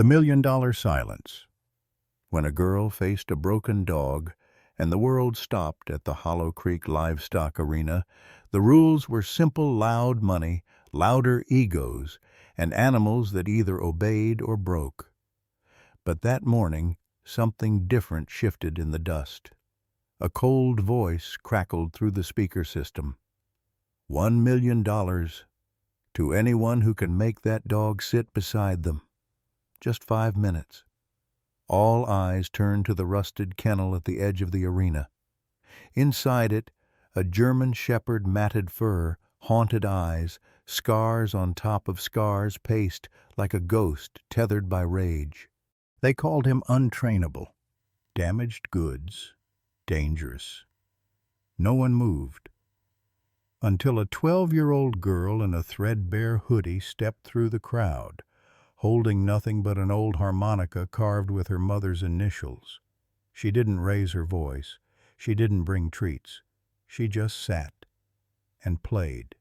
The $1,000,000 silence. When a girl faced a broken dog and the world stopped at the Hollow Creek Livestock Arena, the rules were simple: loud money, louder egos, and animals that either obeyed or broke. But that morning, something different shifted in the dust. A cold voice crackled through the speaker system. $1,000,000 to anyone who can make that dog sit beside them. Just 5 minutes. All eyes turned to the rusted kennel at the edge of the arena. Inside it, a German shepherd, matted fur, haunted eyes, scars on top of scars, paced like a ghost tethered by rage. They called him untrainable, damaged goods, dangerous. No one moved, until a 12-year-old girl in a threadbare hoodie stepped through the crowd, holding nothing but an old harmonica carved with her mother's initials. She didn't raise her voice. She didn't bring treats. She just sat and played.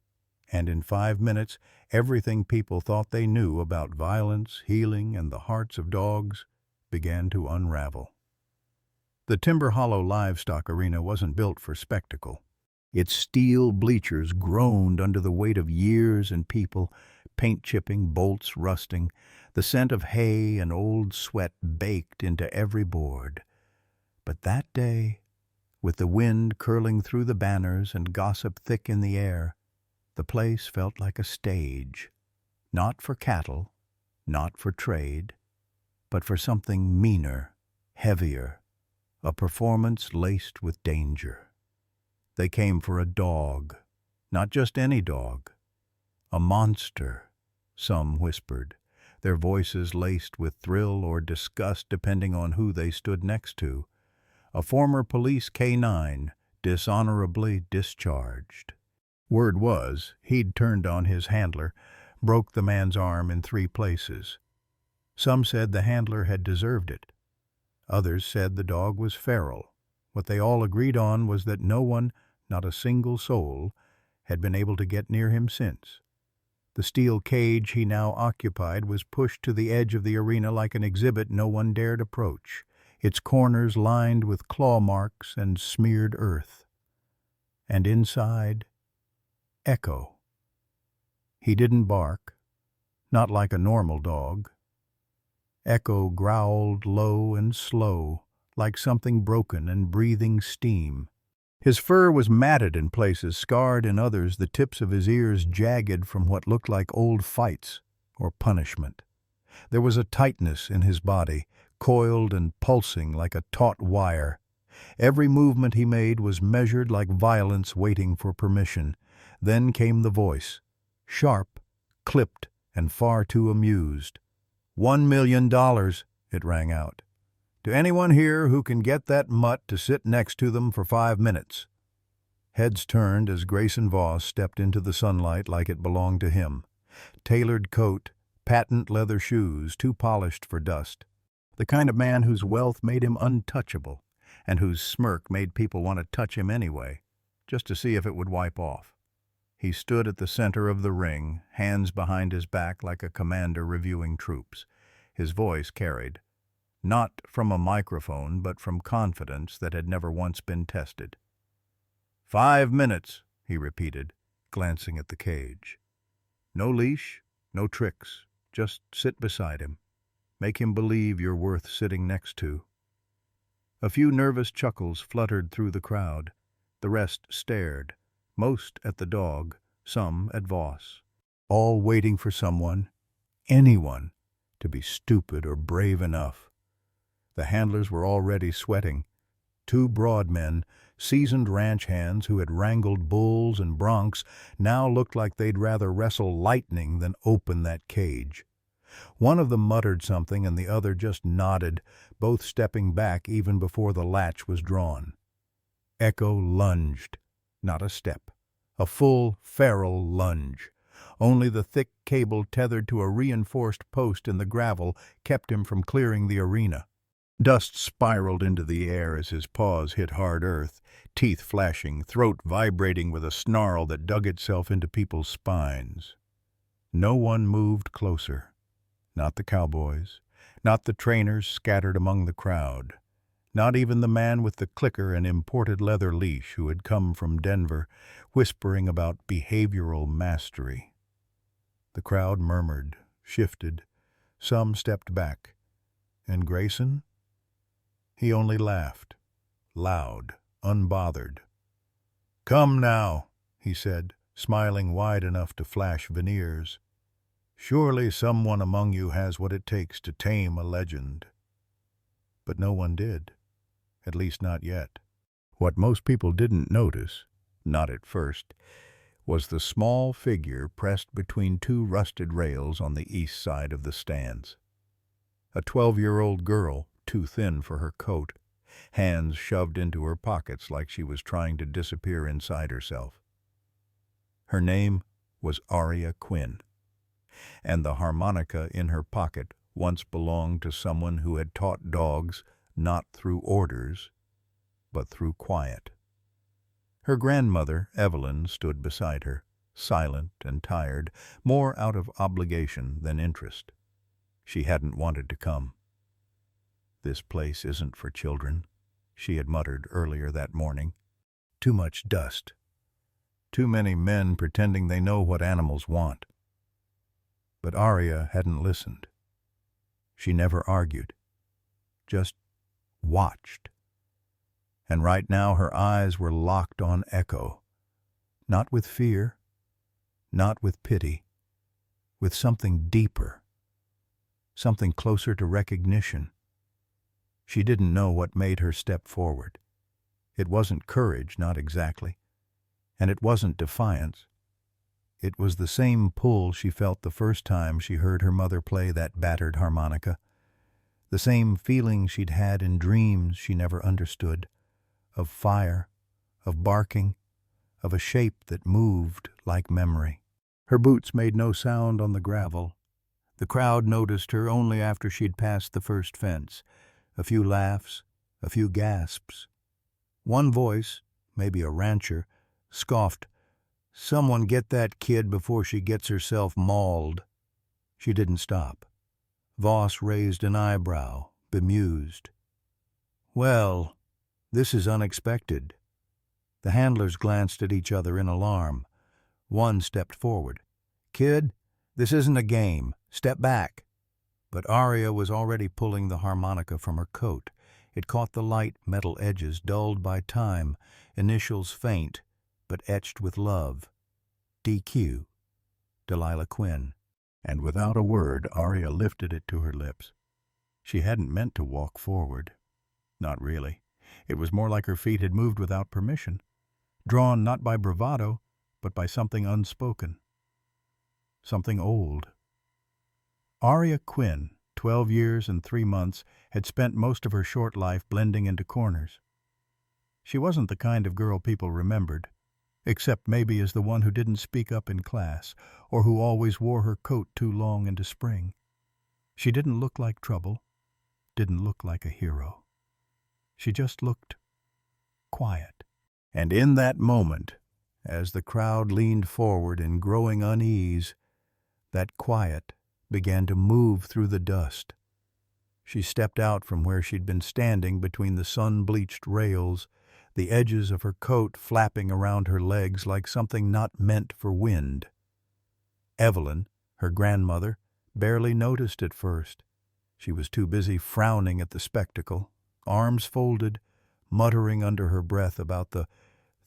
And in 5 minutes, everything people thought they knew about violence, healing, and the hearts of dogs began to unravel. The Timber Hollow Livestock Arena wasn't built for spectacle. Its steel bleachers groaned under the weight of years and people, paint chipping, bolts rusting, the scent of hay and old sweat baked into every board. But that day, with the wind curling through the banners and gossip thick in the air, the place felt like a stage, not for cattle, not for trade, but for something meaner, heavier, a performance laced with danger. They came for a dog, not just any dog, a monster, some whispered, their voices laced with thrill or disgust depending on who they stood next to. A former police K-9, dishonorably discharged. Word was, he'd turned on his handler, broke the man's arm in 3 places. Some said the handler had deserved it. Others said the dog was feral. What they all agreed on was that no one, not a single soul, had been able to get near him since. The steel cage he now occupied was pushed to the edge of the arena like an exhibit no one dared approach, its corners lined with claw marks and smeared earth. And inside, Echo. He didn't bark, not like a normal dog. Echo growled low and slow, like something broken and breathing steam. His fur was matted in places, scarred in others, the tips of his ears jagged from what looked like old fights or punishment. There was a tightness in his body, coiled and pulsing like a taut wire. Every movement he made was measured like violence waiting for permission. Then came the voice, sharp, clipped, and far too amused. $1,000,000, it rang out. To anyone here who can get that mutt to sit next to them for 5 minutes. Heads turned as Grayson Voss stepped into the sunlight like it belonged to him. Tailored coat, patent leather shoes, too polished for dust. The kind of man whose wealth made him untouchable, and whose smirk made people want to touch him anyway, just to see if it would wipe off. He stood at the center of the ring, hands behind his back like a commander reviewing troops. His voice carried, not from a microphone, but from confidence that had never once been tested. 5 minutes, he repeated, glancing at the cage. No leash, no tricks, just sit beside him. Make him believe you're worth sitting next to. A few nervous chuckles fluttered through the crowd. The rest stared, most at the dog, some at Voss, all waiting for someone, anyone, to be stupid or brave enough. The handlers were already sweating. 2 broad men, seasoned ranch hands who had wrangled bulls and broncs, now looked like they'd rather wrestle lightning than open that cage. One of them muttered something and the other just nodded, both stepping back even before the latch was drawn. Echo lunged, not a step, a full feral lunge. Only the thick cable tethered to a reinforced post in the gravel kept him from clearing the arena. Dust spiraled into the air as his paws hit hard earth, teeth flashing, throat vibrating with a snarl that dug itself into people's spines. No one moved closer. Not the cowboys, Not the trainers scattered among the crowd. Not even the man with the clicker and imported leather leash who had come from Denver, whispering about behavioral mastery. The crowd murmured, shifted. Some stepped back. And Grayson? He only laughed, loud, unbothered. "Come now," he said, smiling wide enough to flash veneers. "Surely someone among you has what it takes to tame a legend." But no one did, at least not yet. What most people didn't notice, not at first, was the small figure pressed between two rusted rails on the east side of the stands. A 12-year-old girl, too thin for her coat, hands shoved into her pockets like she was trying to disappear inside herself. Her name was Aria Quinn, and the harmonica in her pocket once belonged to someone who had taught dogs not through orders, but through quiet. Her grandmother, Evelyn, stood beside her, silent and tired, more out of obligation than interest. She hadn't wanted to come. "This place isn't for children," she had muttered earlier that morning. "Too much dust. Too many men pretending they know what animals want." But Aria hadn't listened. She never argued, just watched. And right now her eyes were locked on Echo, not with fear, not with pity, with something deeper, something closer to recognition. She didn't know what made her step forward. It wasn't courage, not exactly, and it wasn't defiance. It was the same pull she felt the first time she heard her mother play that battered harmonica, the same feeling she'd had in dreams she never understood, of fire, of barking, of a shape that moved like memory. Her boots made no sound on the gravel. The crowd noticed her only after she'd passed the first fence. A few laughs, a few gasps. One voice, maybe a rancher, scoffed, "Someone get that kid before she gets herself mauled." She didn't stop. Voss raised an eyebrow, bemused. "Well, this is unexpected." The handlers glanced at each other in alarm. One stepped forward. "Kid, this isn't a game. Step back." But Aria was already pulling the harmonica from her coat. It caught the light metal edges, dulled by time, initials faint, but etched with love. DQ, Delilah Quinn. And without a word, Aria lifted it to her lips. She hadn't meant to walk forward. Not really. It was more like her feet had moved without permission, drawn not by bravado, but by something unspoken. Something old. Aria Quinn, 12 years and 3 months, had spent most of her short life blending into corners. She wasn't the kind of girl people remembered, except maybe as the one who didn't speak up in class, or who always wore her coat too long into spring. She didn't look like trouble, didn't look like a hero. She just looked quiet. And in that moment, as the crowd leaned forward in growing unease, that quiet began to move through the dust. She stepped out from where she'd been standing between the sun-bleached rails, the edges of her coat flapping around her legs like something not meant for wind. Evelyn, her grandmother, barely noticed at first. She was too busy frowning at the spectacle, arms folded, muttering under her breath about the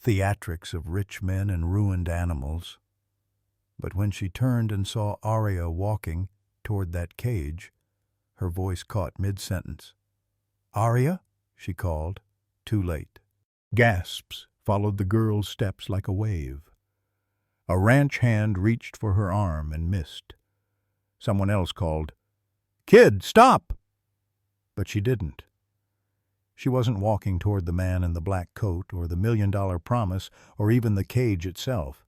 theatrics of rich men and ruined animals. But when she turned and saw Aria walking toward that cage, her voice caught mid-sentence. "Aria?" she called, too late. Gasps followed the girl's steps like a wave. A ranch hand reached for her arm and missed. Someone else called, "Kid, stop!" But she didn't. She wasn't walking toward the man in the black coat or the $1 million promise or even the cage itself.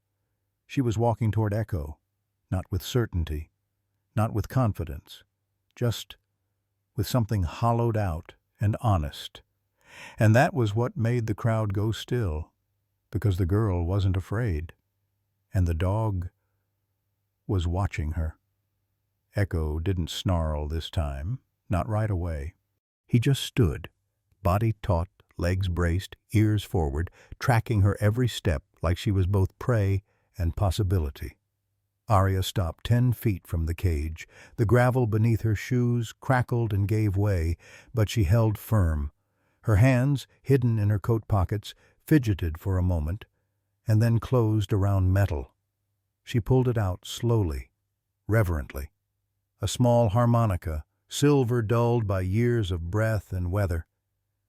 She was walking toward Echo, not with certainty, not with confidence, just with something hollowed out and honest. And that was what made the crowd go still, because the girl wasn't afraid, and the dog was watching her. Echo didn't snarl this time. Not right away. He just stood, body taut, legs braced, ears forward, tracking her every step like she was both prey and possibility. Arya stopped 10 feet from the cage. The gravel beneath her shoes crackled and gave way, but she held firm. Her hands, hidden in her coat pockets, fidgeted for a moment, and then closed around metal. She pulled it out slowly, reverently. A small harmonica, silver dulled by years of breath and weather.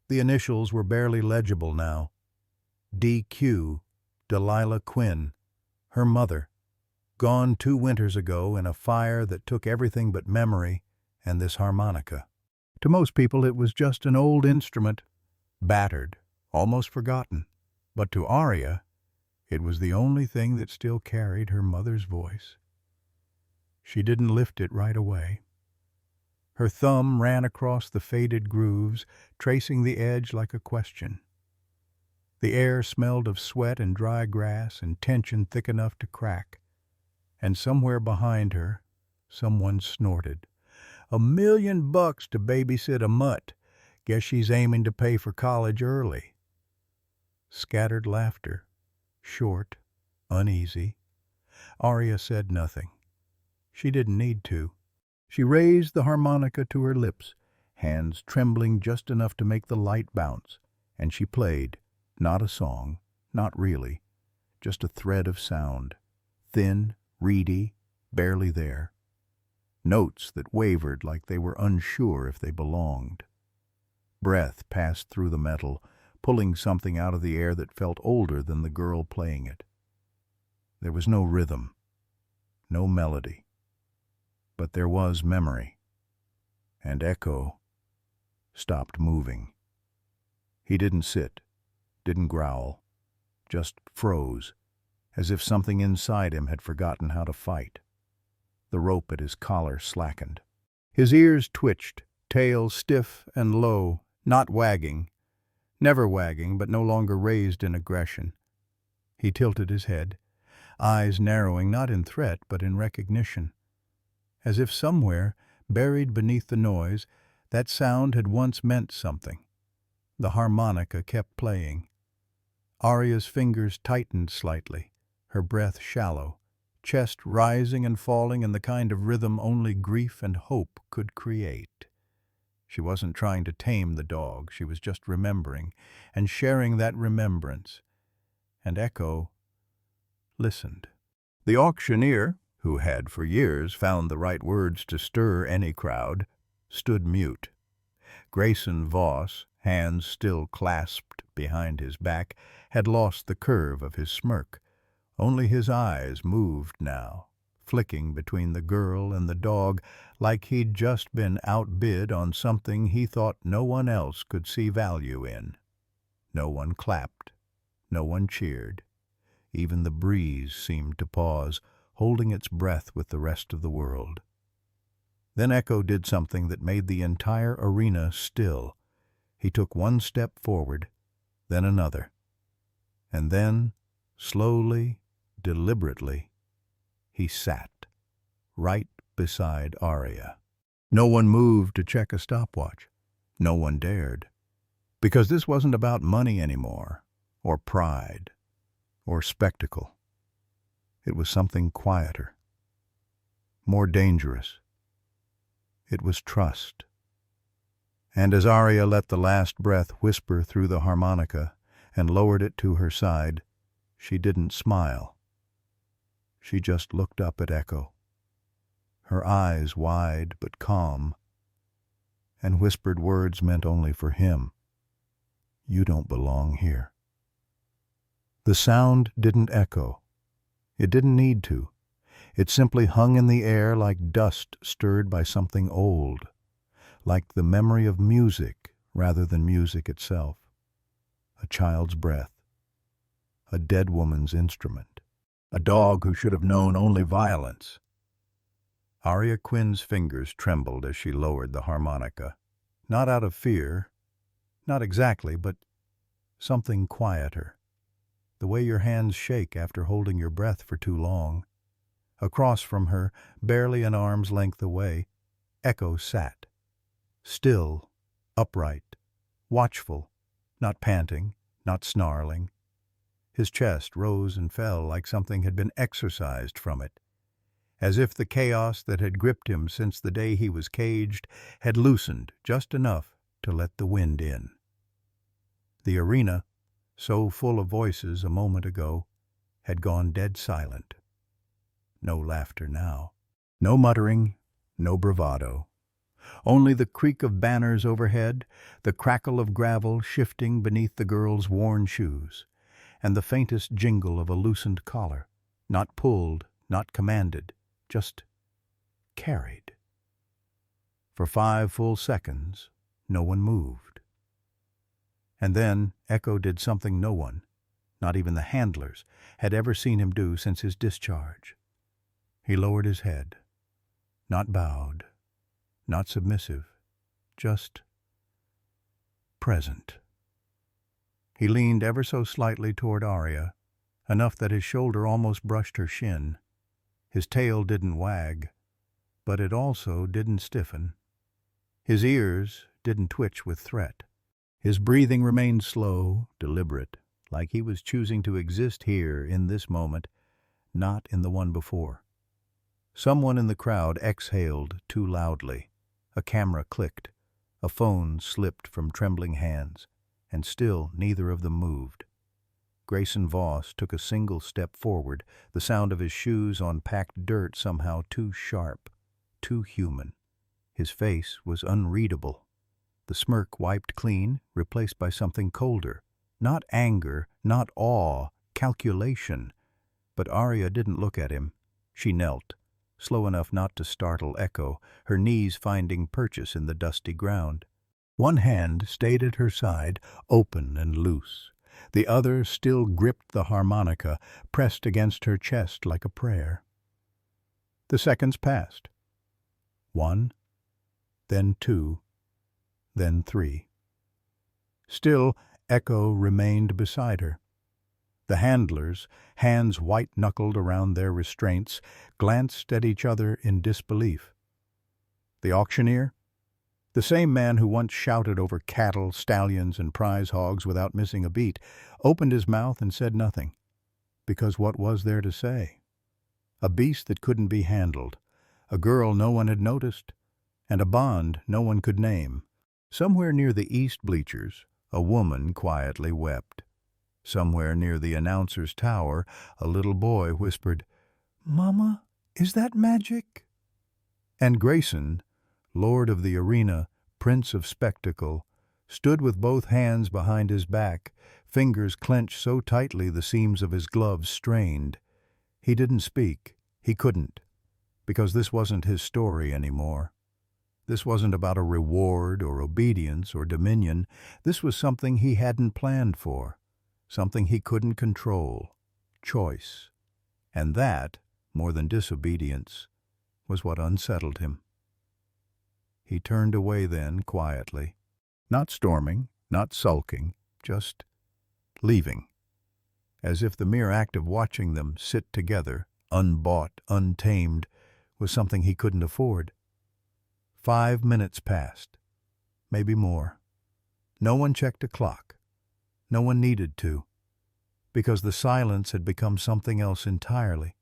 The initials were barely legible now. D.Q., Delilah Quinn, her mother, gone 2 winters ago in a fire that took everything but memory and this harmonica. To most people it was just an old instrument, battered, almost forgotten. But to Arya, it was the only thing that still carried her mother's voice. She didn't lift it right away. Her thumb ran across the faded grooves, tracing the edge like a question. The air smelled of sweat and dry grass and tension thick enough to crack. And somewhere behind her, someone snorted. $1,000,000 to babysit a mutt. Guess she's aiming to pay for college early. Scattered laughter, short, uneasy. Arya said nothing. She didn't need to. She raised the harmonica to her lips, hands trembling just enough to make the light bounce, and she played, not a song, not really, just a thread of sound, thin, reedy, barely there. Notes that wavered like they were unsure if they belonged. Breath passed through the metal, pulling something out of the air that felt older than the girl playing it. There was no rhythm, no melody, but there was memory. And Echo stopped moving. He didn't sit, didn't growl, just froze, as if something inside him had forgotten how to fight. The rope at his collar slackened. His ears twitched, tail stiff and low, not wagging, never wagging, but no longer raised in aggression. He tilted his head, eyes narrowing not in threat but in recognition, as if somewhere, buried beneath the noise, that sound had once meant something. The harmonica kept playing. Arya's fingers tightened slightly, her breath shallow, chest rising and falling in the kind of rhythm only grief and hope could create. She wasn't trying to tame the dog, she was just remembering, and sharing that remembrance. And Echo listened. The auctioneer, who had for years found the right words to stir any crowd, stood mute. Grayson Voss, hands still clasped behind his back, had lost the curve of his smirk. Only his eyes moved now, flicking between the girl and the dog like he'd just been outbid on something he thought no one else could see value in. No one clapped, no one cheered. Even the breeze seemed to pause, holding its breath with the rest of the world. Then Echo did something that made the entire arena still. He took one step forward, then another. And then, slowly, deliberately, he sat, right beside Arya. No one moved to check a stopwatch. No one dared. Because this wasn't about money anymore, or pride, or spectacle. It was something quieter, more dangerous. It was trust. And as Arya let the last breath whisper through the harmonica and lowered it to her side, she didn't smile. She just looked up at Echo, her eyes wide but calm, and whispered words meant only for him. "You don't belong here." The sound didn't echo. It didn't need to. It simply hung in the air like dust stirred by something old, like the memory of music rather than music itself. A child's breath, a dead woman's instrument, a dog who should have known only violence. Arya Quinn's fingers trembled as she lowered the harmonica, not out of fear, not exactly, but something quieter, the way your hands shake after holding your breath for too long. Across from her, barely an arm's length away, Echo sat, Still, upright, watchful, not panting, not snarling. His chest rose and fell like something had been exorcised from it, as if the chaos that had gripped him since the day he was caged had loosened just enough to let the wind in. The arena, so full of voices a moment ago, had gone dead silent. No laughter now. No muttering, no bravado. Only the creak of banners overhead, the crackle of gravel shifting beneath the girl's worn shoes, and the faintest jingle of a loosened collar, not pulled, not commanded, just carried. For 5 full seconds, no one moved. And then Echo did something no one, not even the handlers, had ever seen him do since his discharge. He lowered his head, not bowed, not submissive, just present. He leaned ever so slightly toward Arya, enough that his shoulder almost brushed her shin. His tail didn't wag, but it also didn't stiffen. His ears didn't twitch with threat. His breathing remained slow, deliberate, like he was choosing to exist here in this moment, not in the one before. Someone in the crowd exhaled too loudly. A camera clicked. A phone slipped from trembling hands, and still neither of them moved. Grayson Voss took a single step forward, the sound of his shoes on packed dirt somehow too sharp, too human. His face was unreadable. The smirk wiped clean, replaced by something colder. Not anger, not awe, calculation. But Arya didn't look at him. She knelt, slow enough not to startle Echo, her knees finding purchase in the dusty ground. One hand stayed at her side, open and loose. The other still gripped the harmonica, pressed against her chest like a prayer. The seconds passed. 1, then 2, then 3. Still, Echo remained beside her. The handlers, hands white-knuckled around their restraints, glanced at each other in disbelief. The auctioneer, the same man who once shouted over cattle, stallions, and prize hogs without missing a beat, opened his mouth and said nothing. Because what was there to say? A beast that couldn't be handled, a girl no one had noticed, and a bond no one could name. Somewhere near the east bleachers, a woman quietly wept. Somewhere near the announcer's tower, a little boy whispered, "Mama, is that magic?" And Grayson, lord of the arena, prince of spectacle, stood with both hands behind his back, fingers clenched so tightly the seams of his gloves strained. He didn't speak. He couldn't, because this wasn't his story anymore. This wasn't about a reward or obedience or dominion. This was something he hadn't planned for, something he couldn't control, choice. And that, more than disobedience, was what unsettled him. He turned away then, quietly, not storming, not sulking, just leaving, as if the mere act of watching them sit together, unbought, untamed, was something he couldn't afford. 5 minutes passed, maybe more. No one checked a clock. No one needed to, because the silence had become something else entirely,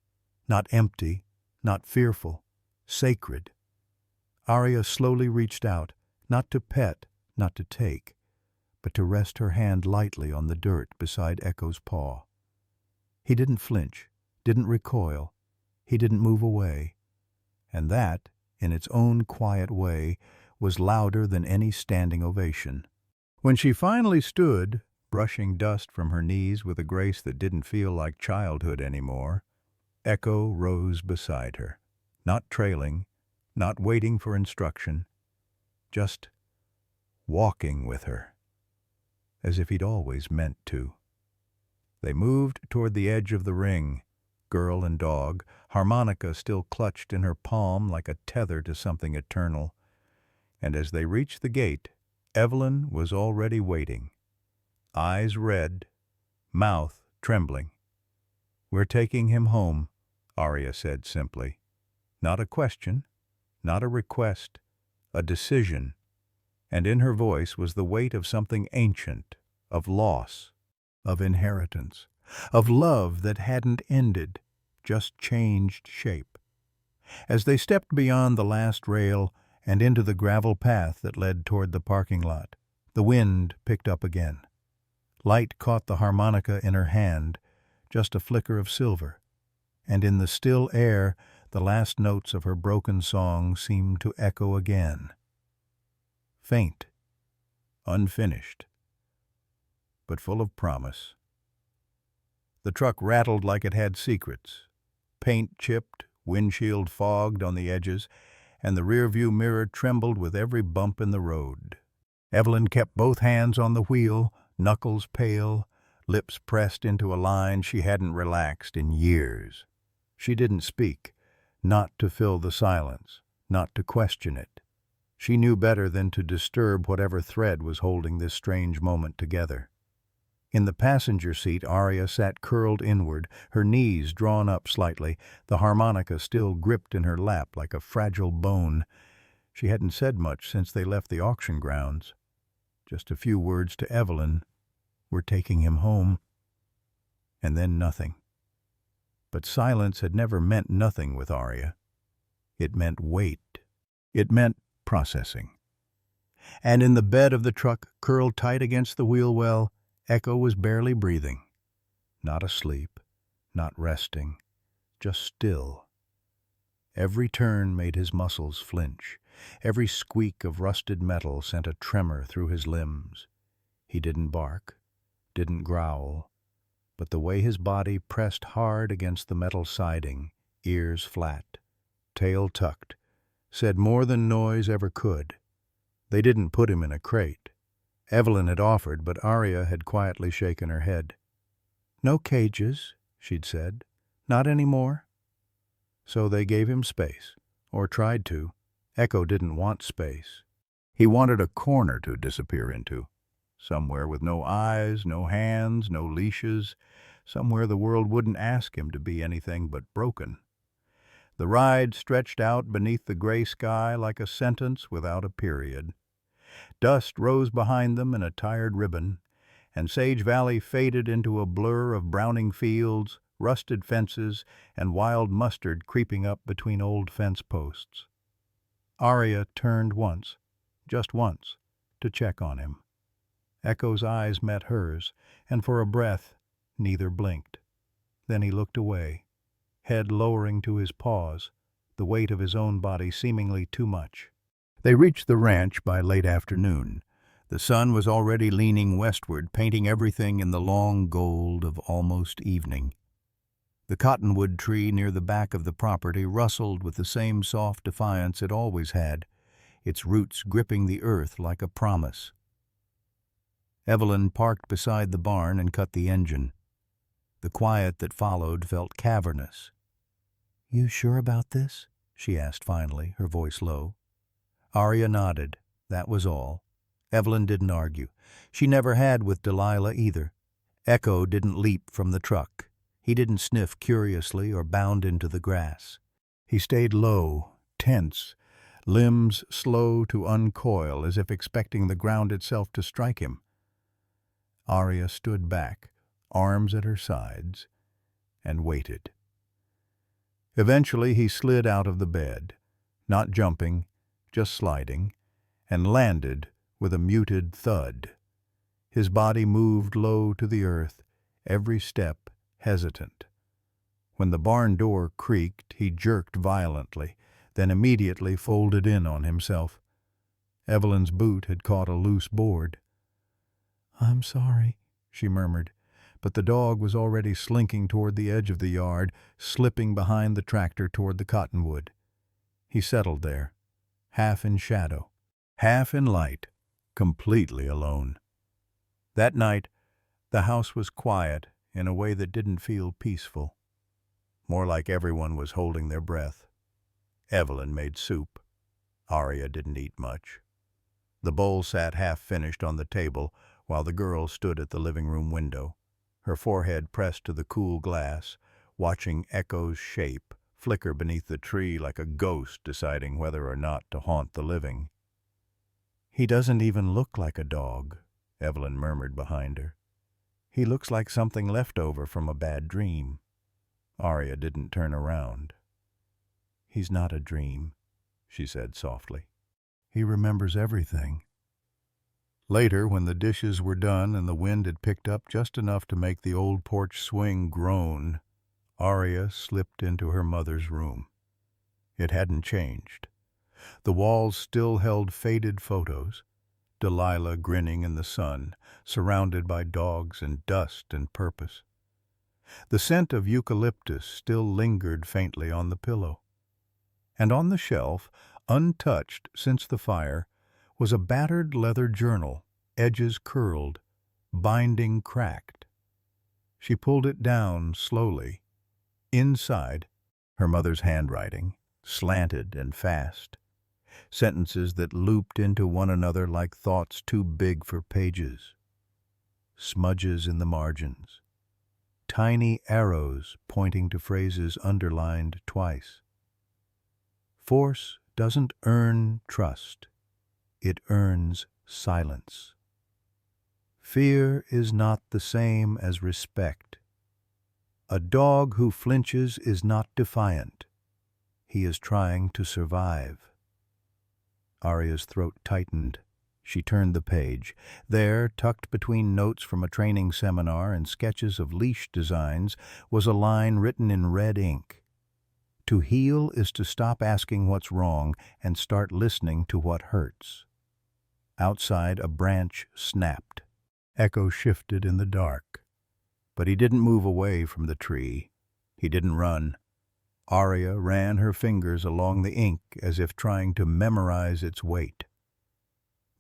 not empty, not fearful, sacred. Arya slowly reached out, not to pet, not to take, but to rest her hand lightly on the dirt beside Echo's paw. He didn't flinch, didn't recoil, he didn't move away, and that, in its own quiet way, was louder than any standing ovation. When she finally stood, brushing dust from her knees with a grace that didn't feel like childhood anymore, Echo rose beside her, not trailing, not waiting for instruction, just walking with her, as if he'd always meant to. They moved toward the edge of the ring, girl and dog, harmonica still clutched in her palm like a tether to something eternal. And as they reached the gate, Evelyn was already waiting, eyes red, mouth trembling. "We're taking him home," Arya said simply. Not a question, not a request, a decision. and in her voice was the weight of something ancient, of loss, of inheritance, of love that hadn't ended, just changed shape. As they stepped beyond the last rail and into the gravel path that led toward the parking lot, the wind picked up again. Light caught the harmonica in her hand, just a flicker of silver, and in the still air the last notes of her broken song seemed to echo again. Faint, unfinished, but full of promise. The truck rattled like it had secrets. Paint chipped, windshield fogged on the edges, and the rearview mirror trembled with every bump in the road. Evelyn kept both hands on the wheel, knuckles pale, lips pressed into a line she hadn't relaxed in years. She didn't speak, not to fill the silence, not to question it. She knew better than to disturb whatever thread was holding this strange moment together. In the passenger seat, Arya sat curled inward, her knees drawn up slightly, the harmonica still gripped in her lap like a fragile bone. She hadn't said much since they left the auction grounds. Just a few words to Evelyn, "We're taking him home." And then nothing. But silence had never meant nothing with Arya. It meant wait. It meant processing. And in the bed of the truck, curled tight against the wheel well, Echo was barely breathing. Not asleep, not resting, just still. Every turn made his muscles flinch. Every squeak of rusted metal sent a tremor through his limbs. He didn't bark, didn't growl, but the way his body pressed hard against the metal siding, ears flat, tail tucked, said more than noise ever could. They didn't put him in a crate. Evelyn had offered, but Arya had quietly shaken her head. "No cages," she'd said. "Not any more." So they gave him space, or tried to. Echo didn't want space. He wanted a corner to disappear into, somewhere with no eyes, no hands, no leashes, somewhere the world wouldn't ask him to be anything but broken. The ride stretched out beneath the gray sky like a sentence without a period. Dust rose behind them in a tired ribbon, and Sage Valley faded into a blur of browning fields, rusted fences, and wild mustard creeping up between old fence posts. Arya turned once, just once, to check on him. Echo's eyes met hers, and for a breath, neither blinked. Then he looked away, head lowering to his paws, the weight of his own body seemingly too much. They reached the ranch by late afternoon. The sun was already leaning westward, painting everything in the long gold of almost evening. The cottonwood tree near the back of the property rustled with the same soft defiance it always had, its roots gripping the earth like a promise. Evelyn parked beside the barn and cut the engine. The quiet that followed felt cavernous. "You sure about this?" she asked finally, her voice low. Arya nodded. That was all. Evelyn didn't argue. She never had with Delilah either. Echo didn't leap from the truck. He didn't sniff curiously or bound into the grass. He stayed low, tense, limbs slow to uncoil as if expecting the ground itself to strike him. Arya stood back, arms at her sides, and waited. Eventually he slid out of the bed, not jumping, just sliding, and landed with a muted thud. His body moved low to the earth, every step hesitant. When the barn door creaked, he jerked violently, then immediately folded in on himself. Evelyn's boot had caught a loose board. "I'm sorry," she murmured, but the dog was already slinking toward the edge of the yard, slipping behind the tractor toward the cottonwood. He settled there, half in shadow, half in light, completely alone. That night, the house was quiet in a way that didn't feel peaceful. More like everyone was holding their breath. Evelyn made soup. Arya didn't eat much. The bowl sat half-finished on the table while the girl stood at the living room window, her forehead pressed to the cool glass, watching Echo's shape flicker beneath the tree like a ghost deciding whether or not to haunt the living. "He doesn't even look like a dog," Evelyn murmured behind her. "He looks like something left over from a bad dream." Arya didn't turn around. "He's not a dream," she said softly. "He remembers everything." Later, when the dishes were done and the wind had picked up just enough to make the old porch swing groan, Arya slipped into her mother's room. It hadn't changed. The walls still held faded photos, Delilah grinning in the sun, surrounded by dogs and dust and purpose. The scent of eucalyptus still lingered faintly on the pillow. And on the shelf, untouched since the fire, was a battered leather journal, edges curled, binding cracked. She pulled it down slowly. Inside, her mother's handwriting, slanted and fast. Sentences that looped into one another like thoughts too big for pages. Smudges in the margins. Tiny arrows pointing to phrases underlined twice. Force doesn't earn trust. It earns silence. Fear is not the same as respect. A dog who flinches is not defiant. He is trying to survive. Arya's throat tightened. She turned the page. There, tucked between notes from a training seminar and sketches of leash designs, was a line written in red ink. To heal is to stop asking what's wrong and start listening to what hurts. Outside, a branch snapped. Echo shifted in the dark. But he didn't move away from the tree. He didn't run. Arya ran her fingers along the ink as if trying to memorize its weight.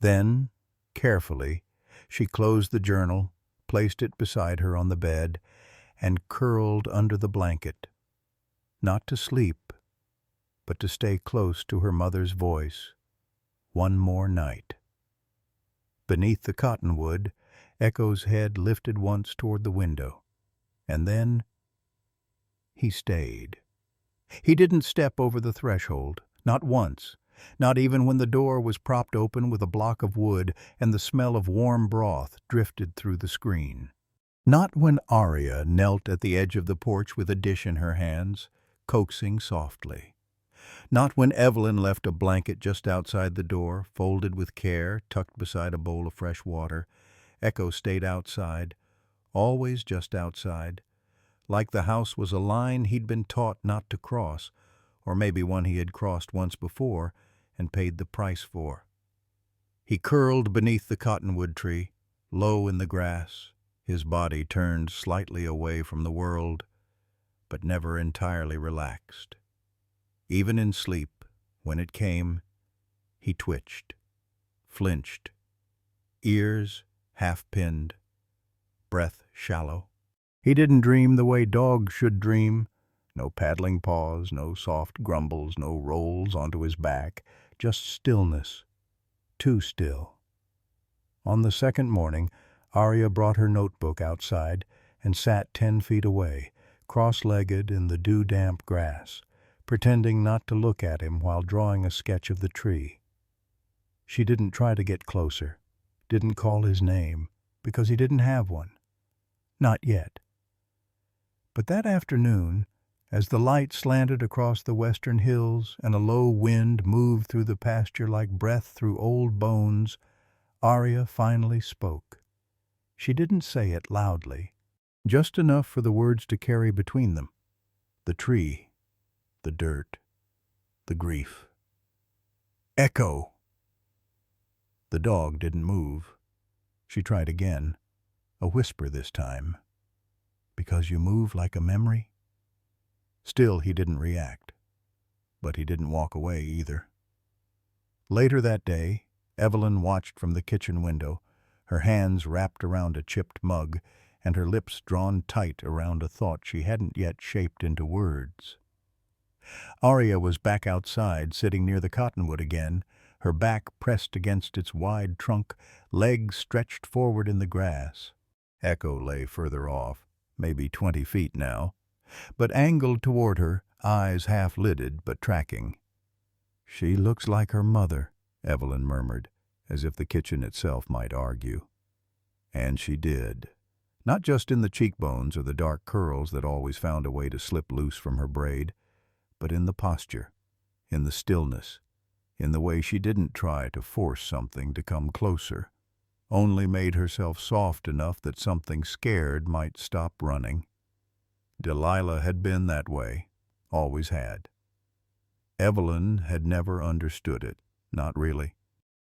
Then, carefully, she closed the journal, placed it beside her on the bed, and curled under the blanket. Not to sleep, but to stay close to her mother's voice. One more night. Beneath the cottonwood, Echo's head lifted once toward the window. And then he stayed. He didn't step over the threshold, not once, not even when the door was propped open with a block of wood and the smell of warm broth drifted through the screen. Not when Arya knelt at the edge of the porch with a dish in her hands, coaxing softly. Not when Evelyn left a blanket just outside the door, folded with care, tucked beside a bowl of fresh water. Echo stayed outside, always just outside, like the house was a line he'd been taught not to cross, or maybe one he had crossed once before and paid the price for. He curled beneath the cottonwood tree, low in the grass, his body turned slightly away from the world, but never entirely relaxed. Even in sleep, when it came, he twitched, flinched, ears half-pinned, breath shallow. He didn't dream the way dogs should dream. No paddling paws, no soft grumbles, no rolls onto his back, just stillness. Too still. On the second morning, Arya brought her notebook outside and sat 10 feet away, cross-legged in the dew-damp grass, pretending not to look at him while drawing a sketch of the tree. She didn't try to get closer, didn't call his name, because he didn't have one. Not yet. But that afternoon, as the light slanted across the western hills and a low wind moved through the pasture like breath through old bones, Arya finally spoke. She didn't say it loudly, just enough for the words to carry between them. The tree, the dirt, the grief. Echo! The dog didn't move. She tried again, a whisper this time. Because you move like a memory? Still he didn't react, but he didn't walk away either. Later that day, Evelyn watched from the kitchen window, her hands wrapped around a chipped mug and her lips drawn tight around a thought she hadn't yet shaped into words. Arya was back outside, sitting near the cottonwood again, her back pressed against its wide trunk, legs stretched forward in the grass. Echo lay further off, maybe 20 feet now, but angled toward her, eyes half-lidded but tracking. "She looks like her mother," Evelyn murmured, as if the kitchen itself might argue. And she did. Not just in the cheekbones or the dark curls that always found a way to slip loose from her braid, but in the posture, in the stillness, in the way she didn't try to force something to come closer, only made herself soft enough that something scared might stop running. Delilah had been that way, always had. Evelyn had never understood it, not really.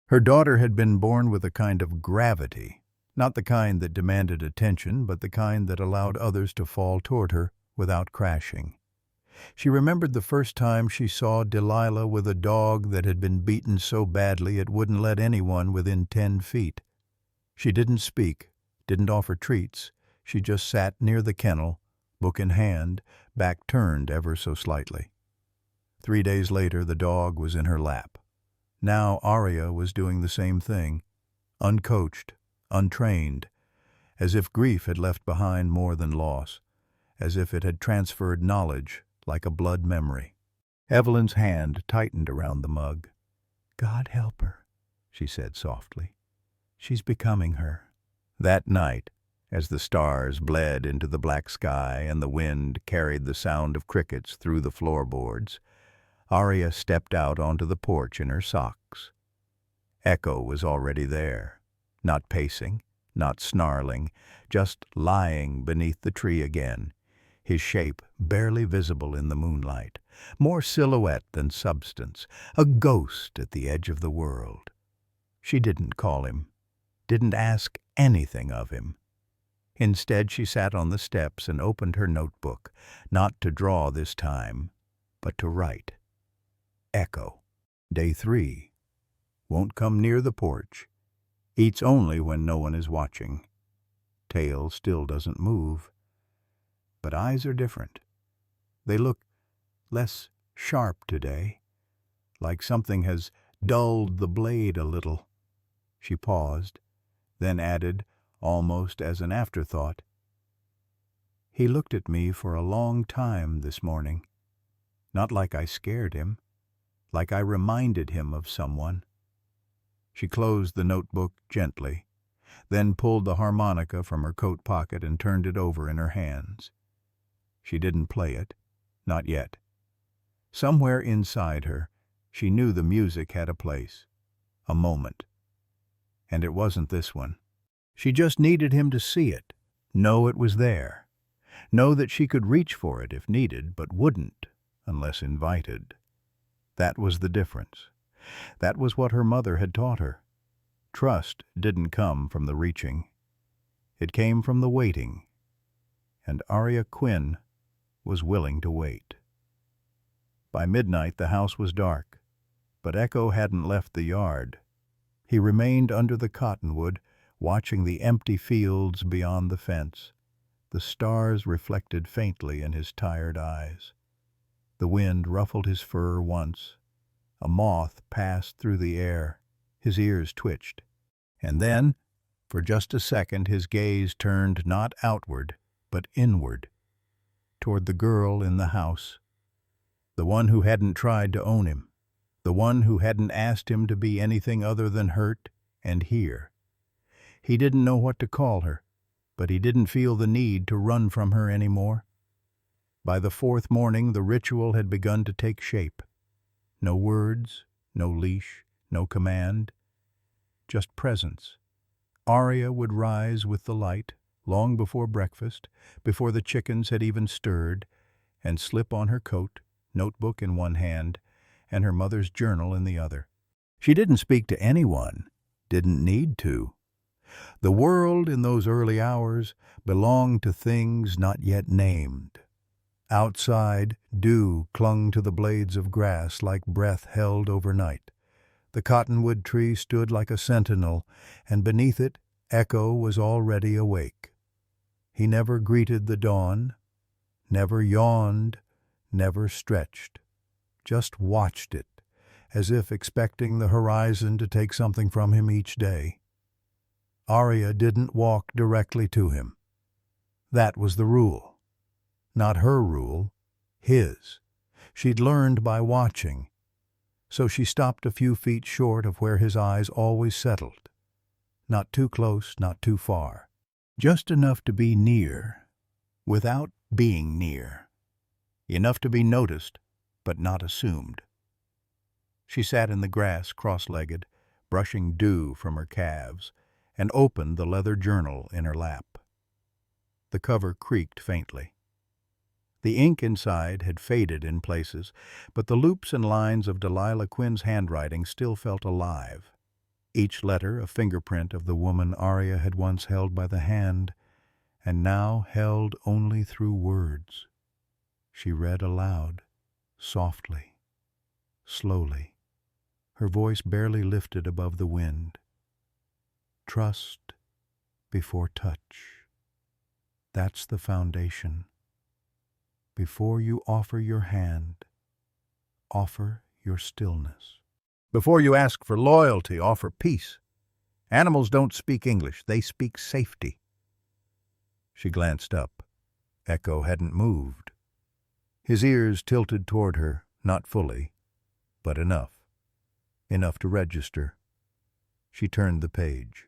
Her daughter had been born with a kind of gravity, not the kind that demanded attention, but the kind that allowed others to fall toward her without crashing. She remembered the first time she saw Delilah with a dog that had been beaten so badly it wouldn't let anyone within 10 feet. She didn't speak, didn't offer treats. She just sat near the kennel, book in hand, back turned ever so slightly. 3 days later, the dog was in her lap. Now Arya was doing the same thing, uncoached, untrained, as if grief had left behind more than loss, as if it had transferred knowledge like a blood memory. Evelyn's hand tightened around the mug. "God help her," she said softly. "She's becoming her." That night, as the stars bled into the black sky and the wind carried the sound of crickets through the floorboards, Arya stepped out onto the porch in her socks. Echo was already there, not pacing, not snarling, just lying beneath the tree again, his shape barely visible in the moonlight, more silhouette than substance, a ghost at the edge of the world. She didn't call him, didn't ask anything of him. Instead, she sat on the steps and opened her notebook, not to draw this time, but to write. Echo. Day 3. Won't come near the porch. Eats only when no one is watching. Tail still doesn't move. But eyes are different. They look less sharp today, like something has dulled the blade a little. She paused, then added, almost as an afterthought, "He looked at me for a long time this morning. Not like I scared him, like I reminded him of someone." She closed the notebook gently, then pulled the harmonica from her coat pocket and turned it over in her hands. She didn't play it, not yet. Somewhere inside her, she knew the music had a place, a moment. And it wasn't this one. She just needed him to see it, know it was there, know that she could reach for it if needed, but wouldn't unless invited. That was the difference. That was what her mother had taught her. Trust didn't come from the reaching. It came from the waiting. And Arya Quinn was willing to wait. By midnight, the house was dark, but Echo hadn't left the yard. He remained under the cottonwood, watching the empty fields beyond the fence. The stars reflected faintly in his tired eyes. The wind ruffled his fur once. A moth passed through the air. His ears twitched. And then, for just a second, his gaze turned not outward, but inward, toward the girl in the house, the one who hadn't tried to own him, the one who hadn't asked him to be anything other than hurt and here. He didn't know what to call her, but he didn't feel the need to run from her anymore. By the 4th morning, the ritual had begun to take shape. No words, no leash, no command, just presence. Arya would rise with the light, long before breakfast, before the chickens had even stirred, and slip on her coat, notebook in one hand, and her mother's journal in the other. She didn't speak to anyone, didn't need to. The world in those early hours belonged to things not yet named. Outside, dew clung to the blades of grass like breath held overnight. The cottonwood tree stood like a sentinel, and beneath it, Echo was already awake. He never greeted the dawn, never yawned, never stretched, just watched it, as if expecting the horizon to take something from him each day. Arya didn't walk directly to him. That was the rule. Not her rule, his. She'd learned by watching. so she stopped a few feet short of where his eyes always settled. Not too close, not too far. Just enough to be near, without being near. Enough to be noticed, but not assumed. She sat in the grass, cross-legged, brushing dew from her calves, and opened the leather journal in her lap. The cover creaked faintly. The ink inside had faded in places, but the loops and lines of Delilah Quinn's handwriting still felt alive. Each letter a fingerprint of the woman Aria had once held by the hand, and now held only through words. She read aloud, softly, slowly, her voice barely lifted above the wind. Trust before touch. That's the foundation. Before you offer your hand, offer your stillness. Before you ask for loyalty, offer peace. Animals don't speak English, they speak safety. She glanced up. Echo hadn't moved. His ears tilted toward her, not fully, but enough. Enough to register. She turned the page.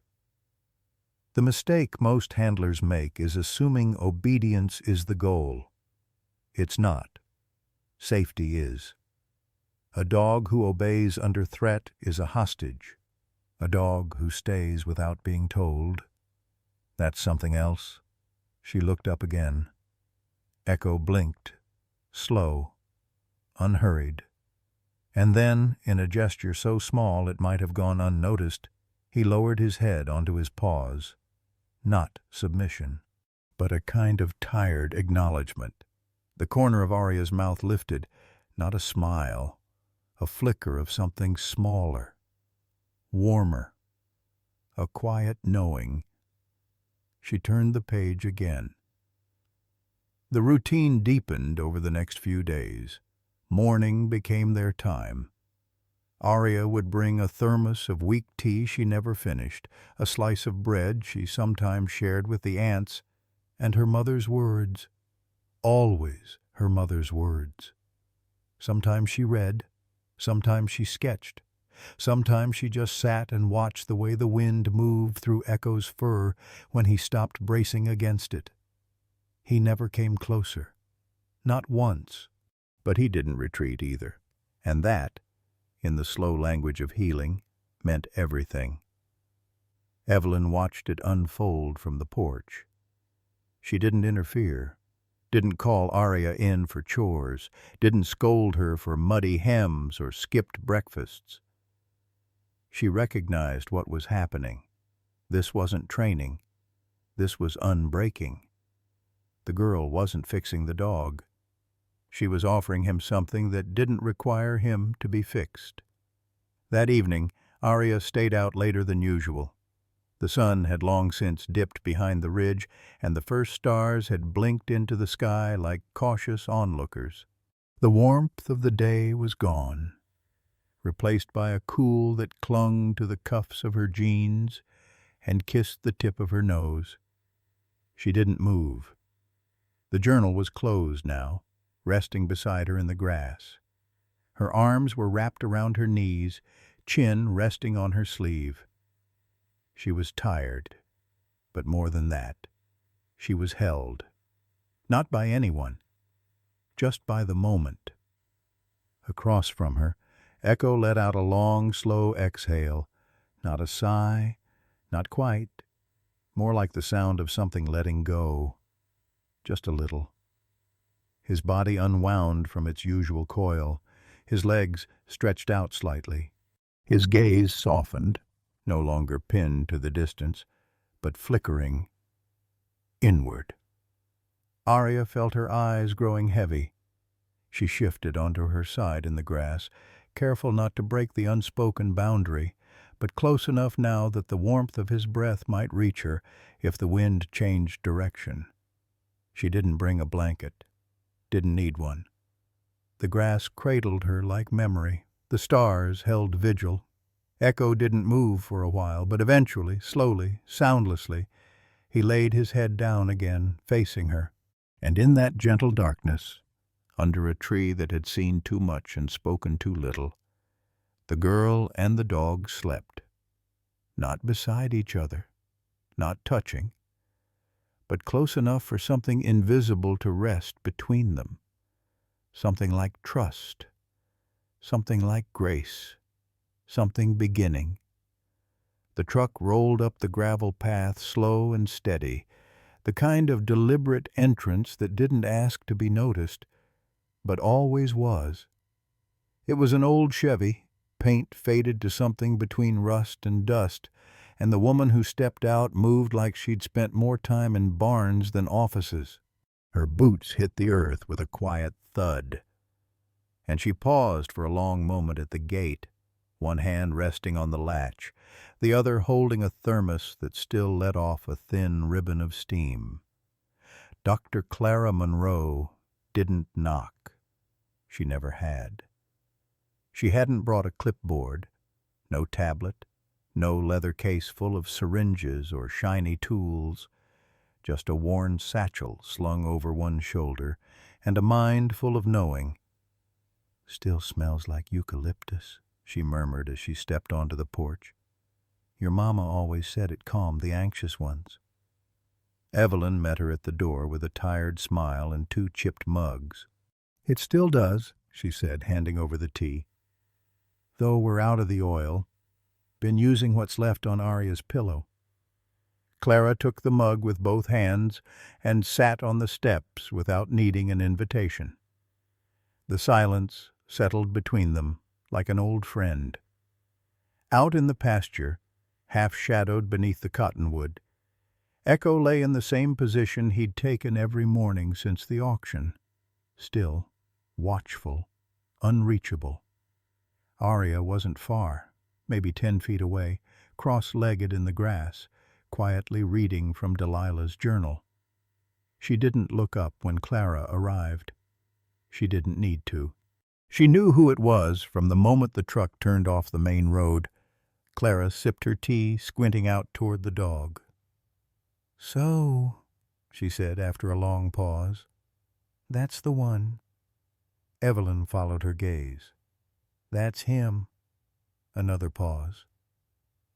The mistake most handlers make is assuming obedience is the goal. It's not. Safety is. A dog who obeys under threat is a hostage. A dog who stays without being told, that's something else. She looked up again. Echo blinked, slow, unhurried. And then, in a gesture so small it might have gone unnoticed, he lowered his head onto his paws. Not submission, but a kind of tired acknowledgement. The corner of Aria's mouth lifted, not a smile, a flicker of something smaller, warmer, a quiet knowing. She turned the page again. The routine deepened over the next few days. Morning became their time. Aria would bring a thermos of weak tea she never finished, a slice of bread she sometimes shared with the ants, and her mother's words. Always her mother's words. Sometimes she read, sometimes she sketched, sometimes she just sat and watched the way the wind moved through Echo's fur when he stopped bracing against it. He never came closer. Not once. But he didn't retreat either. And that, in the slow language of healing, meant everything. Evelyn watched it unfold from the porch. She didn't interfere, didn't call Aria in for chores, didn't scold her for muddy hems or skipped breakfasts. She recognized what was happening. This wasn't training. This was unbreaking. The girl wasn't fixing the dog. She was offering him something that didn't require him to be fixed. That evening, Aria stayed out later than usual. The sun had long since dipped behind the ridge, and the first stars had blinked into the sky like cautious onlookers. The warmth of the day was gone, replaced by a cool that clung to the cuffs of her jeans and kissed the tip of her nose. She didn't move. The journal was closed now, resting beside her in the grass. Her arms were wrapped around her knees, chin resting on her sleeve. She was tired, but more than that, she was held. Not by anyone, just by the moment. Across from her, Echo let out a long, slow exhale. Not a sigh, not quite. More like the sound of something letting go. Just a little. His body unwound from its usual coil, his legs stretched out slightly. His gaze softened, no longer pinned to the distance, but flickering inward. Aria felt her eyes growing heavy. She shifted onto her side in the grass, careful not to break the unspoken boundary, but close enough now that the warmth of his breath might reach her if the wind changed direction. She didn't bring a blanket. Didn't need one. The grass cradled her like memory. The stars held vigil. Echo didn't move for a while, but eventually, slowly, soundlessly, he laid his head down again, facing her. And in that gentle darkness, under a tree that had seen too much and spoken too little, The girl and the dog slept, not beside each other, not touching, but close enough for something invisible to rest between them, something like trust, something like grace, something beginning. The truck rolled up the gravel path slow and steady, the kind of deliberate entrance that didn't ask to be noticed, but always was. It was an old Chevy, paint faded to something between rust and dust, and the woman who stepped out moved like she'd spent more time in barns than offices. Her boots hit the earth with a quiet thud, and she paused for a long moment at the gate, one hand resting on the latch, the other holding a thermos that still let off a thin ribbon of steam. Dr. Clara Monroe didn't knock. She never had. She hadn't brought a clipboard, no tablet, no leather case full of syringes or shiny tools, just a worn satchel slung over one shoulder and a mind full of knowing. "Still smells like eucalyptus," she murmured as she stepped onto the porch. "Your mama always said it calmed the anxious ones." Evelyn met her at the door with a tired smile and 2 chipped mugs. "It still does," she said, handing over the tea. "Though we're out of the oil. Been using what's left on Arya's pillow." Clara took the mug with both hands and sat on the steps without needing an invitation. The silence settled between them like an old friend. Out in the pasture, half-shadowed beneath the cottonwood, Echo lay in the same position he'd taken every morning since the auction, still, watchful, unreachable. Arya wasn't far, maybe 10 feet away, cross-legged in the grass, quietly reading from Delilah's journal. She didn't look up when Clara arrived. She didn't need to. She knew who it was from the moment the truck turned off the main road. Clara sipped her tea, squinting out toward the dog. "So," she said after a long pause, "that's the one." Evelyn followed her gaze. "That's him." Another pause.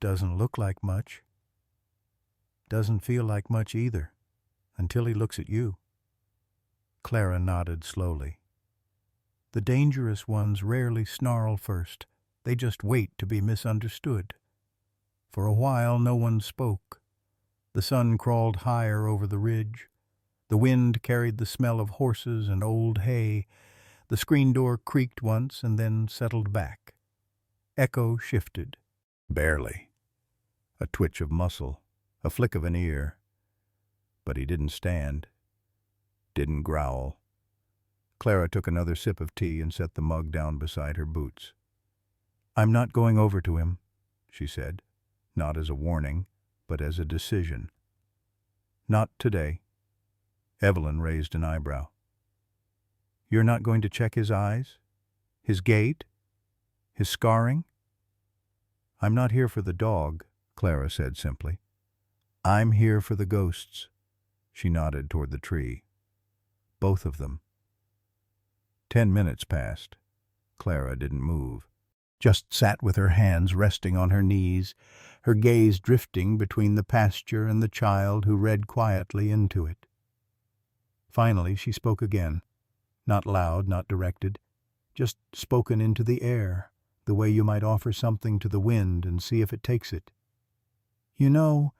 "Doesn't look like much." "Doesn't feel like much either, until he looks at you." Clara nodded slowly. "The dangerous ones rarely snarl first. They just wait to be misunderstood." For a while no one spoke. The sun crawled higher over the ridge. The wind carried the smell of horses and old hay. The screen door creaked once and then settled back. Echo shifted. Barely. A twitch of muscle, a flick of an ear. But he didn't stand. Didn't growl. Clara took another sip of tea and set the mug down beside her boots. "I'm not going over to him," she said, not as a warning, but as a decision. "Not today." Evelyn raised an eyebrow. "You're not going to check his eyes? His gait? His scarring?" "I'm not here for the dog," Clara said simply. "I'm here for the ghosts." She nodded toward the tree. "Both of them." 10 minutes passed. Clara didn't move. Just sat with her hands resting on her knees, her gaze drifting between the pasture and the child who read quietly into it. Finally she spoke again, not loud, not directed, just spoken into the air, the way you might offer something to the wind and see if it takes it. "You know,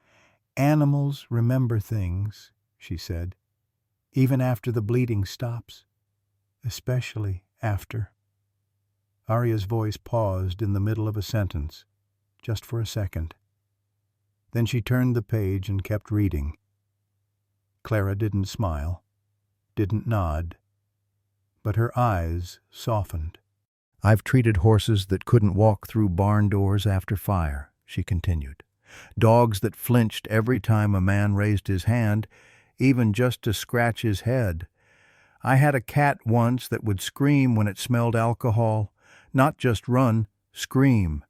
animals remember things," she said, "even after the bleeding stops, especially after." Arya's voice paused in the middle of a sentence, just for a second. Then she turned the page and kept reading. Clara didn't smile, didn't nod, but her eyes softened. "I've treated horses that couldn't walk through barn doors after fire," she continued. "Dogs that flinched every time a man raised his hand, even just to scratch his head. I had a cat once that would scream when it smelled alcohol. Not just run, scream.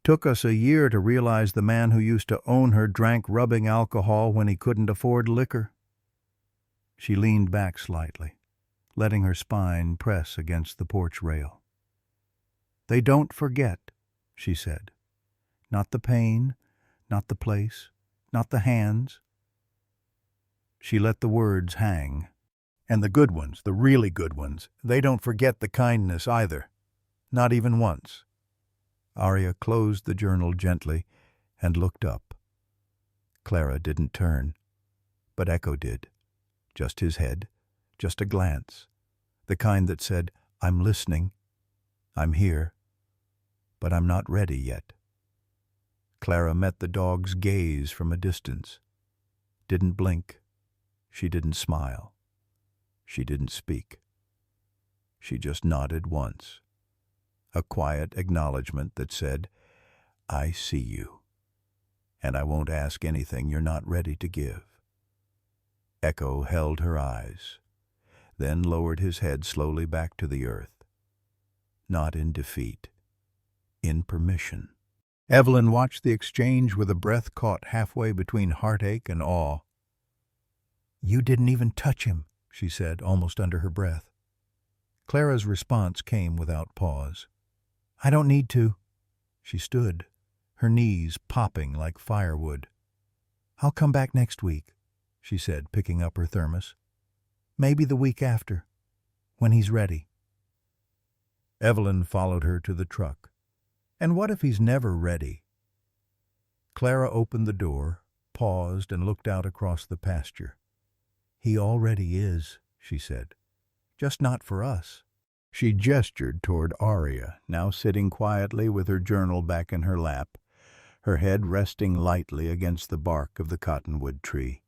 Took us a year to realize the man who used to own her drank rubbing alcohol when he couldn't afford liquor." She leaned back slightly, letting her spine press against the porch rail. "They don't forget," she said. Not the pain, not the place, not the hands. She let the words hang. And the good ones, the really good ones, they don't forget the kindness either. Not even once. Arya closed the journal gently and looked up. Clara didn't turn, but Echo did. Just his head, just a glance, the kind that said, I'm listening, I'm here, but I'm not ready yet. Clara met the dog's gaze from a distance. Didn't blink. She didn't smile. She didn't speak. She just nodded once. A quiet acknowledgement that said, I see you, and I won't ask anything you're not ready to give. Echo held her eyes, then lowered his head slowly back to the earth. Not in defeat, in permission. Evelyn watched the exchange with a breath caught halfway between heartache and awe. You didn't even touch him, she said, almost under her breath. Clara's response came without pause. I don't need to. She stood, her knees popping like firewood. I'll come back next week, she said, picking up her thermos. Maybe the week after, when he's ready. Evelyn followed her to the truck. And what if he's never ready? Clara opened the door, paused, and looked out across the pasture. He already is, she said. Just not for us. She gestured toward Arya, now sitting quietly with her journal back in her lap, her head resting lightly against the bark of the cottonwood tree.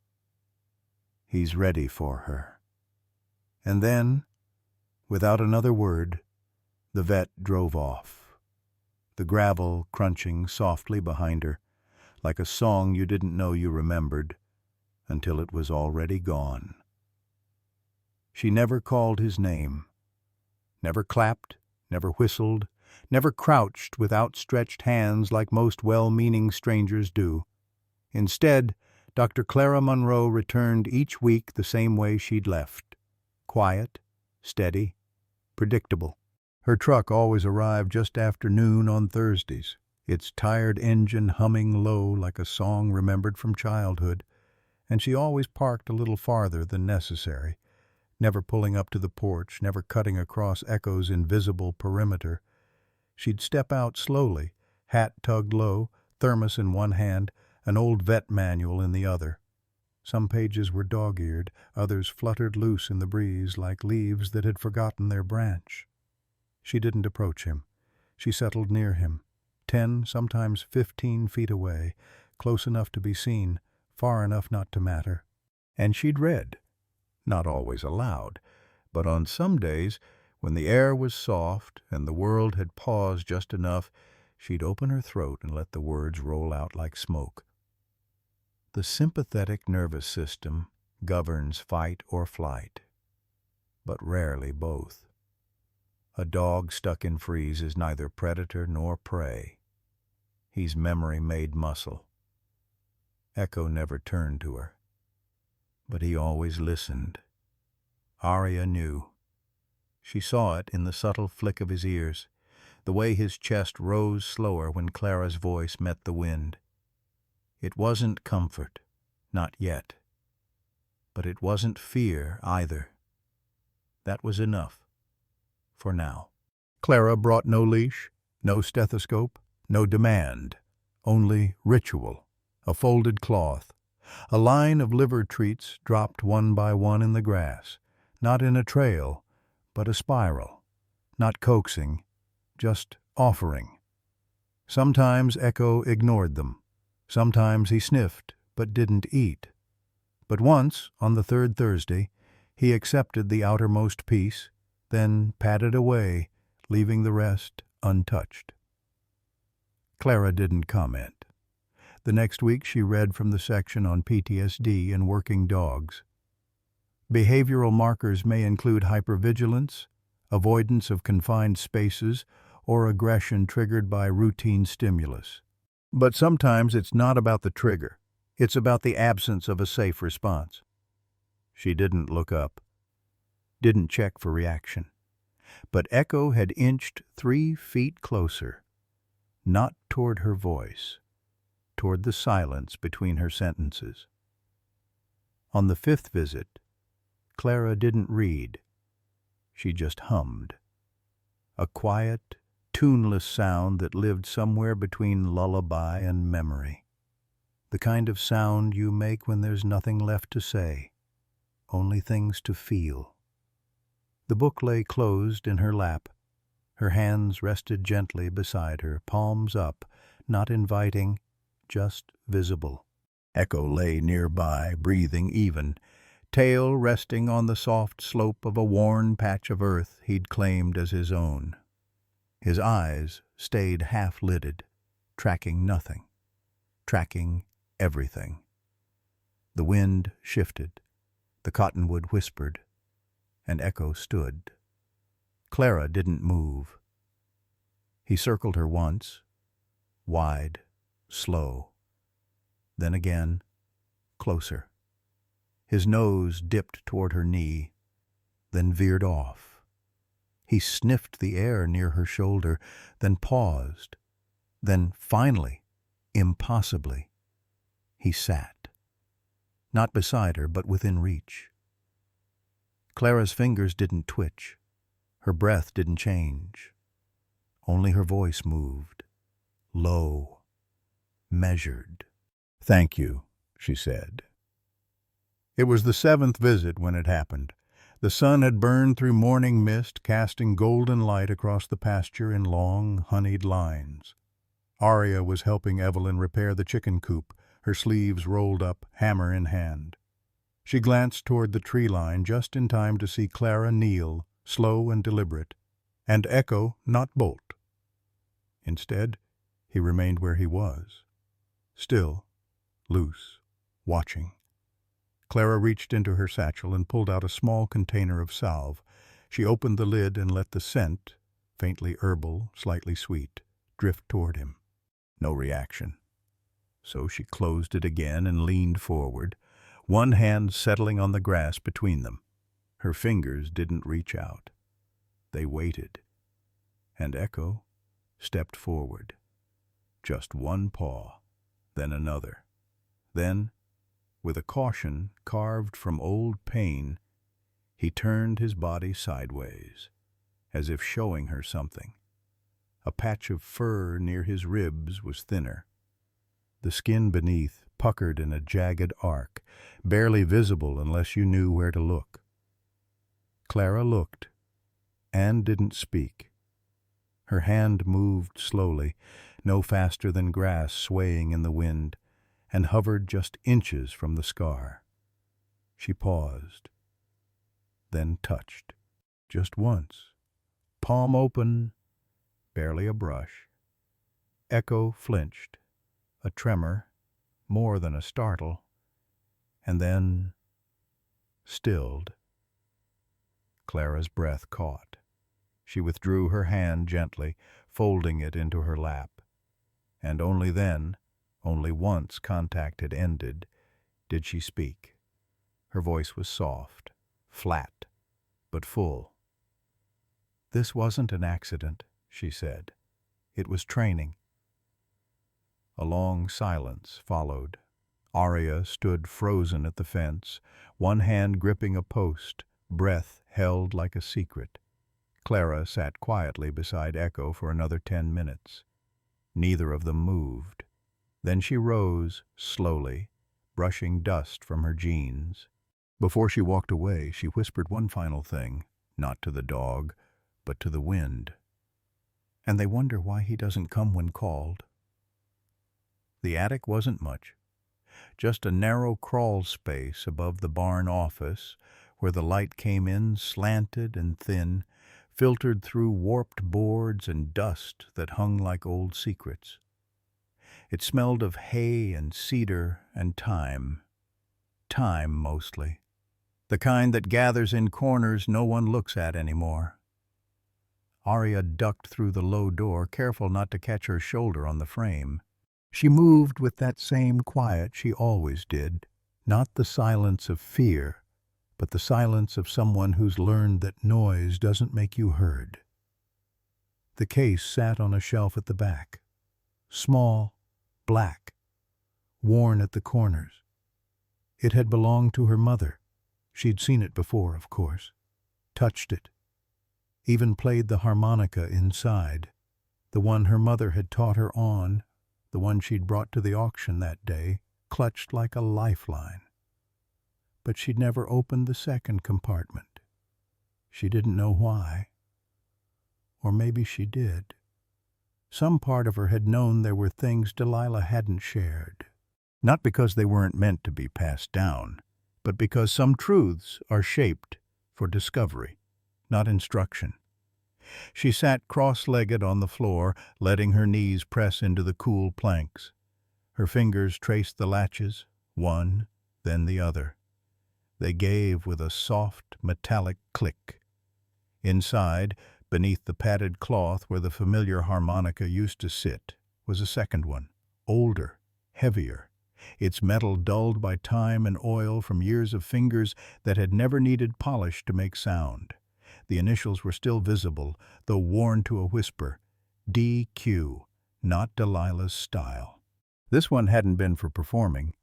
He's ready for her. And then, without another word, the vet drove off, the gravel crunching softly behind her, like a song you didn't know you remembered, until it was already gone. She never called his name, never clapped, never whistled, never crouched with outstretched hands like most well-meaning strangers do. Instead, Dr. Clara Monroe returned each week the same way she'd left, quiet, steady, predictable. Her truck always arrived just after noon on Thursdays, its tired engine humming low like a song remembered from childhood, and she always parked a little farther than necessary, never pulling up to the porch, never cutting across Echo's invisible perimeter. She'd step out slowly, hat tugged low, thermos in one hand, an old vet manual in the other. Some pages were dog-eared, others fluttered loose in the breeze like leaves that had forgotten their branch. She didn't approach him. She settled near him, 10, sometimes 15 feet away, close enough to be seen, far enough not to matter. And she'd read. Not always aloud, but on some days, when the air was soft and the world had paused just enough, she'd open her throat and let the words roll out like smoke. The sympathetic nervous system governs fight or flight, but rarely both. A dog stuck in freeze is neither predator nor prey. He's memory-made muscle. Echo never turned to her, but he always listened. Arya knew. She saw it in the subtle flick of his ears, the way his chest rose slower when Clara's voice met the wind. It wasn't comfort, not yet. But it wasn't fear either. That was enough, for now. Clara brought no leash, no stethoscope, no demand, only ritual, a folded cloth, a line of liver treats dropped one by one in the grass, not in a trail, but a spiral, not coaxing, just offering. Sometimes Echo ignored them. Sometimes he sniffed, but didn't eat. But once, on the third Thursday, he accepted the outermost piece, then padded away, leaving the rest untouched. Clara didn't comment. The next week she read from the section on PTSD and working dogs. Behavioral markers may include hypervigilance, avoidance of confined spaces, or aggression triggered by routine stimulus. But sometimes it's not about the trigger. It's about the absence of a safe response. She didn't look up, didn't check for reaction. But Echo had inched 3 feet closer. not toward her voice, toward the silence between her sentences. On the 5th visit, Clara didn't read. She just hummed. A quiet, tuneless sound that lived somewhere between lullaby and memory. The kind of sound you make when there's nothing left to say, only things to feel. The book lay closed in her lap. Her hands rested gently beside her, palms up, not inviting, just visible. Echo lay nearby, breathing even, tail resting on the soft slope of a worn patch of earth he'd claimed as his own. His eyes stayed half-lidded, tracking nothing, tracking everything. The wind shifted, the cottonwood whispered, and Echo stood. Clara didn't move. He circled her once, wide, slow. Then again, closer. His nose dipped toward her knee, then veered off. He sniffed the air near her shoulder, then paused. Then finally, impossibly, he sat. Not beside her, but within reach. Clara's fingers didn't twitch. Her breath didn't change. Only her voice moved, low, measured. "Thank you," she said. It was the 7th visit when it happened. The sun had burned through morning mist, casting golden light across the pasture in long, honeyed lines. Aria was helping Evelyn repair the chicken coop, her sleeves rolled up, hammer in hand. She glanced toward the tree line just in time to see Clara kneel, slow and deliberate, and Echo not bolt. Instead, he remained where he was, still, loose, watching. Clara reached into her satchel and pulled out a small container of salve. She opened the lid and let the scent, faintly herbal, slightly sweet, drift toward him. No reaction. So she closed it again and leaned forward, one hand settling on the grass between them. Her fingers didn't reach out. They waited. And Echo stepped forward. Just one paw, then another. Then, with a caution carved from old pain, he turned his body sideways, as if showing her something. A patch of fur near his ribs was thinner. The skin beneath puckered in a jagged arc, barely visible unless you knew where to look. Clara looked, and didn't speak. Her hand moved slowly, no faster than grass swaying in the wind, and hovered just inches from the scar. She paused, then touched, just once, palm open, barely a brush. Echo flinched, a tremor, more than a startle, and then stilled. Clara's breath caught. She withdrew her hand gently, folding it into her lap. And only then, only once contact had ended, did she speak. Her voice was soft, flat, but full. "This wasn't an accident," she said. "It was training." A long silence followed. Aria stood frozen at the fence, one hand gripping a post, breath held like a secret. Clara sat quietly beside Echo for another 10 minutes. Neither of them moved. Then she rose, slowly, brushing dust from her jeans. Before she walked away, she whispered one final thing, not to the dog, but to the wind. "And they wonder why he doesn't come when called." The attic wasn't much. Just a narrow crawl space above the barn office where the light came in slanted and thin, filtered through warped boards and dust that hung like old secrets. It smelled of hay and cedar and time. Time, mostly. The kind that gathers in corners no one looks at anymore. Aria ducked through the low door, careful not to catch her shoulder on the frame. She moved with that same quiet she always did, not the silence of fear, but the silence of someone who's learned that noise doesn't make you heard. The case sat on a shelf at the back. small, black, worn at the corners. It had belonged to her mother. She'd seen it before, of course, touched it, even played the harmonica inside, the one her mother had taught her on, the one she'd brought to the auction that day, clutched like a lifeline. But she'd never opened the second compartment. She didn't know why. Or maybe she did. Some part of her had known there were things Delilah hadn't shared. Not because they weren't meant to be passed down, but because some truths are shaped for discovery, not instruction. She sat cross-legged on the floor, letting her knees press into the cool planks. Her fingers traced the latches, one, then the other. They gave with a soft, metallic click. Inside, beneath the padded cloth where the familiar harmonica used to sit, was a second one, older, heavier, its metal dulled by time and oil from years of fingers that had never needed polish to make sound. The initials were still visible, though worn to a whisper. D.Q., not Delilah's style. This one hadn't been for performing.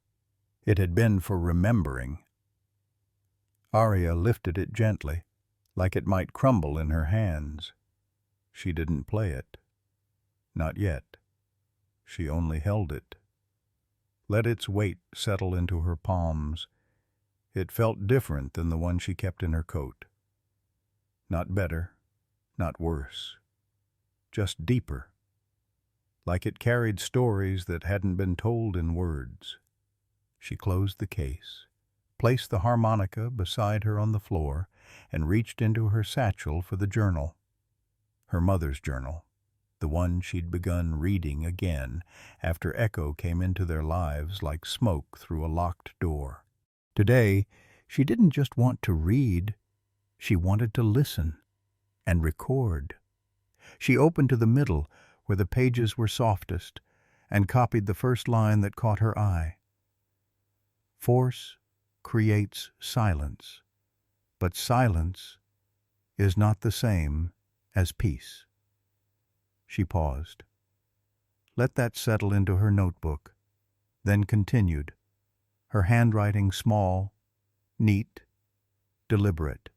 It had been for remembering. Arya lifted it gently, like it might crumble in her hands. She didn't play it. Not yet. She only held it. Let its weight settle into her palms. It felt different than the one she kept in her coat. Not better, not worse. Just deeper. Like it carried stories that hadn't been told in words. She closed the case, placed the harmonica beside her on the floor, and reached into her satchel for the journal. Her mother's journal, the one she'd begun reading again after Echo came into their lives like smoke through a locked door. Today, she didn't just want to read, she wanted to listen and record. She opened to the middle, where the pages were softest, and copied the first line that caught her eye. Force creates silence, but silence is not the same as peace. She paused. Let that settle into her notebook, then continued, her handwriting small, neat, deliberate.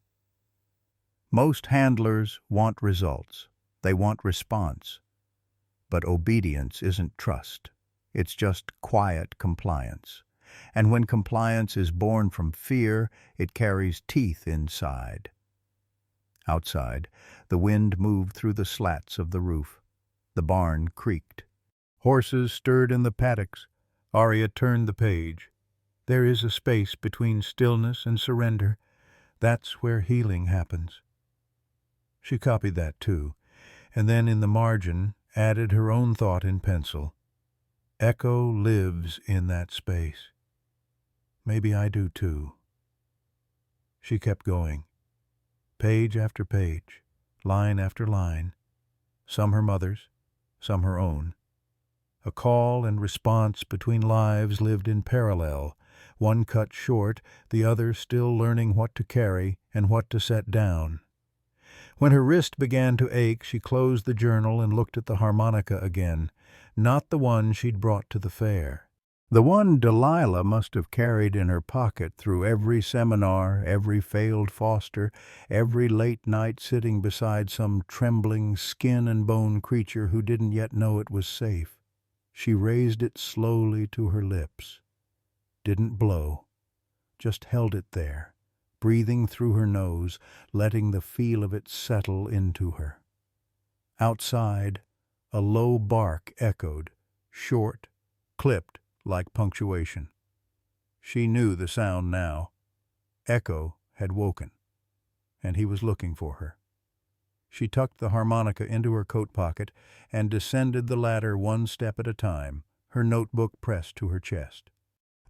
Most handlers want results. They want response. But obedience isn't trust. It's just quiet compliance. And when compliance is born from fear, it carries teeth inside. Outside, the wind moved through the slats of the roof. The barn creaked. Horses stirred in the paddocks. Arya turned the page. There is a space between stillness and surrender. That's where healing happens. She copied that too, and then in the margin added her own thought in pencil. Echo lives in that space. Maybe I do too. She kept going. Page after page, line after line, some her mother's, some her own. A call and response between lives lived in parallel, one cut short, the other still learning what to carry and what to set down. When her wrist began to ache, she closed the journal and looked at the harmonica again, not the one she'd brought to the fair. The one Delilah must have carried in her pocket through every seminar, every failed foster, every late night sitting beside some trembling skin-and-bone creature who didn't yet know it was safe. She raised it slowly to her lips. Didn't blow, just held it there, breathing through her nose, letting the feel of it settle into her. Outside, a low bark echoed, short, clipped like punctuation. She knew the sound now. Echo had woken, and he was looking for her. She tucked the harmonica into her coat pocket and descended the ladder one step at a time, her notebook pressed to her chest.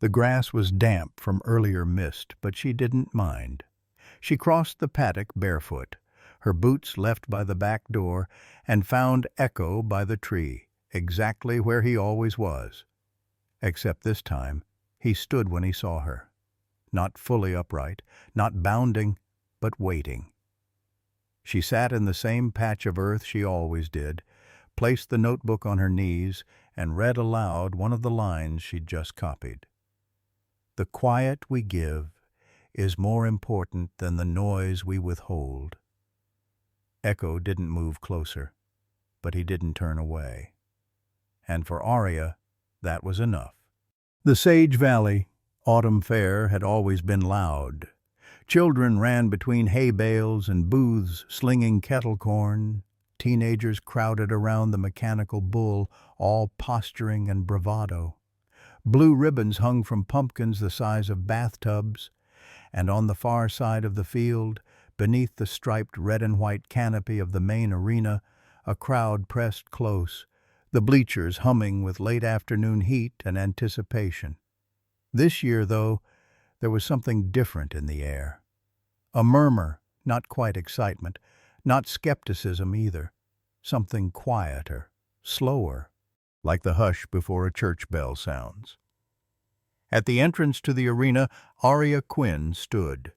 The grass was damp from earlier mist, but she didn't mind. She crossed the paddock barefoot, her boots left by the back door, and found Echo by the tree, exactly where he always was. Except this time, he stood when he saw her. Not fully upright, not bounding, but waiting. She sat in the same patch of earth she always did, placed the notebook on her knees, and read aloud one of the lines she'd just copied. "The quiet we give is more important than the noise we withhold." Echo didn't move closer, but he didn't turn away. And for Arya, that was enough. The Sage Valley autumn fair had always been loud. Children ran between hay bales and booths slinging kettle corn. Teenagers crowded around the mechanical bull, all posturing and bravado. Blue ribbons hung from pumpkins the size of bathtubs, and on the far side of the field, beneath the striped red and white canopy of the main arena, a crowd pressed close, the bleachers humming with late afternoon heat and anticipation. This year, though, there was something different in the air. A murmur, not quite excitement, not skepticism either. Something quieter, slower, like the hush before a church bell sounds. At the entrance to the arena, Arya Quinn stood.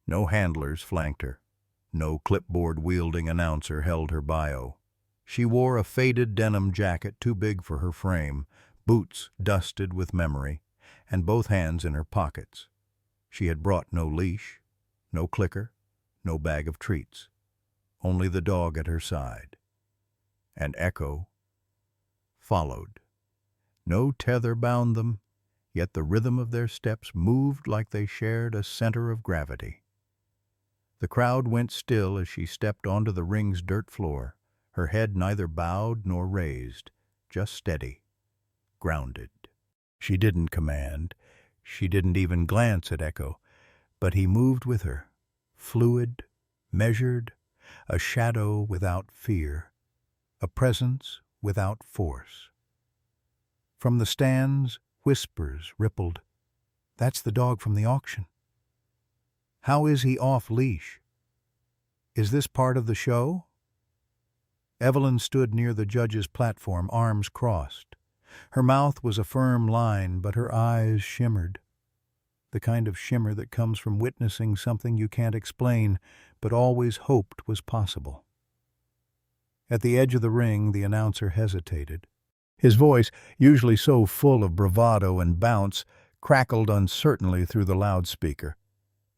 No handlers flanked her. No clipboard-wielding announcer held her bio. She wore a faded denim jacket too big for her frame, boots dusted with memory, and both hands in her pockets. She had brought no leash, no clicker, no bag of treats. Only the dog at her side. And Echo followed. No tether bound them, yet the rhythm of their steps moved like they shared a center of gravity. The crowd went still as she stepped onto the ring's dirt floor, her head neither bowed nor raised, just steady, grounded. She didn't command. She didn't even glance at Echo, but he moved with her, fluid, measured, a shadow without fear, a presence without force. From the stands, whispers rippled. "That's the dog from the auction. How is he off leash? Is this part of the show?" Evelyn stood near the judge's platform, arms crossed. Her mouth was a firm line, but her eyes shimmered. The kind of shimmer that comes from witnessing something you can't explain, but always hoped was possible. At the edge of the ring, the announcer hesitated. His voice, usually so full of bravado and bounce, crackled uncertainly through the loudspeaker.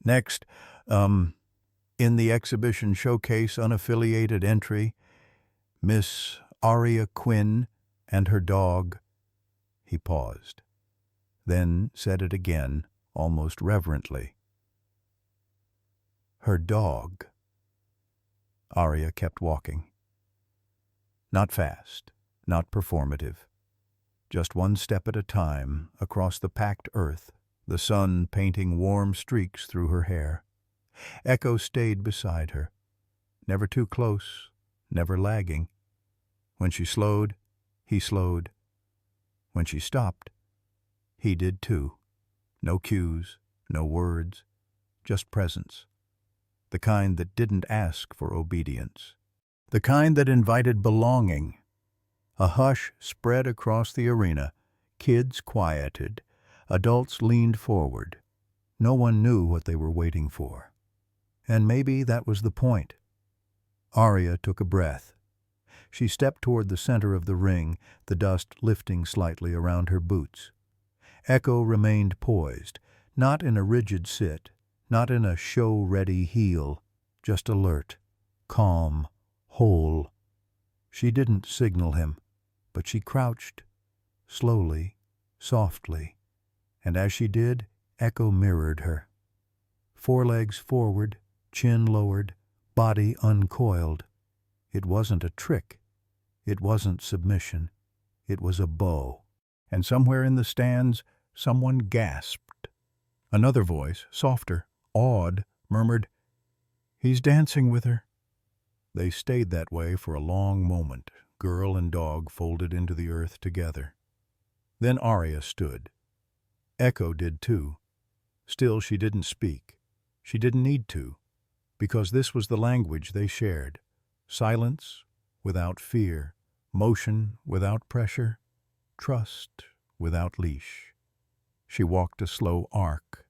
"Next, in the exhibition showcase unaffiliated entry, Miss Arya Quinn and her dog." He paused, then said it again, almost reverently. "Her dog." Arya kept walking. Not fast, not performative. Just one step at a time, across the packed earth, the sun painting warm streaks through her hair. Echo stayed beside her, never too close, never lagging. When she slowed, he slowed. When she stopped, he did too. No cues, no words, just presence. The kind that didn't ask for obedience. The kind that invited belonging. A hush spread across the arena. Kids quieted. Adults leaned forward. No one knew what they were waiting for. And maybe that was the point. Arya took a breath. She stepped toward the center of the ring, the dust lifting slightly around her boots. Echo remained poised, not in a rigid sit, not in a show-ready heel, just alert, calm, whole. She didn't signal him, but she crouched, slowly, softly, and as she did, Echo mirrored her. Forelegs forward, chin lowered, body uncoiled. It wasn't a trick. It wasn't submission. It was a bow. And somewhere in the stands, someone gasped. Another voice, softer, awed, murmured, "He's dancing with her." They stayed that way for a long moment, girl and dog folded into the earth together. Then Arya stood. Echo did too. Still, she didn't speak. She didn't need to, because this was the language they shared. Silence without fear, motion without pressure, trust without leash. She walked a slow arc.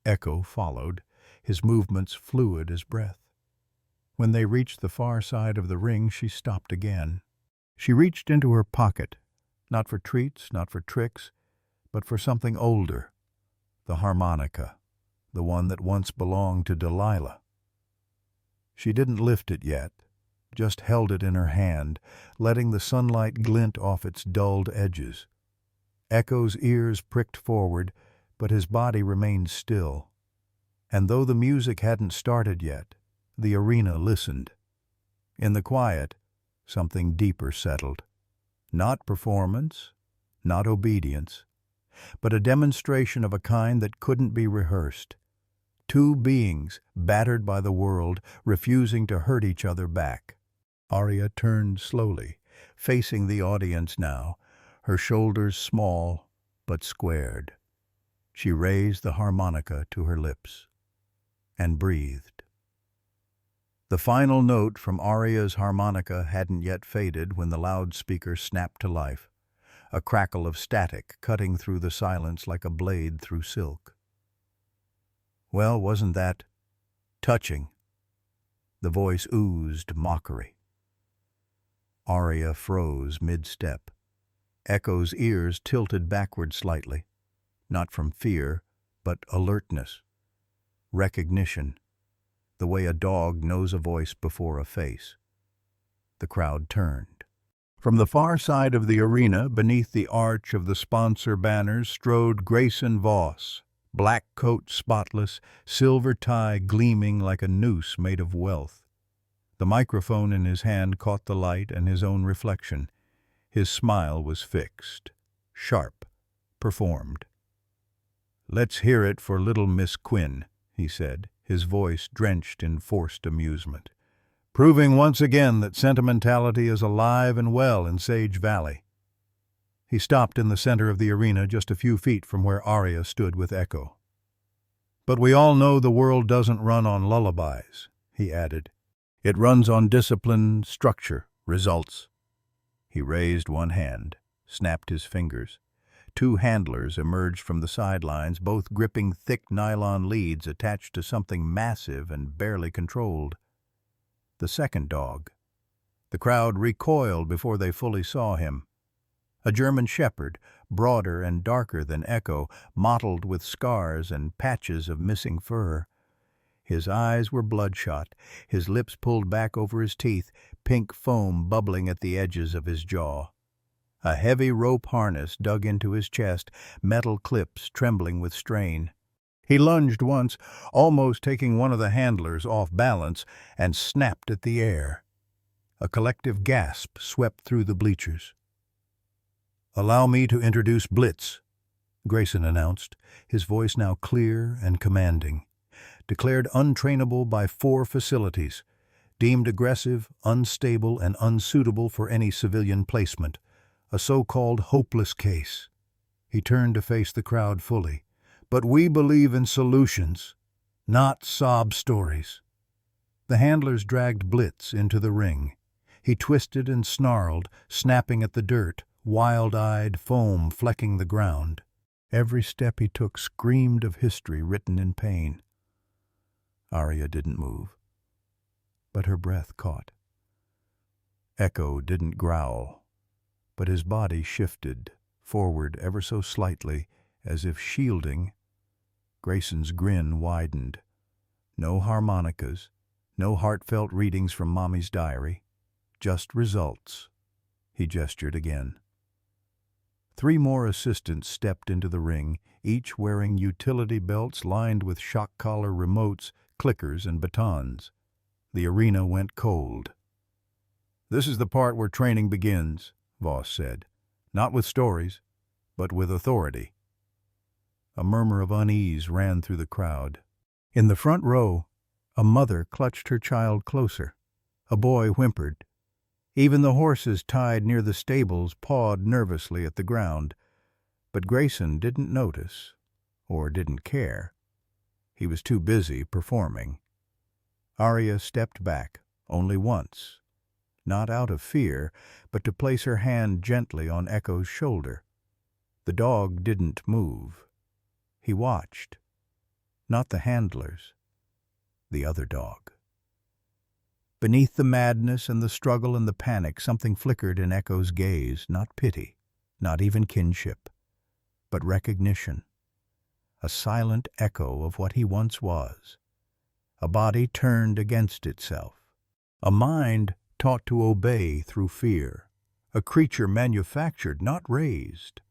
Echo followed, his movements fluid as breath. When they reached the far side of the ring, she stopped again. She reached into her pocket, Not for treats, not for tricks, but for something older, the harmonica, the one that once belonged to Delilah. She didn't lift it yet, just held it in her hand, letting the sunlight glint off its dulled edges. Echo's ears pricked forward, but his body remained still. And though the music hadn't started yet, the arena listened. In the quiet, something deeper settled. Not performance, not obedience, but a demonstration of a kind that couldn't be rehearsed. Two beings, battered by the world, refusing to hurt each other back. Arya turned slowly, facing the audience now, her shoulders small but squared. She raised the harmonica to her lips and breathed. The final note from Arya's harmonica hadn't yet faded when the loudspeaker snapped to life, a crackle of static cutting through the silence like a blade through silk. Well, wasn't that touching? The voice oozed mockery. Arya froze mid-step. Echo's ears tilted backward slightly, not from fear, but alertness, recognition, the way a dog knows a voice before a face. The crowd turned. From the far side of the arena, beneath the arch of the sponsor banners, strode Grayson Voss, black coat spotless, silver tie gleaming like a noose made of wealth. The microphone in his hand caught the light and his own reflection. His smile was fixed, sharp, performed. "Let's hear it for little Miss Quinn," he said, his voice drenched in forced amusement, proving once again that sentimentality is alive and well in Sage Valley. He stopped in the center of the arena just a few feet from where Arya stood with Echo. "But we all know the world doesn't run on lullabies," he added. "It runs on discipline, structure, results." He raised one hand, snapped his fingers. Two handlers emerged from the sidelines, both gripping thick nylon leads attached to something massive and barely controlled. The second dog. The crowd recoiled before they fully saw him. A German shepherd, broader and darker than Echo, mottled with scars and patches of missing fur. His eyes were bloodshot, his lips pulled back over his teeth, pink foam bubbling at the edges of his jaw. A heavy rope harness dug into his chest, metal clips trembling with strain. He lunged once, almost taking one of the handlers off balance, and snapped at the air. A collective gasp swept through the bleachers. "Allow me to introduce Blitz," Grayson announced, his voice now clear and commanding. Declared untrainable by 4 facilities, deemed aggressive, unstable, and unsuitable for any civilian placement, a so-called hopeless case. He turned to face the crowd fully. "But we believe in solutions, not sob stories." The handlers dragged Blitz into the ring. He twisted and snarled, snapping at the dirt, wild-eyed, foam flecking the ground. Every step he took screamed of history written in pain. Arya didn't move, but her breath caught. Echo didn't growl, but his body shifted forward ever so slightly, as if shielding. Grayson's grin widened. No harmonicas, no heartfelt readings from Mommy's diary, just results. He gestured again. 3 more assistants stepped into the ring, each wearing utility belts lined with shock collar remotes, clickers, and batons. The arena went cold. "This is the part where training begins," Voss said. "Not with stories, but with authority." A murmur of unease ran through the crowd. In the front row, a mother clutched her child closer. A boy whimpered. Even the horses tied near the stables pawed nervously at the ground. But Grayson didn't notice, or didn't care. He was too busy performing. Arya stepped back, only once, not out of fear, but to place her hand gently on Echo's shoulder. The dog didn't move. He watched. Not the handlers, the other dog. Beneath the madness and the struggle and the panic, something flickered in Echo's gaze, not pity, not even kinship, but recognition, a silent echo of what he once was, a body turned against itself, a mind taught to obey through fear, a creature manufactured, not raised.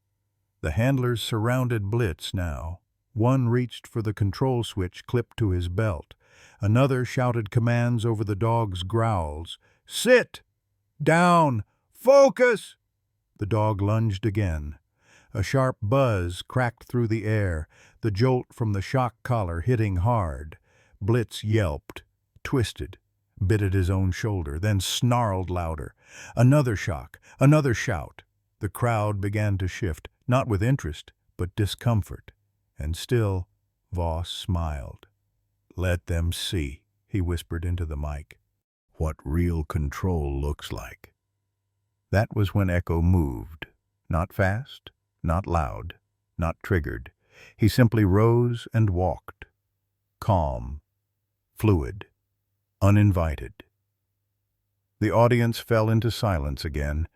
The handlers surrounded Blitz now. One reached for the control switch clipped to his belt. Another shouted commands over the dog's growls. "Sit! Down! Focus!" The dog lunged again. A sharp buzz cracked through the air, the jolt from the shock collar hitting hard. Blitz yelped, twisted, bit at his own shoulder, then snarled louder. Another shock, another shout. The crowd began to shift, not with interest, but discomfort. And still, Voss smiled. "Let them see," he whispered into the mic, "what real control looks like." That was when Echo moved. Not fast, not loud, not triggered. He simply rose and walked. Calm, fluid, uninvited. The audience fell into silence again,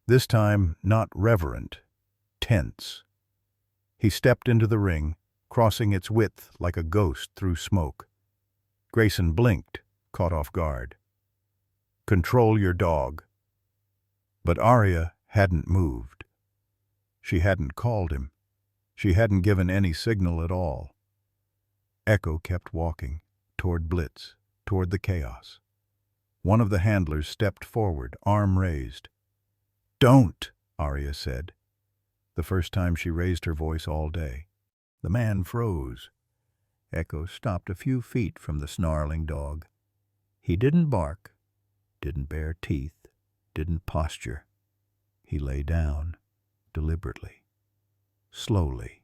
this time not reverent, tense. He stepped into the ring, crossing its width like a ghost through smoke. Grayson blinked, caught off guard. "Control your dog." But Arya hadn't moved. She hadn't called him. She hadn't given any signal at all. Echo kept walking, toward Blitz, toward the chaos. One of the handlers stepped forward, arm raised. "Don't," Arya said, the first time she raised her voice all day. The man froze. Echo stopped a few feet from the snarling dog. He didn't bark, didn't bare teeth, didn't posture. He lay down, deliberately, slowly,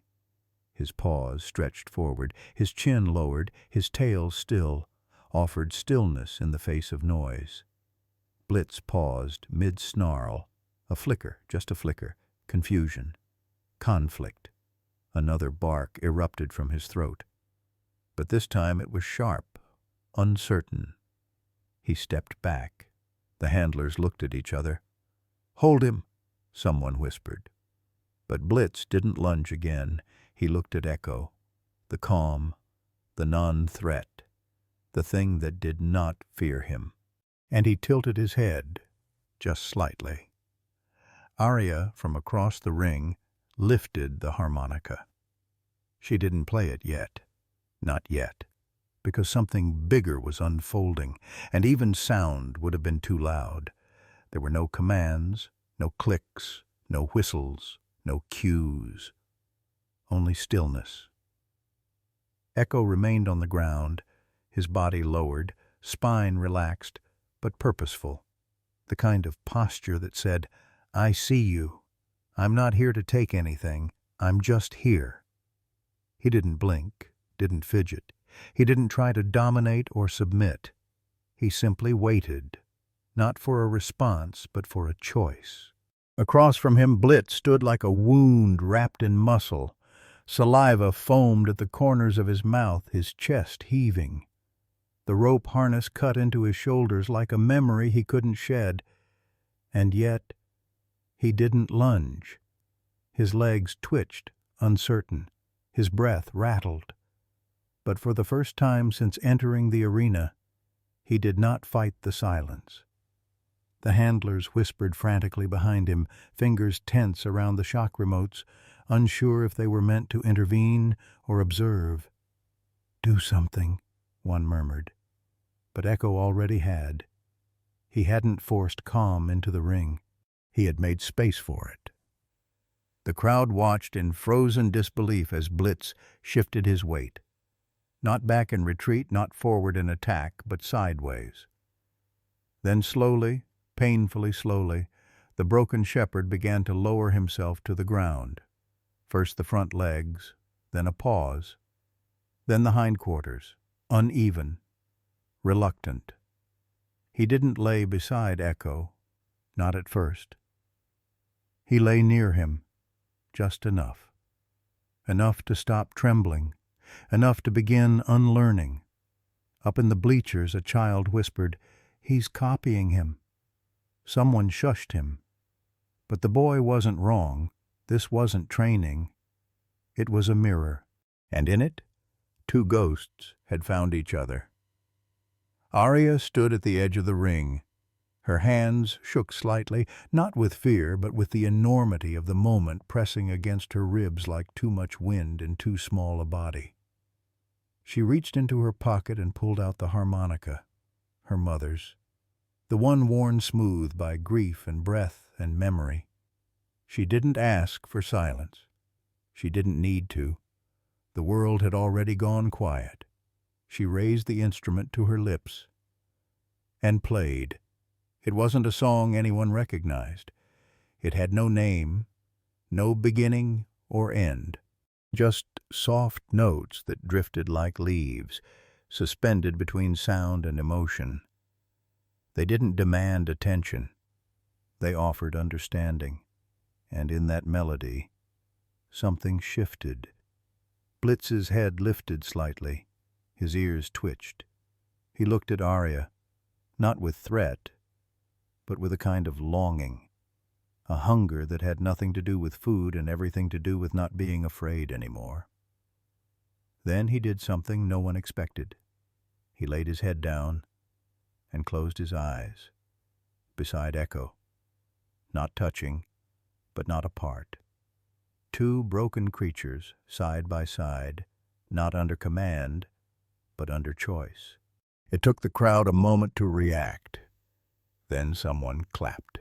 his paws stretched forward, his chin lowered, his tail still, offered stillness in the face of noise. Blitz paused mid-snarl, a flicker, just a flicker, confusion, conflict. Another bark erupted from his throat. But this time it was sharp, uncertain. He stepped back. The handlers looked at each other. "Hold him," someone whispered. But Blitz didn't lunge again. He looked at Echo, the calm, the non-threat, the thing that did not fear him. And he tilted his head, just slightly. Arya, from across the ring, lifted the harmonica. She didn't play it yet. Not yet. Because something bigger was unfolding, and even sound would have been too loud. There were no commands, no clicks, no whistles, no cues. Only stillness. Echo remained on the ground, his body lowered, spine relaxed, but purposeful. The kind of posture that said, "I see you. I'm not here to take anything. I'm just here." He didn't blink, didn't fidget. He didn't try to dominate or submit. He simply waited, not for a response, but for a choice. Across from him, Blitz stood like a wound wrapped in muscle. Saliva foamed at the corners of his mouth, his chest heaving. The rope harness cut into his shoulders like a memory he couldn't shed. And yet, he didn't lunge. His legs twitched, uncertain. His breath rattled. But for the first time since entering the arena, he did not fight the silence. The handlers whispered frantically behind him, fingers tense around the shock remotes, unsure if they were meant to intervene or observe. "Do something," one murmured. But Echo already had. He hadn't forced calm into the ring. He had made space for it. The crowd watched in frozen disbelief as Blitz shifted his weight. Not back in retreat, not forward in attack, but sideways. Then slowly, painfully slowly, the broken shepherd began to lower himself to the ground. First the front legs, then a pause, then the hindquarters, uneven, reluctant. He didn't lay beside Echo, not at first. He lay near him, just enough. Enough to stop trembling, enough to begin unlearning. Up in the bleachers a child whispered, "He's copying him." Someone shushed him. But the boy wasn't wrong. This wasn't training. It was a mirror, and in it, two ghosts had found each other. Arya stood at the edge of the ring. Her hands shook slightly, not with fear, but with the enormity of the moment pressing against her ribs like too much wind in too small a body. She reached into her pocket and pulled out the harmonica, her mother's, the one worn smooth by grief and breath and memory. She didn't ask for silence. She didn't need to. The world had already gone quiet. She raised the instrument to her lips and played. It wasn't a song anyone recognized. It had no name, no beginning or end. Just soft notes that drifted like leaves, suspended between sound and emotion. They didn't demand attention. They offered understanding. And in that melody, something shifted. Blitz's head lifted slightly. His ears twitched. He looked at Arya, not with threat, but with a kind of longing, a hunger that had nothing to do with food and everything to do with not being afraid anymore. Then he did something no one expected. He laid his head down and closed his eyes, beside Echo, not touching, but not apart. Two broken creatures, side by side, not under command, but under choice. It took the crowd a moment to react. Then someone clapped,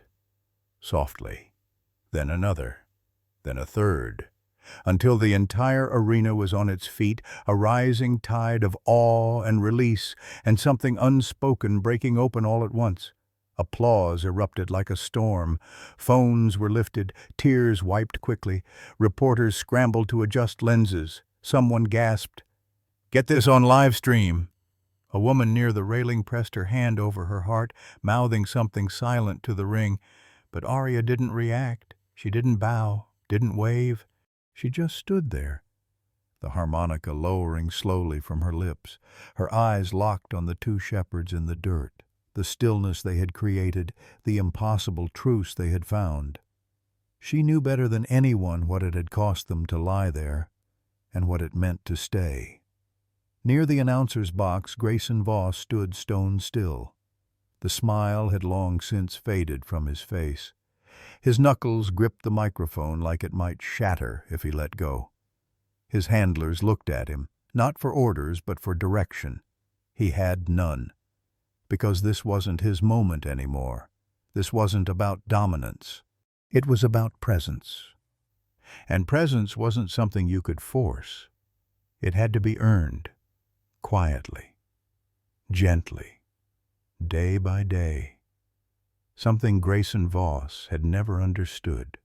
softly, then another, then a third, until the entire arena was on its feet, a rising tide of awe and release, and something unspoken breaking open all at once. Applause erupted like a storm. Phones were lifted, tears wiped quickly. Reporters scrambled to adjust lenses. Someone gasped, "Get this on live stream." A woman near the railing pressed her hand over her heart, mouthing something silent to the ring. But Arya didn't react. She didn't bow, didn't wave. She just stood there, the harmonica lowering slowly from her lips, her eyes locked on the two shepherds in the dirt, the stillness they had created, the impossible truce they had found. She knew better than anyone what it had cost them to lie there, and what it meant to stay. Near the announcer's box, Grayson Voss stood stone still. The smile had long since faded from his face. His knuckles gripped the microphone like it might shatter if he let go. His handlers looked at him, not for orders but for direction. He had none. Because this wasn't his moment anymore. This wasn't about dominance. It was about presence. And presence wasn't something you could force. It had to be earned. Quietly, gently, day by day. Something Grayson Voss had never understood.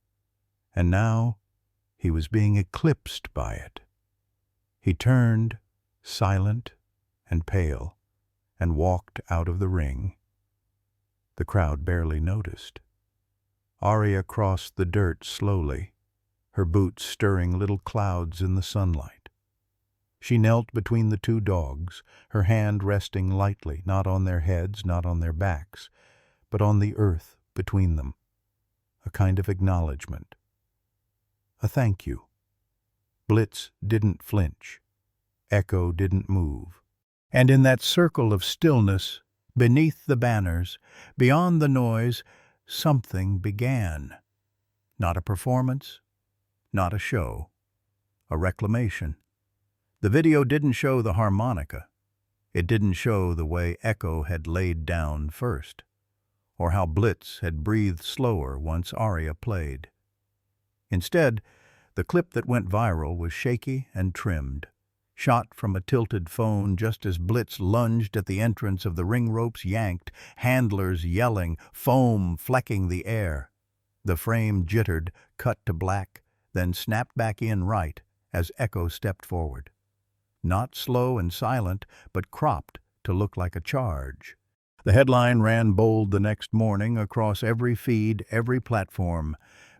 And now he was being eclipsed by it. He turned, silent and pale, and walked out of the ring. The crowd barely noticed. Arya crossed the dirt slowly, her boots stirring little clouds in the sunlight. She knelt between the two dogs, her hand resting lightly, not on their heads, not on their backs, but on the earth between them. A kind of acknowledgement. A thank you. Blitz didn't flinch. Echo didn't move. And in that circle of stillness, beneath the banners, beyond the noise, something began. Not a performance, not a show, a reclamation. The video didn't show the harmonica. It didn't show the way Echo had laid down first, or how Blitz had breathed slower once Arya played. Instead, the clip that went viral was shaky and trimmed, shot from a tilted phone just as Blitz lunged at the entrance of the ring ropes yanked, handlers yelling, foam flecking the air. The frame jittered, cut to black, then snapped back in right as Echo stepped forward. Not slow and silent, but cropped to look like a charge. The headline ran bold the next morning across every feed, every platform.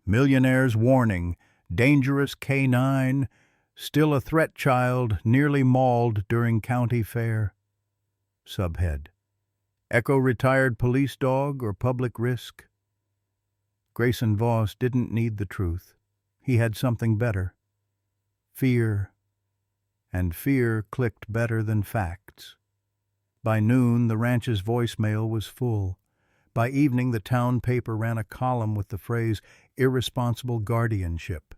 Millionaire's warning, dangerous K9, still a threat child, nearly mauled during county fair. Subhead: Echo retired police dog or public risk? Grayson Voss didn't need the truth. He had something better. Fear. And fear clicked better than facts. By noon, the ranch's voicemail was full. By evening, the town paper ran a column with the phrase, irresponsible guardianship.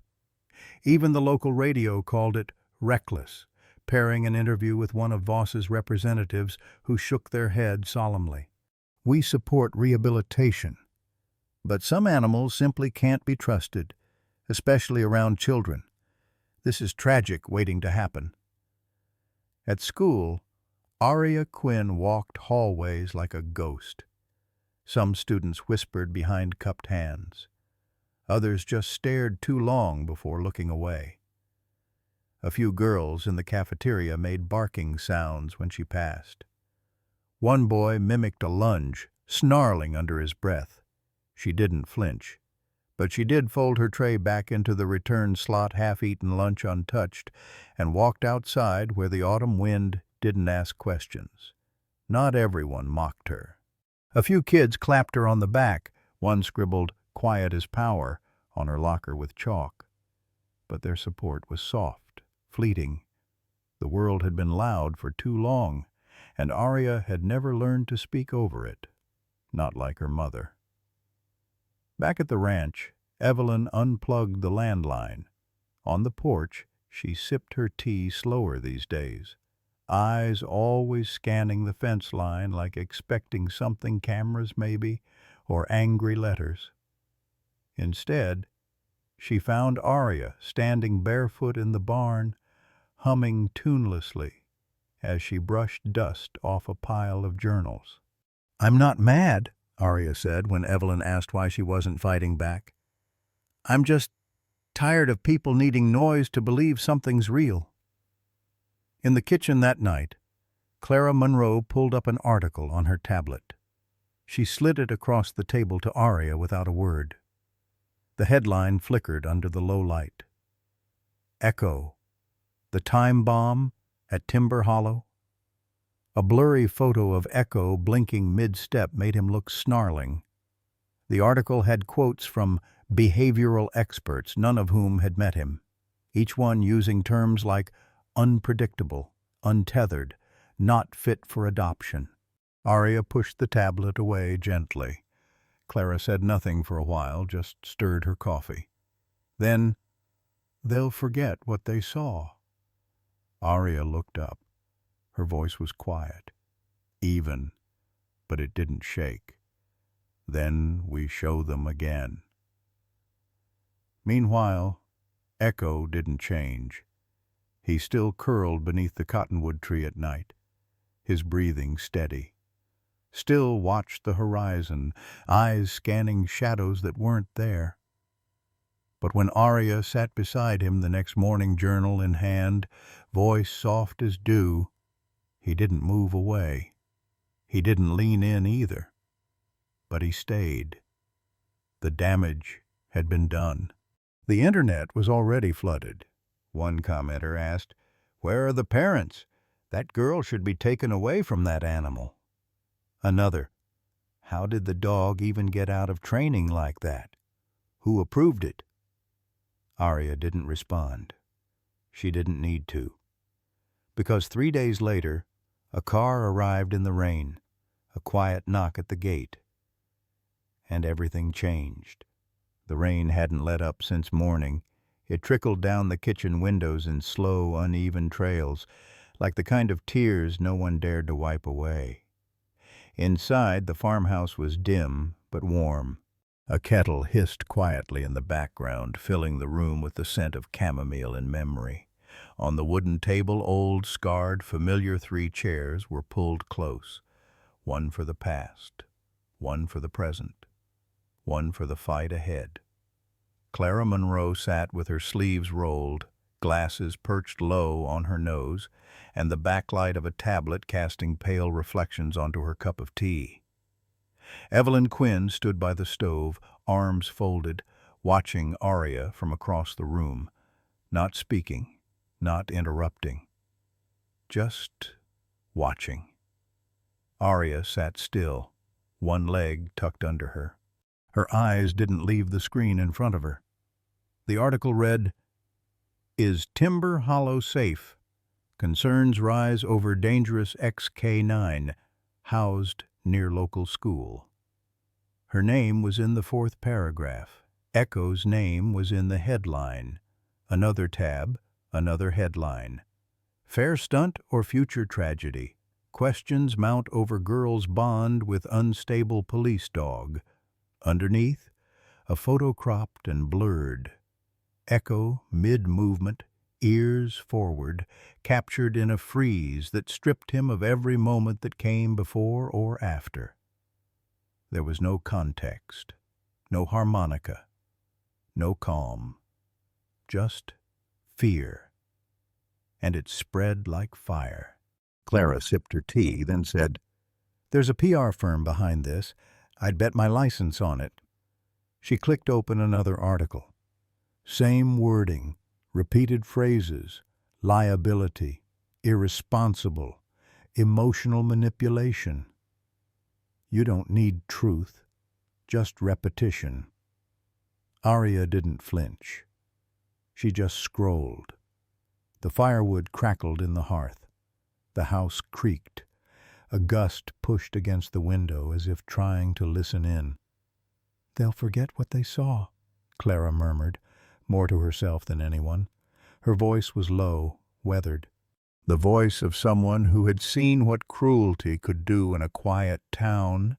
Even the local radio called it reckless, pairing an interview with one of Voss's representatives who shook their head solemnly. We support rehabilitation, but some animals simply can't be trusted, especially around children. This is tragic waiting to happen. At school, Aria Quinn walked hallways like a ghost. Some students whispered behind cupped hands. Others just stared too long before looking away. A few girls in the cafeteria made barking sounds when she passed. One boy mimicked a lunge, snarling under his breath. She didn't flinch, but she did fold her tray back into the return slot, half-eaten lunch untouched, and walked outside where the autumn wind didn't ask questions. Not everyone mocked her. A few kids clapped her on the back. One scribbled, "Quiet as power," on her locker with chalk. But their support was soft, fleeting. The world had been loud for too long, and Aria had never learned to speak over it, not like her mother. Back at the ranch, Evelyn unplugged the landline. On the porch, she sipped her tea slower these days, eyes always scanning the fence line like expecting something, cameras maybe, or angry letters. Instead, she found Aria standing barefoot in the barn, humming tunelessly as she brushed dust off a pile of journals. "I'm not mad," Aria said when Evelyn asked why she wasn't fighting back. "I'm just tired of people needing noise to believe something's real." In the kitchen that night, Clara Monroe pulled up an article on her tablet. She slid it across the table to Aria without a word. The headline flickered under the low light. Echo, the time bomb at Timber Hollow. A blurry photo of Echo blinking mid-step made him look snarling. The article had quotes from behavioral experts, none of whom had met him, each one using terms like unpredictable, untethered, not fit for adoption. Aria pushed the tablet away gently. Clara said nothing for a while, just stirred her coffee. Then, "They'll forget what they saw." Aria looked up. Her voice was quiet, even, but it didn't shake. "Then we show them again." Meanwhile, Echo didn't change. He still curled beneath the cottonwood tree at night, his breathing steady. Still watched the horizon, eyes scanning shadows that weren't there. But when Aria sat beside him the next morning, journal in hand, voice soft as dew, he didn't move away. He didn't lean in either. But he stayed. The damage had been done. The internet was already flooded. One commenter asked, "Where are the parents? That girl should be taken away from that animal." Another, "How did the dog even get out of training like that? Who approved it?" Aria didn't respond. She didn't need to. Because 3 days later, a car arrived in the rain, a quiet knock at the gate. And everything changed. The rain hadn't let up since morning. It trickled down the kitchen windows in slow, uneven trails, like the kind of tears no one dared to wipe away. Inside, the farmhouse was dim but warm. A kettle hissed quietly in the background, filling the room with the scent of chamomile and memory. On the wooden table, old, scarred, familiar 3 chairs were pulled close. One for the past, one for the present, one for the fight ahead. Clara Monroe sat with her sleeves rolled, glasses perched low on her nose, and the backlight of a tablet casting pale reflections onto her cup of tea. Evelyn Quinn stood by the stove, arms folded, watching Aria from across the room, not speaking, not interrupting, just watching. Aria sat still, one leg tucked under her. Her eyes didn't leave the screen in front of her. The article read, "Is Timber Hollow safe? Concerns rise over dangerous XK9 housed near local school." Her name was in the fourth paragraph. Echo's name was in the headline. Another tab, another headline. "Fair stunt or future tragedy? Questions mount over girl's bond with unstable police dog." Underneath, a photo cropped and blurred. Echo, mid-movement, ears forward, captured in a freeze that stripped him of every moment that came before or after. There was no context, no harmonica, no calm, just fear. And it spread like fire. Clara sipped her tea, then said, "There's a PR firm behind this. I'd bet my license on it." She clicked open another article. Same wording, repeated phrases, liability, irresponsible, emotional manipulation. You don't need truth, just repetition. Arya didn't flinch. She just scrolled. The firewood crackled in the hearth. The house creaked. A gust pushed against the window as if trying to listen in. "They'll forget what they saw," Clara murmured, more to herself than anyone. Her voice was low, weathered. The voice of someone who had seen what cruelty could do in a quiet town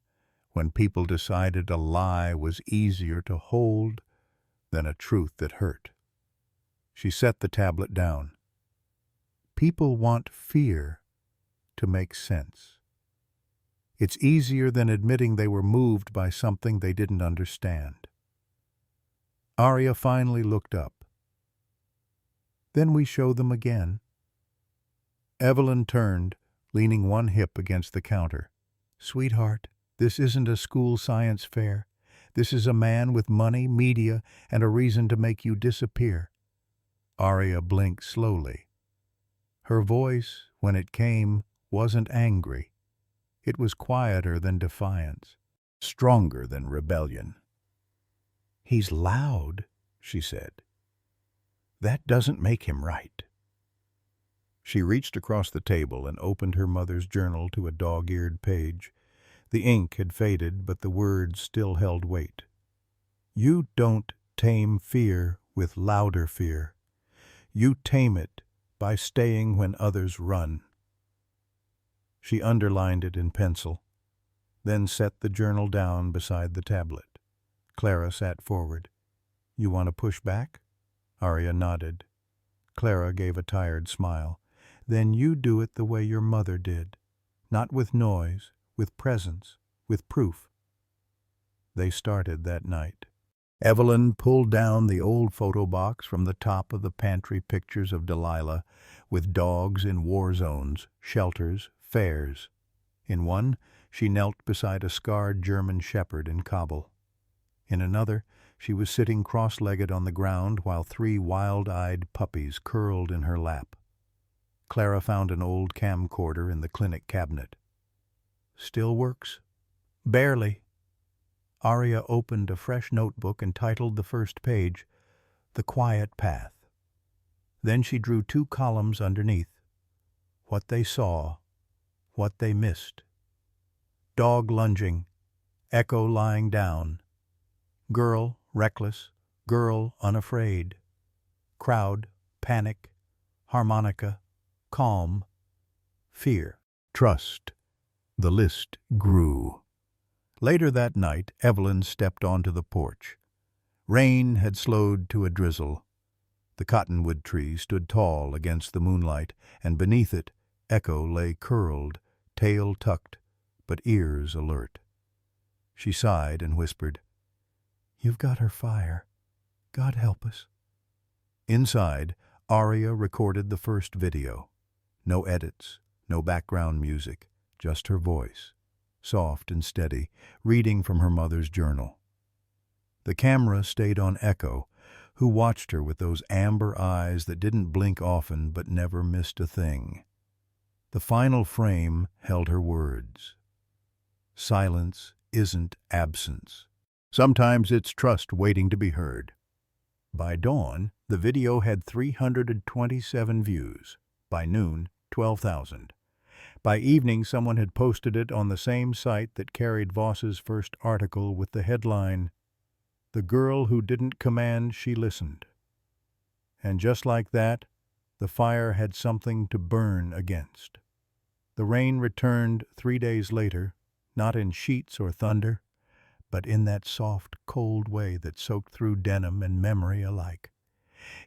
when people decided a lie was easier to hold than a truth that hurt. She set the tablet down. People want fear to make sense. It's easier than admitting they were moved by something they didn't understand. Arya finally looked up. "Then we show them again." Evelyn turned, leaning one hip against the counter. "Sweetheart, this isn't a school science fair. This is a man with money, media, and a reason to make you disappear." Arya blinked slowly. Her voice, when it came, wasn't angry. It was quieter than defiance, stronger than rebellion. "He's loud," she said. "That doesn't make him right." She reached across the table and opened her mother's journal to a dog-eared page. The ink had faded, but the words still held weight. "You don't tame fear with louder fear. You tame it by staying when others run." She underlined it in pencil, then set the journal down beside the tablet. Clara sat forward. "You want to push back?" Arya nodded. Clara gave a tired smile. "Then you do it the way your mother did. Not with noise, with presence, with proof." They started that night. Evelyn pulled down the old photo box from the top of the pantry, pictures of Delilah with dogs in war zones, shelters, fairs. In one, she knelt beside a scarred German shepherd in Kabul. In another, she was sitting cross-legged on the ground while 3 wild-eyed puppies curled in her lap. Clara found an old camcorder in the clinic cabinet. "Still works?" "Barely." Arya opened a fresh notebook and titled the first page, "The Quiet Path." Then she drew 2 columns underneath. What they saw, what they missed. Dog lunging, Echo lying down. Girl reckless, girl unafraid. Crowd, panic, harmonica, calm, fear, trust. The list grew. Later that night, Evelyn stepped onto the porch. Rain had slowed to a drizzle. The cottonwood tree stood tall against the moonlight, and beneath it, Echo lay curled, tail tucked, but ears alert. She sighed and whispered, "You've got her fire. God help us." Inside, Arya recorded the first video. No edits, no background music, just her voice, soft and steady, reading from her mother's journal. The camera stayed on Echo, who watched her with those amber eyes that didn't blink often but never missed a thing. The final frame held her words. "Silence isn't absence. Sometimes it's trust waiting to be heard. By dawn, the video had 327 views. By noon, 12,000. By evening, someone had posted it on the same site that carried Voss's first article with the headline, "The Girl Who Didn't Command, She Listened." And just like that, the fire had something to burn against. The rain returned 3 days later, not in sheets or thunder, but in that soft, cold way that soaked through denim and memory alike.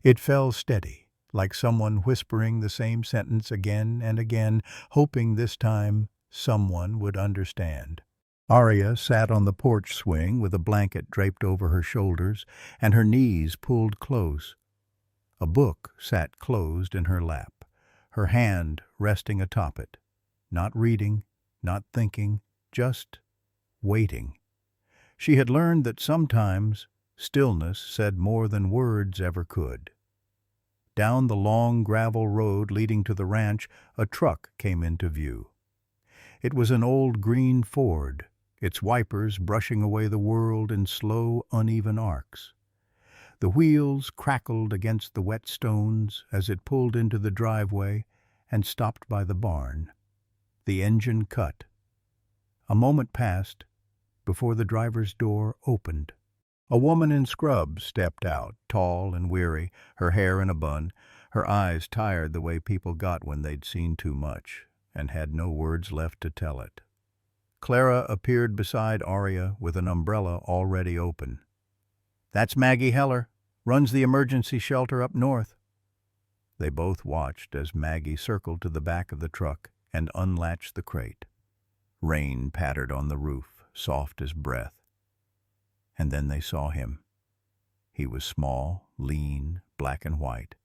It fell steady, like someone whispering the same sentence again and again, hoping this time someone would understand. Arya sat on the porch swing with a blanket draped over her shoulders and her knees pulled close. A book sat closed in her lap, her hand resting atop it, not reading, not thinking, just waiting. She had learned that sometimes stillness said more than words ever could. Down the long gravel road leading to the ranch, a truck came into view. It was an old green Ford, its wipers brushing away the world in slow, uneven arcs. The wheels crackled against the wet stones as it pulled into the driveway and stopped by the barn. The engine cut. A moment passed before the driver's door opened. A woman in scrubs stepped out, tall and weary, her hair in a bun, her eyes tired the way people got when they'd seen too much and had no words left to tell it. Clara appeared beside Arya with an umbrella already open. "That's Maggie Heller, runs the emergency shelter up north." They both watched as Maggie circled to the back of the truck and unlatched the crate. Rain pattered on the roof, soft as breath. And then they saw him. He was small, lean, black and white,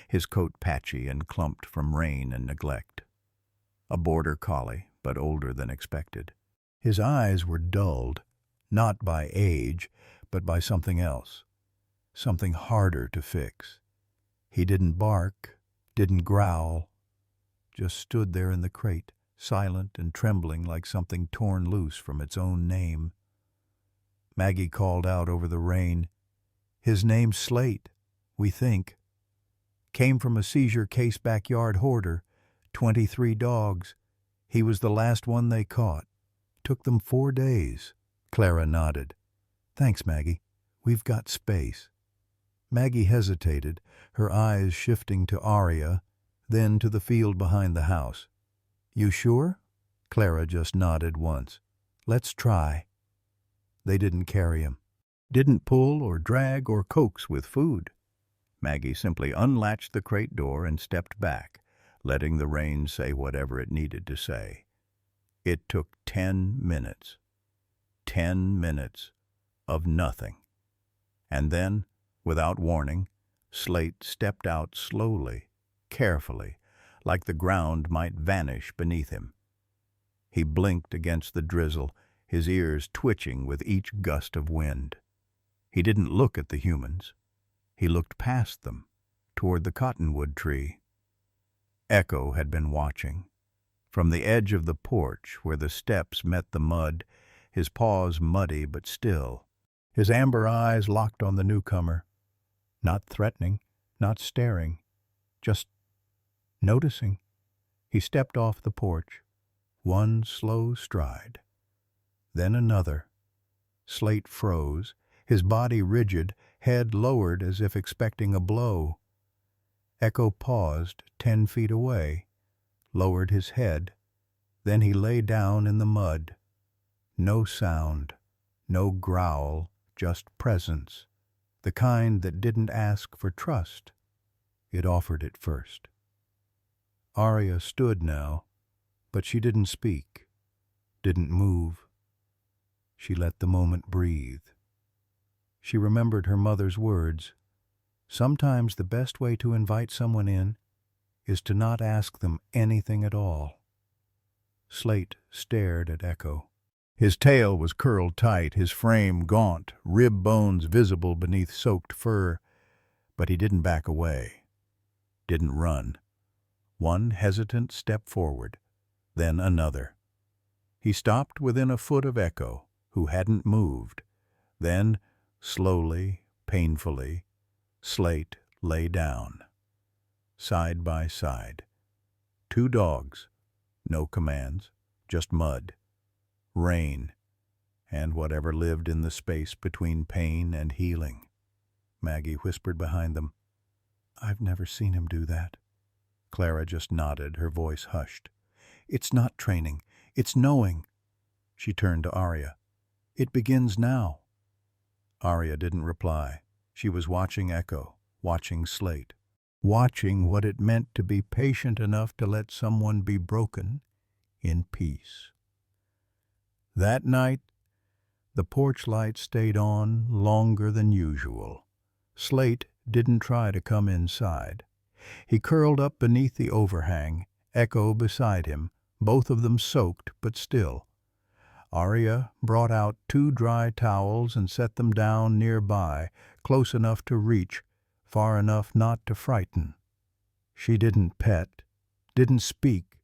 his coat patchy and clumped from rain and neglect. A border collie, but older than expected. His eyes were dulled, not by age, but by something else, something harder to fix. He didn't bark, didn't growl, just stood there in the crate, silent and trembling like something torn loose from its own name. Maggie called out over the rain, "His name's Slate, we think. Came from a seizure case backyard hoarder, 23 dogs. He was the last one they caught. Took them 4 days." Clara nodded. "Thanks, Maggie. We've got space." Maggie hesitated, her eyes shifting to Arya, then to the field behind the house. "You sure?" Clara just nodded once. "Let's try." They didn't carry him, didn't pull or drag or coax with food. Maggie simply unlatched the crate door and stepped back, letting the rain say whatever it needed to say. It took 10 minutes. 10 minutes of nothing. And then, without warning, Slate stepped out slowly, carefully, like the ground might vanish beneath him. He blinked against the drizzle, his ears twitching with each gust of wind. He didn't look at the humans. He looked past them, toward the cottonwood tree. Echo had been watching. From the edge of the porch, where the steps met the mud, his paws muddy but still, his amber eyes locked on the newcomer, not threatening, not staring, just noticing. He stepped off the porch, one slow stride. Then another. Slate froze, his body rigid, head lowered as if expecting a blow. Echo paused 10 feet away, lowered his head. Then he lay down in the mud. No sound, no growl, just presence, the kind that didn't ask for trust. It offered it first. Arya stood now, but she didn't speak, didn't move. She let the moment breathe. She remembered her mother's words. Sometimes the best way to invite someone in is to not ask them anything at all. Slate stared at Echo. His tail was curled tight, his frame gaunt, rib bones visible beneath soaked fur. But he didn't back away, didn't run. One hesitant step forward, then another. He stopped within a foot of Echo, who hadn't moved, Then, slowly, painfully, Slate lay down, side by side. Two dogs, no commands, just mud, rain, and whatever lived in the space between pain and healing. Maggie whispered behind them, "I've never seen him do that." Clara just nodded, her voice hushed. "It's not training, it's knowing." She turned to Arya. "It begins now." Arya didn't reply. She was watching Echo, watching Slate, watching what it meant to be patient enough to let someone be broken in peace. That night, the porch light stayed on longer than usual. Slate didn't try to come inside. He curled up beneath the overhang, Echo beside him, both of them soaked but still. Arya brought out 2 dry towels and set them down nearby, close enough to reach, far enough not to frighten. She didn't pet, didn't speak,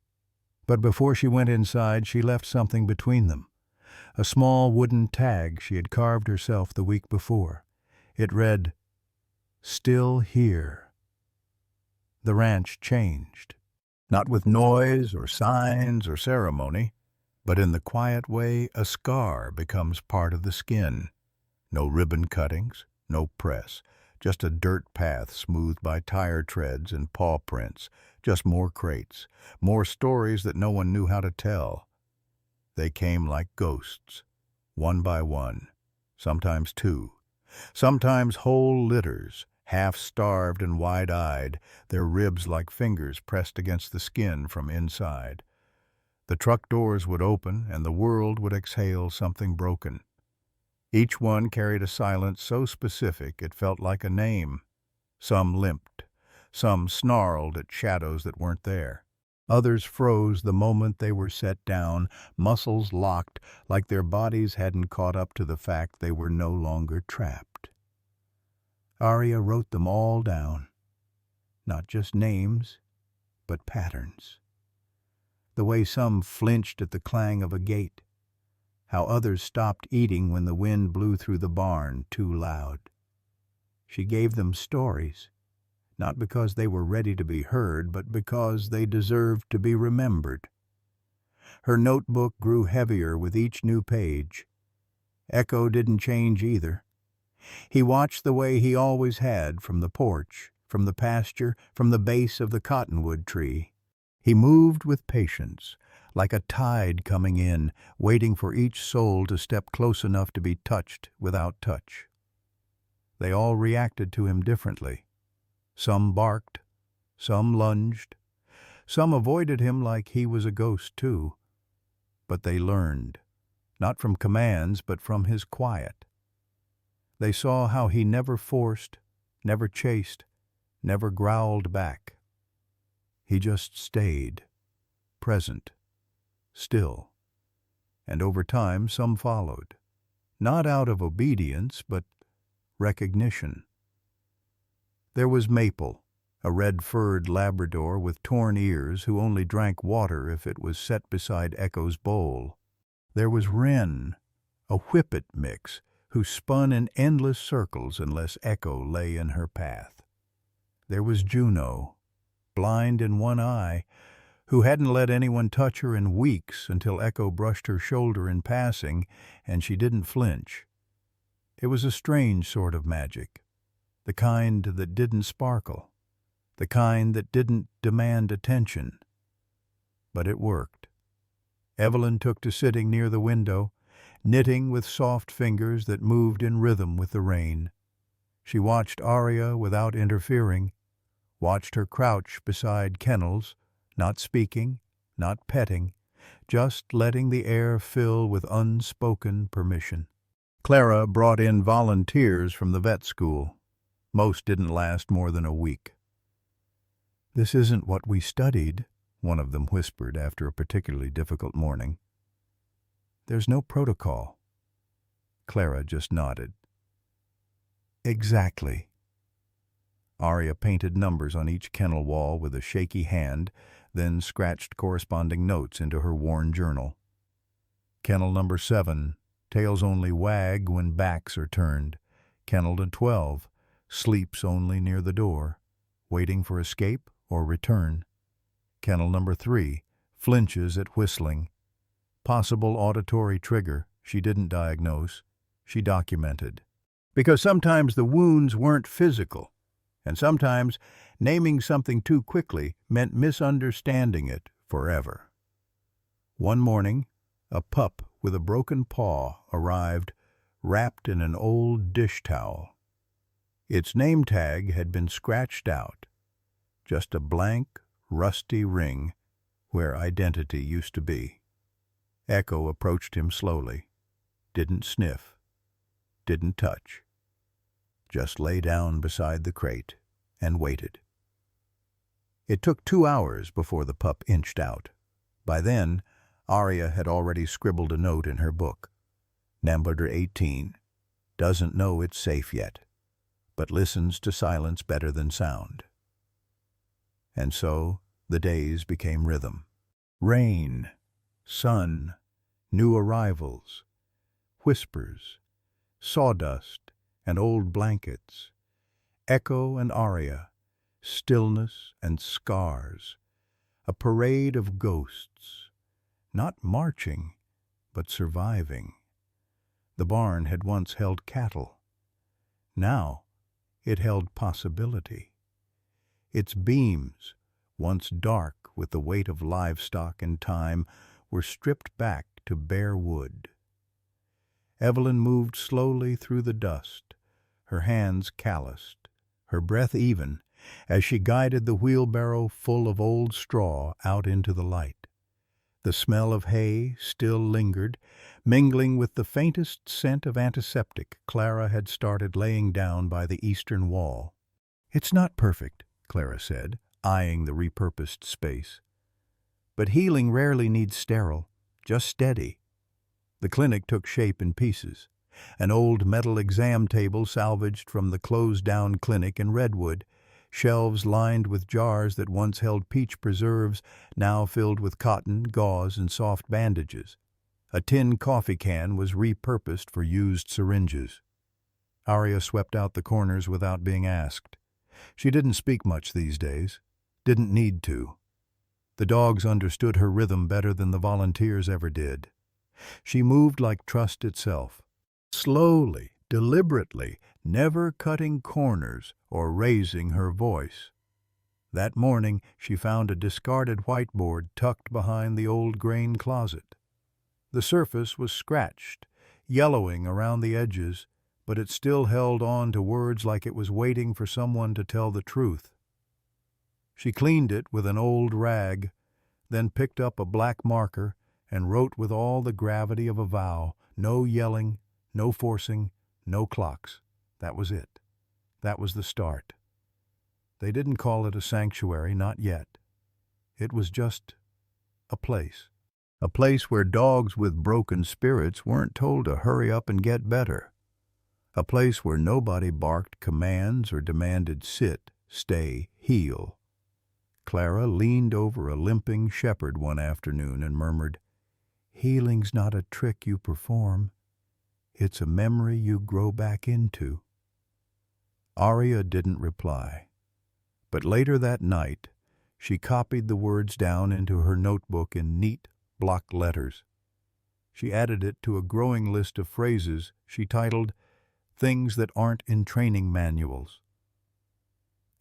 but before she went inside she left something between them. A small wooden tag she had carved herself the week before. It read, "Still here." The ranch changed. Not with noise or signs or ceremony, but in the quiet way a scar becomes part of the skin. No ribbon cuttings, no press, just a dirt path smoothed by tire treads and paw prints, just more crates, more stories that no one knew how to tell. They came like ghosts, one by one, sometimes 2, sometimes whole litters, half-starved and wide-eyed, their ribs like fingers pressed against the skin from inside. The truck doors would open and the world would exhale something broken. Each one carried a silence so specific it felt like a name. Some limped, some snarled at shadows that weren't there. Others froze the moment they were set down, muscles locked, like their bodies hadn't caught up to the fact they were no longer trapped. Arya wrote them all down. Not just names, but patterns. The way some flinched at the clang of a gate. How others stopped eating when the wind blew through the barn too loud. She gave them stories, not because they were ready to be heard, but because they deserved to be remembered. Her notebook grew heavier with each new page. Echo didn't change either. He watched the way he always had, from the porch, from the pasture, from the base of the cottonwood tree. He moved with patience, like a tide coming in, waiting for each soul to step close enough to be touched without touch. They all reacted to him differently. Some barked, some lunged, some avoided him like he was a ghost too. But they learned, not from commands, but from his quiet. They saw how he never forced, never chased, never growled back. He just stayed, present, still. And over time some followed, not out of obedience, but recognition. There was Maple, a red-furred Labrador with torn ears who only drank water if it was set beside Echo's bowl. There was Wren, a whippet mix who spun in endless circles unless Echo lay in her path. There was Juno, blind in one eye, who hadn't let anyone touch her in weeks until Echo brushed her shoulder in passing and she didn't flinch. It was a strange sort of magic, the kind that didn't sparkle, the kind that didn't demand attention. But it worked. Evelyn took to sitting near the window, knitting with soft fingers that moved in rhythm with the rain. She watched Arya without interfering, watched her crouch beside kennels, not speaking, not petting, just letting the air fill with unspoken permission. Clara brought in volunteers from the vet school. Most didn't last more than a week. "This isn't what we studied," one of them whispered after a particularly difficult morning. "There's no protocol." Clara just nodded. "Exactly." Arya painted numbers on each kennel wall with a shaky hand, then scratched corresponding notes into her worn journal. Kennel number 7, tails only wag when backs are turned. Kennel at 12, sleeps only near the door, waiting for escape or return. Kennel number 3, flinches at whistling. Possible auditory trigger, she didn't diagnose, she documented. Because sometimes the wounds weren't physical, and sometimes naming something too quickly meant misunderstanding it forever. One morning, a pup with a broken paw arrived, wrapped in an old dish towel. Its name tag had been scratched out, just a blank, rusty ring where identity used to be. Echo approached him slowly, didn't sniff, didn't touch, just lay down beside the crate and waited. It took 2 hours before the pup inched out. By then, Aria had already scribbled a note in her book. Number 18, doesn't know it's safe yet, but listens to silence better than sound. And so the days became rhythm. Rain, sun, new arrivals, whispers, sawdust and old blankets, Echo and Aria, stillness and scars, a parade of ghosts, not marching, but surviving. The barn had once held cattle. Now it held possibility. Its beams, once dark with the weight of livestock and time, were stripped back to bare wood. Evelyn moved slowly through the dust, her hands calloused, her breath even, as she guided the wheelbarrow full of old straw out into the light. The smell of hay still lingered, mingling with the faintest scent of antiseptic Clara had started laying down by the eastern wall. "It's not perfect," Clara said, eyeing the repurposed space. "But healing rarely needs sterile, just steady." The clinic took shape in pieces. An old metal exam table salvaged from the closed-down clinic in Redwood, shelves lined with jars that once held peach preserves, now filled with cotton, gauze, and soft bandages. A tin coffee can was repurposed for used syringes. Aria swept out the corners without being asked. She didn't speak much these days, didn't need to. The dogs understood her rhythm better than the volunteers ever did. She moved like trust itself, slowly, deliberately, never cutting corners or raising her voice. That morning she found a discarded whiteboard tucked behind the old grain closet. The surface was scratched, yellowing around the edges, but it still held on to words like it was waiting for someone to tell the truth. She cleaned it with an old rag, then picked up a black marker and wrote with all the gravity of a vow, no yelling, no forcing, no clocks. That was it. That was the start. They didn't call it a sanctuary, not yet. It was just a place. A place where dogs with broken spirits weren't told to hurry up and get better. A place where nobody barked commands or demanded sit, stay, heal. Clara leaned over a limping shepherd one afternoon and murmured, "Healing's not a trick you perform. It's a memory you grow back into." Aria didn't reply, but later that night she copied the words down into her notebook in neat block letters. She added it to a growing list of phrases she titled "Things That Aren't in Training Manuals."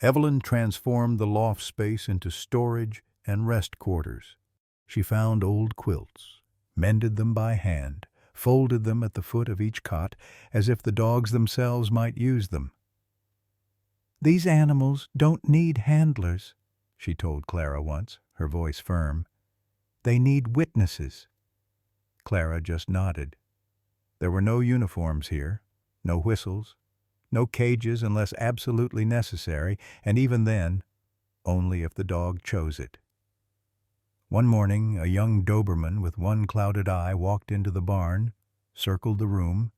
Evelyn transformed the loft space into storage and rest quarters. She found old quilts, mended them by hand, folded them at the foot of each cot as if the dogs themselves might use them. "These animals don't need handlers," she told Clara once, her voice firm. "They need witnesses." Clara just nodded. There were no uniforms here, no whistles, no cages unless absolutely necessary, and even then, only if the dog chose it. One morning, a young Doberman with one clouded eye walked into the barn, circled the room,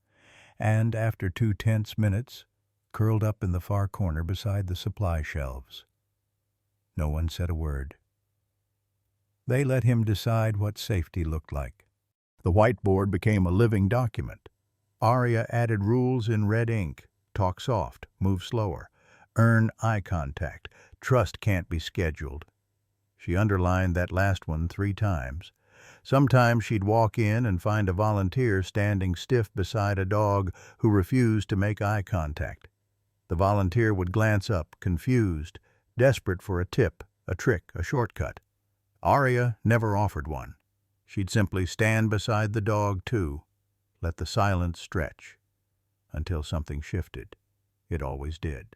and, after 2 tense minutes, curled up in the far corner beside the supply shelves. No one said a word. They let him decide what safety looked like. The whiteboard became a living document. Aria added rules in red ink. Talk soft, move slower, earn eye contact, trust can't be scheduled. She underlined that last one 3 times. Sometimes she'd walk in and find a volunteer standing stiff beside a dog who refused to make eye contact. The volunteer would glance up, confused, desperate for a tip, a trick, a shortcut. Aria never offered one. She'd simply stand beside the dog, too, let the silence stretch, until something shifted. It always did.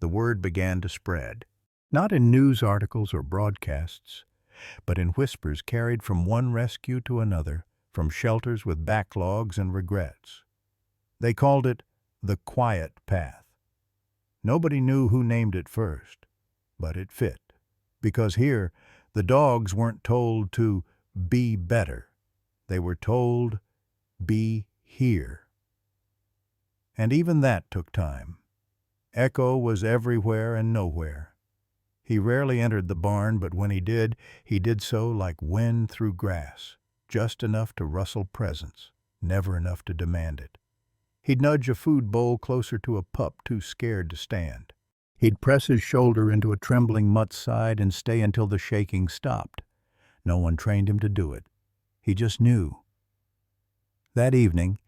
The word began to spread, not in news articles or broadcasts, but in whispers carried from one rescue to another, from shelters with backlogs and regrets. They called it the quiet path. Nobody knew who named it first, but it fit, because here the dogs weren't told to be better. They were told, be here. And even that took time. Echo was everywhere and nowhere. He rarely entered the barn, but when he did so like wind through grass, just enough to rustle presence, never enough to demand it. He'd nudge a food bowl closer to a pup too scared to stand. He'd press his shoulder into a trembling mutt's side and stay until the shaking stopped. No one trained him to do it. He just knew. That evening,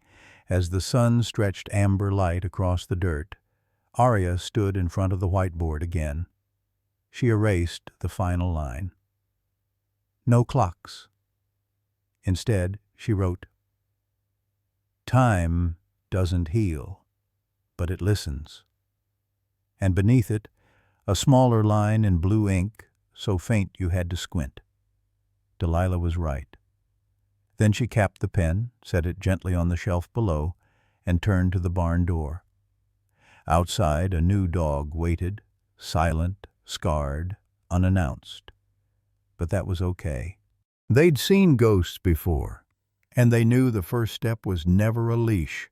as the sun stretched amber light across the dirt, Aria stood in front of the whiteboard again. She erased the final line. No clocks. Instead, she wrote, "Time doesn't heal, but it listens." And beneath it, a smaller line in blue ink, so faint you had to squint. Delilah was right. Then she capped the pen, set it gently on the shelf below, and turned to the barn door. Outside, a new dog waited, silent, scarred, unannounced. But that was okay. They'd seen ghosts before, and they knew the first step was never a leash.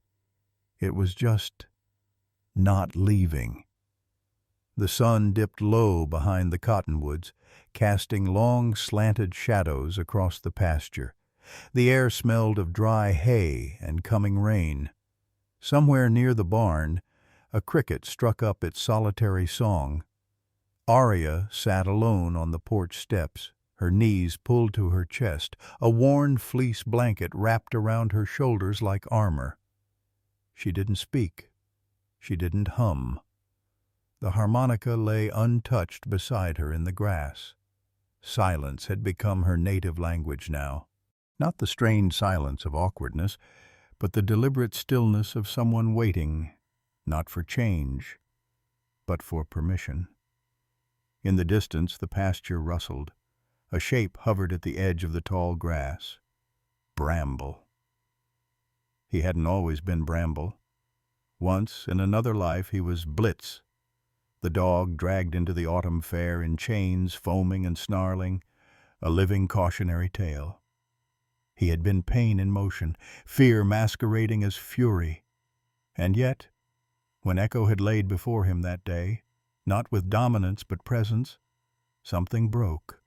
It was just not leaving. The sun dipped low behind the cottonwoods, casting long, slanted shadows across the pasture. The air smelled of dry hay and coming rain. Somewhere near the barn, a cricket struck up its solitary song. Aria sat alone on the porch steps, her knees pulled to her chest, a worn fleece blanket wrapped around her shoulders like armor. She didn't speak. She didn't hum. The harmonica lay untouched beside her in the grass. Silence had become her native language now. Not the strained silence of awkwardness, but the deliberate stillness of someone waiting, not for change, but for permission. In the distance, the pasture rustled. A shape hovered at the edge of the tall grass. Bramble. He hadn't always been Bramble. Once, in another life, he was Blitz, the dog dragged into the autumn fair in chains, foaming and snarling, a living cautionary tale. He had been pain in motion, fear masquerading as fury. And yet, when Echo had laid before him that day, not with dominance but presence, something broke.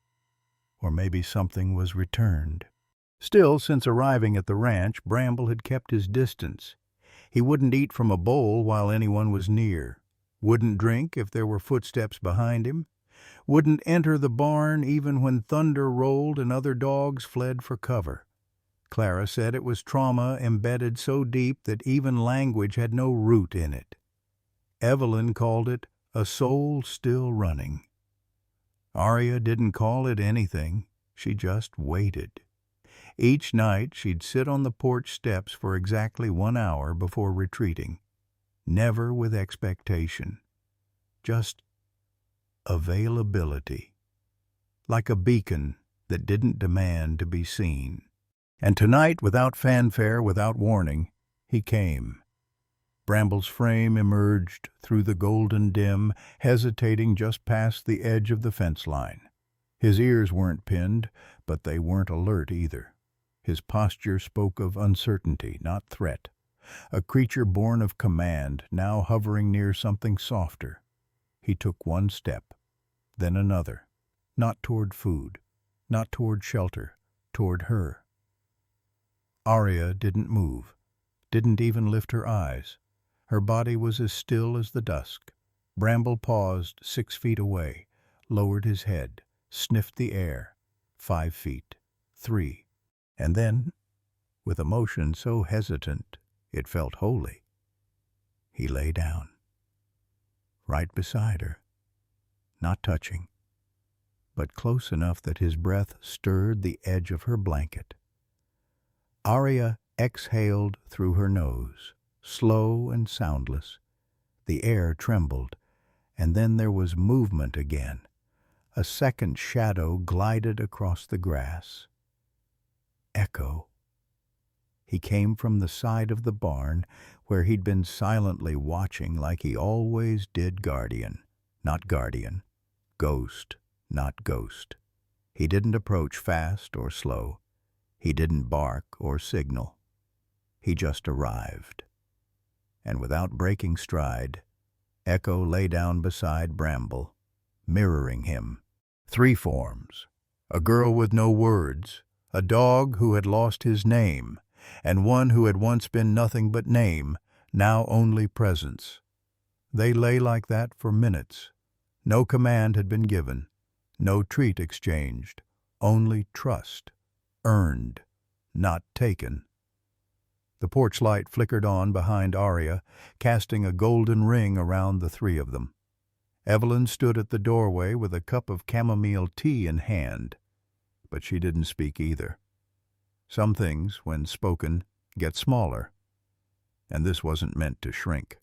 Or maybe something was returned. Still, since arriving at the ranch, Bramble had kept his distance. He wouldn't eat from a bowl while anyone was near, wouldn't drink if there were footsteps behind him, wouldn't enter the barn even when thunder rolled and other dogs fled for cover. Clara said it was trauma embedded so deep that even language had no root in it. Evelyn called it a soul still running. Aria didn't call it anything. She just waited. Each night she'd sit on the porch steps for exactly 1 hour before retreating. Never with expectation. Just availability. Like a beacon that didn't demand to be seen. And tonight, without fanfare, without warning, he came. Bramble's frame emerged through the golden dim, hesitating just past the edge of the fence line. His ears weren't pinned, but they weren't alert either. His posture spoke of uncertainty, not threat. A creature born of command, now hovering near something softer. He took 1 step, then another. Not toward food, not toward shelter, toward her. Arya didn't move, didn't even lift her eyes. Her body was as still as the dusk. Bramble paused 6 feet away, lowered his head, sniffed the air. 5 feet, 3, and then, with a motion so hesitant it felt holy, he lay down, right beside her, not touching, but close enough that his breath stirred the edge of her blanket. Arya exhaled through her nose, slow and soundless. The air trembled, and then there was movement again. A second shadow glided across the grass. Echo. He came from the side of the barn, where he'd been silently watching like he always did. Guardian, not guardian. Ghost, not ghost. He didn't approach fast or slow. He didn't bark or signal. He just arrived. And without breaking stride, Echo lay down beside Bramble, mirroring him. 3 forms: a girl with no words, a dog who had lost his name, and one who had once been nothing but name, now only presence. They lay like that for minutes. No command had been given, no treat exchanged, only trust, earned, not taken. The porch light flickered on behind Arya, casting a golden ring around the 3 of them. Evelyn stood at the doorway with a cup of chamomile tea in hand, but she didn't speak either. Some things, when spoken, get smaller, and this wasn't meant to shrink.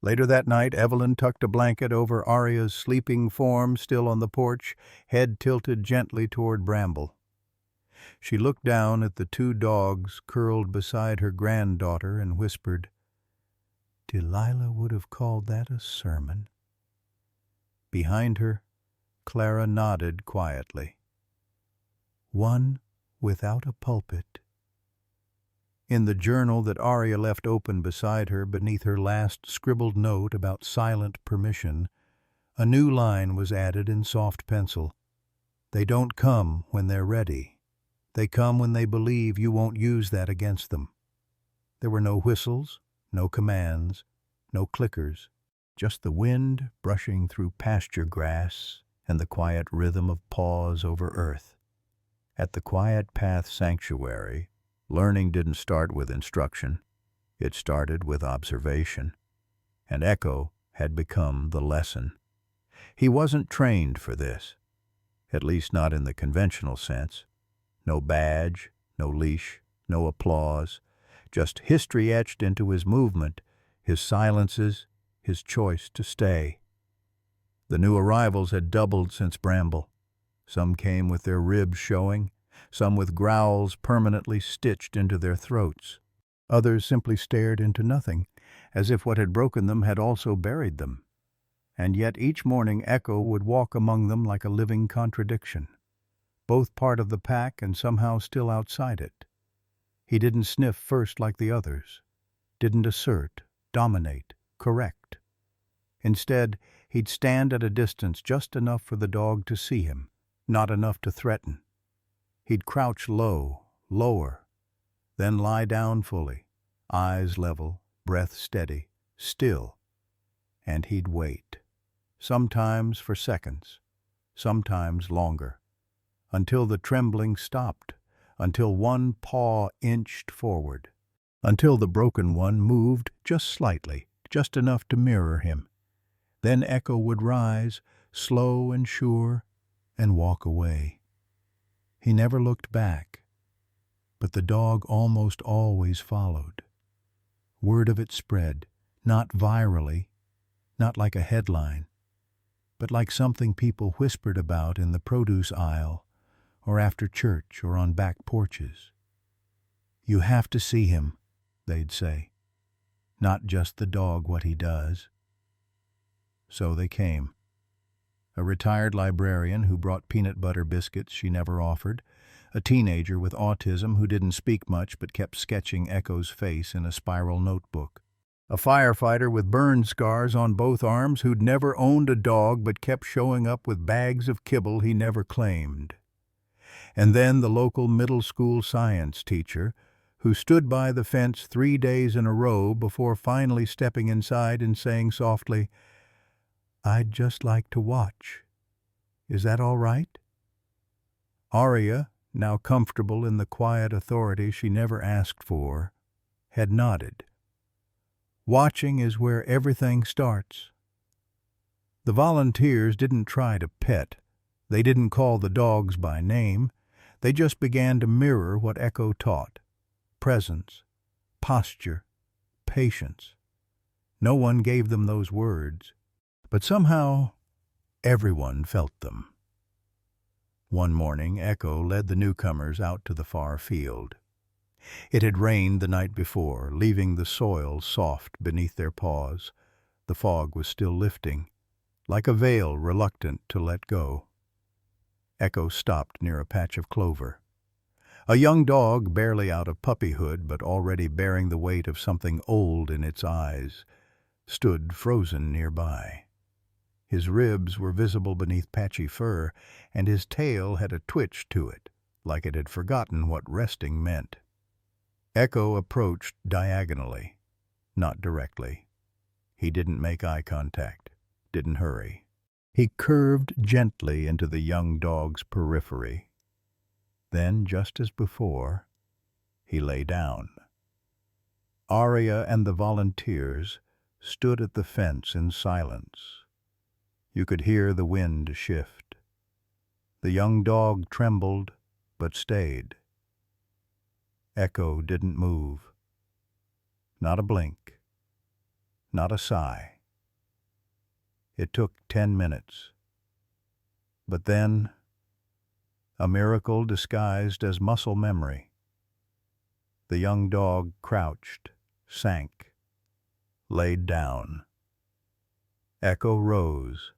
Later that night, Evelyn tucked a blanket over Arya's sleeping form still on the porch, head tilted gently toward Bramble. She looked down at the 2 dogs curled beside her granddaughter and whispered, "Delilah would have called that a sermon." Behind her, Clara nodded quietly. One without a pulpit. In the journal that Arya left open beside her beneath her last scribbled note about silent permission, a new line was added in soft pencil. "They don't come when they're ready. They come when they believe you won't use that against them." There were no whistles, no commands, no clickers, just the wind brushing through pasture grass and the quiet rhythm of paws over earth. At the Quiet Path Sanctuary, learning didn't start with instruction. It started with observation. And Echo had become the lesson. He wasn't trained for this, at least not in the conventional sense. No badge, no leash, no applause, just history etched into his movement, his silences, his choice to stay. The new arrivals had doubled since Bramble. Some came with their ribs showing, some with growls permanently stitched into their throats. Others simply stared into nothing, as if what had broken them had also buried them. And yet each morning Echo would walk among them like a living contradiction, both part of the pack and somehow still outside it. He didn't sniff first like the others, didn't assert, dominate, correct. Instead, he'd stand at a distance just enough for the dog to see him, not enough to threaten. He'd crouch low, lower, then lie down fully, eyes level, breath steady, still, and he'd wait, sometimes for seconds, sometimes longer, until the trembling stopped, until one paw inched forward, until the broken one moved just slightly, just enough to mirror him. Then Echo would rise, slow and sure, and walk away. He never looked back, but the dog almost always followed. Word of it spread, not virally, not like a headline, but like something people whispered about in the produce aisle, or after church, or on back porches. "You have to see him," they'd say. "Not just the dog what he does." So they came. A retired librarian who brought peanut butter biscuits she never offered, a teenager with autism who didn't speak much but kept sketching Echo's face in a spiral notebook, a firefighter with burn scars on both arms who'd never owned a dog but kept showing up with bags of kibble he never claimed. And then the local middle school science teacher, who stood by the fence 3 days in a row before finally stepping inside and saying softly, "I'd just like to watch. Is that all right?" Arya, now comfortable in the quiet authority she never asked for, had nodded. Watching is where everything starts. The volunteers didn't try to pet. They didn't call the dogs by name. They just began to mirror what Echo taught: presence, posture, patience. No one gave them those words, but somehow everyone felt them. One morning, Echo led the newcomers out to the far field. It had rained the night before, leaving the soil soft beneath their paws. The fog was still lifting, like a veil reluctant to let go. Echo stopped near a patch of clover. A young dog, barely out of puppyhood but already bearing the weight of something old in its eyes, stood frozen nearby. His ribs were visible beneath patchy fur, and his tail had a twitch to it, like it had forgotten what resting meant. Echo approached diagonally, not directly. He didn't make eye contact, didn't hurry. He curved gently into the young dog's periphery. Then, just as before, he lay down. Arya and the volunteers stood at the fence in silence. You could hear the wind shift. The young dog trembled, but stayed. Echo didn't move. Not a blink. Not a sigh. It took 10 minutes. But then, a miracle disguised as muscle memory. The young dog crouched, sank, laid down. Echo rose,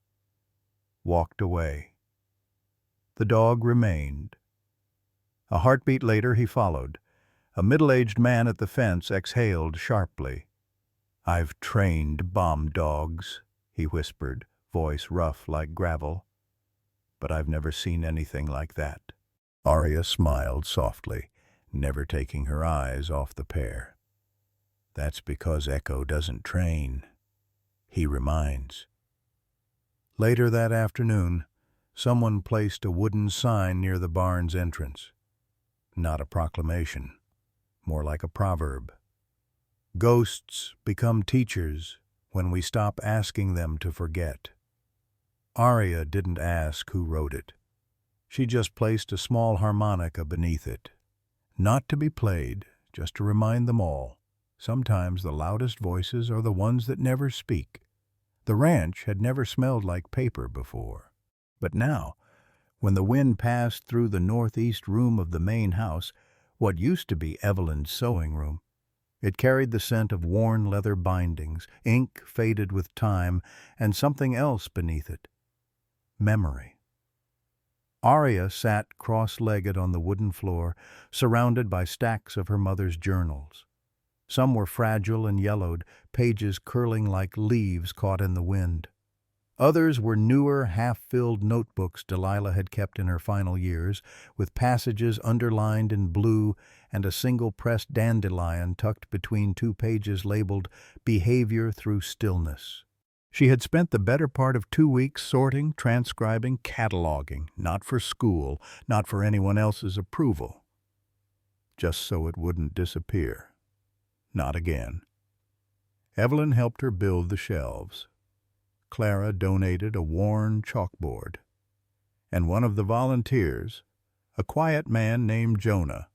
walked away. The dog remained. A heartbeat later, he followed. A middle-aged man at the fence exhaled sharply. "I've trained bomb dogs," he whispered, voice rough like gravel. "But I've never seen anything like that." Arya smiled softly, never taking her eyes off the pair. "That's because Echo doesn't train. He reminds." Later that afternoon, someone placed a wooden sign near the barn's entrance. Not a proclamation, more like a proverb. Ghosts become teachers when we stop asking them to forget. Arya didn't ask who wrote it. She just placed a small harmonica beneath it. Not to be played, just to remind them all. Sometimes the loudest voices are the ones that never speak. The ranch had never smelled like paper before. But now, when the wind passed through the northeast room of the main house, what used to be Evelyn's sewing room, it carried the scent of worn leather bindings, ink faded with time, and something else beneath it: memory. Arya sat cross-legged on the wooden floor, surrounded by stacks of her mother's journals. Some were fragile and yellowed, pages curling like leaves caught in the wind. Others were newer, half-filled notebooks Delilah had kept in her final years, with passages underlined in blue and a single pressed dandelion tucked between 2 pages labeled "Behavior Through Stillness." She had spent the better part of 2 weeks sorting, transcribing, cataloging, not for school, not for anyone else's approval. Just so it wouldn't disappear. Not again. Evelyn helped her build the shelves. Clara donated a worn chalkboard. And one of the volunteers, a quiet man named Jonah,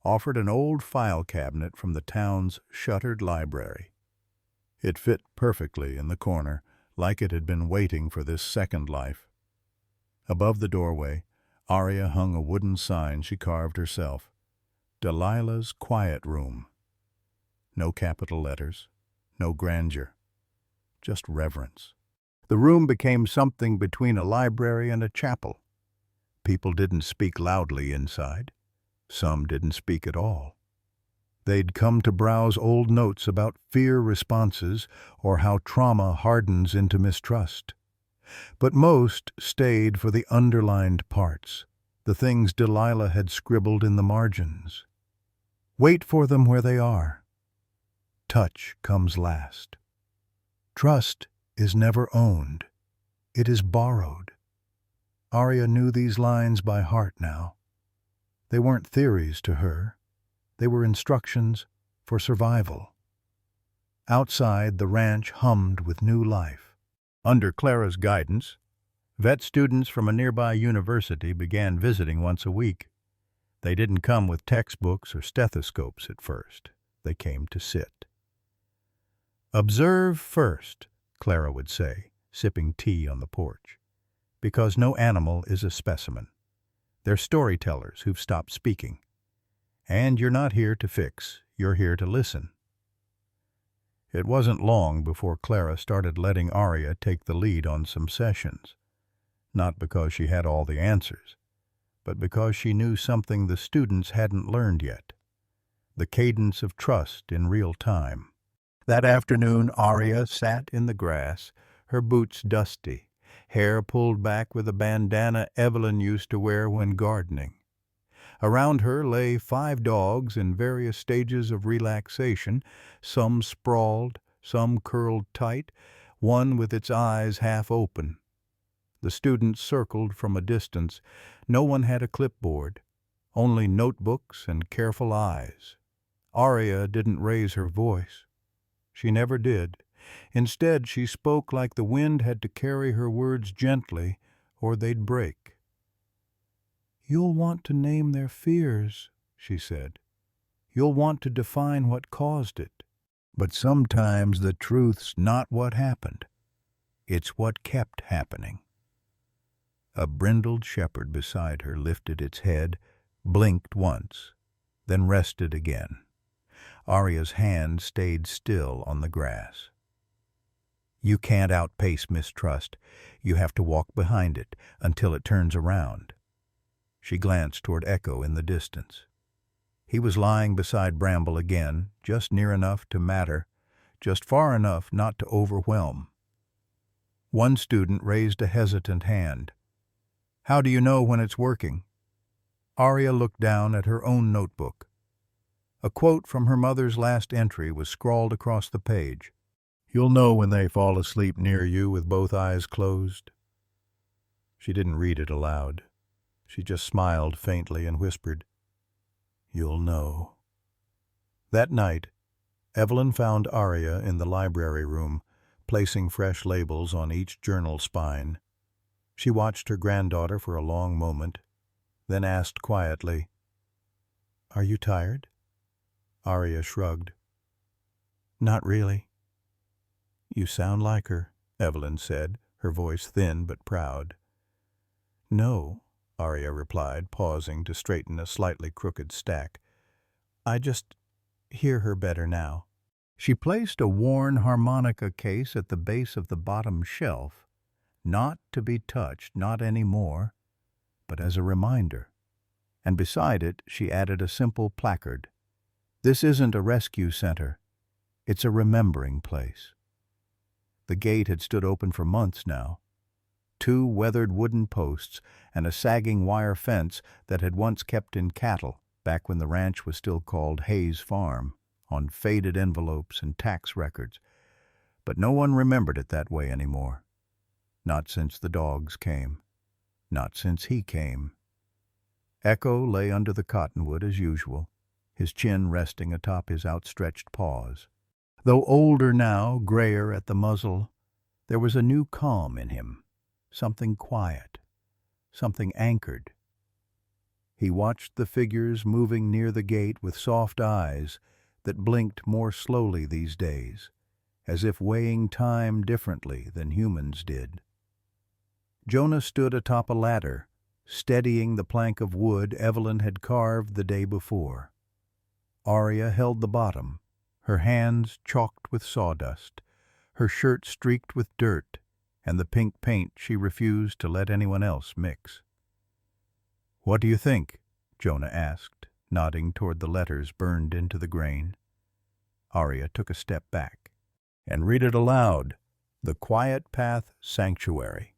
offered an old file cabinet from the town's shuttered library. It fit perfectly in the corner, like it had been waiting for this second life. Above the doorway, Arya hung a wooden sign she carved herself: "Delilah's Quiet Room." No capital letters, no grandeur, just reverence. The room became something between a library and a chapel. People didn't speak loudly inside. Some didn't speak at all. They'd come to browse old notes about fear responses or how trauma hardens into mistrust. But most stayed for the underlined parts, the things Delilah had scribbled in the margins. Wait for them where they are. Touch comes last. Trust is never owned. It is borrowed. Aria knew these lines by heart now. They weren't theories to her. They were instructions for survival. Outside, the ranch hummed with new life. Under Clara's guidance, vet students from a nearby university began visiting once a week. They didn't come with textbooks or stethoscopes at first. They came to sit. "Observe first," Clara would say, sipping tea on the porch, "because no animal is a specimen. They're storytellers who've stopped speaking. And you're not here to fix, you're here to listen." It wasn't long before Clara started letting Aria take the lead on some sessions, not because she had all the answers, but because she knew something the students hadn't learned yet, the cadence of trust in real time. That afternoon, Aria sat in the grass, her boots dusty, hair pulled back with a bandana Evelyn used to wear when gardening. Around her lay 5 dogs in various stages of relaxation, some sprawled, some curled tight, one with its eyes half open. The students circled from a distance. No one had a clipboard, only notebooks and careful eyes. Aria didn't raise her voice. She never did. Instead, she spoke like the wind had to carry her words gently, or they'd break. "You'll want to name their fears," she said. "You'll want to define what caused it. But sometimes the truth's not what happened. It's what kept happening." A brindled shepherd beside her lifted its head, blinked once, then rested again. Aria's hand stayed still on the grass. "You can't outpace mistrust. You have to walk behind it until it turns around." She glanced toward Echo in the distance. He was lying beside Bramble again, just near enough to matter, just far enough not to overwhelm. One student raised a hesitant hand. "How do you know when it's working?" Aria looked down at her own notebook. A quote from her mother's last entry was scrawled across the page. "You'll know when they fall asleep near you with both eyes closed." She didn't read it aloud. She just smiled faintly and whispered, "You'll know." That night, Evelyn found Aria in the library room, placing fresh labels on each journal spine. She watched her granddaughter for a long moment, then asked quietly, "Are you tired?" Aria shrugged. "Not really." "You sound like her," Evelyn said, her voice thin but proud. "No," Aria replied, pausing to straighten a slightly crooked stack. "I just hear her better now." She placed a worn harmonica case at the base of the bottom shelf, not to be touched, not any more, but as a reminder. And beside it she added a simple placard. "This isn't a rescue center. It's a remembering place." The gate had stood open for months now. 2 weathered wooden posts and a sagging wire fence that had once kept in cattle, back when the ranch was still called Hayes Farm, on faded envelopes and tax records. But no one remembered it that way anymore. Not since the dogs came. Not since he came. Echo lay under the cottonwood as usual, his chin resting atop his outstretched paws. Though older now, grayer at the muzzle, there was a new calm in him. Something quiet, something anchored. He watched the figures moving near the gate with soft eyes that blinked more slowly these days, as if weighing time differently than humans did. Jonah stood atop a ladder, steadying the plank of wood Evelyn had carved the day before. Aria held the bottom, her hands chalked with sawdust, her shirt streaked with dirt, and the pink paint she refused to let anyone else mix. "What do you think?" Jonah asked, nodding toward the letters burned into the grain. Aria took a step back. "And read it aloud. The Quiet Path Sanctuary."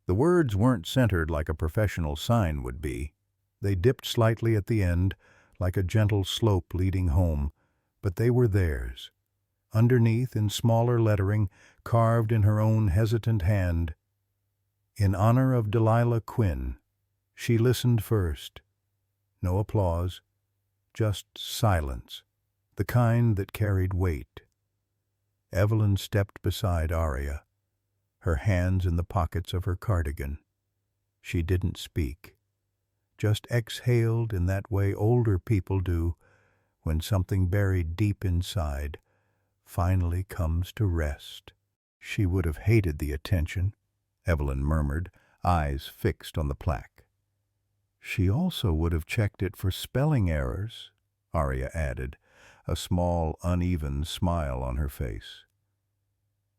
The words weren't centered like a professional sign would be. They dipped slightly at the end, like a gentle slope leading home, but they were theirs. Underneath, in smaller lettering, carved in her own hesitant hand, "In honor of Delilah Quinn." She listened first. No applause, just silence, the kind that carried weight. Evelyn stepped beside Aria, her hands in the pockets of her cardigan. She didn't speak, just exhaled in that way older people do when something buried deep inside finally comes to rest. She would have hated the attention, Evelyn murmured, eyes fixed on the plaque. She also would have checked it for spelling errors, Aria added, a small, uneven smile on her face.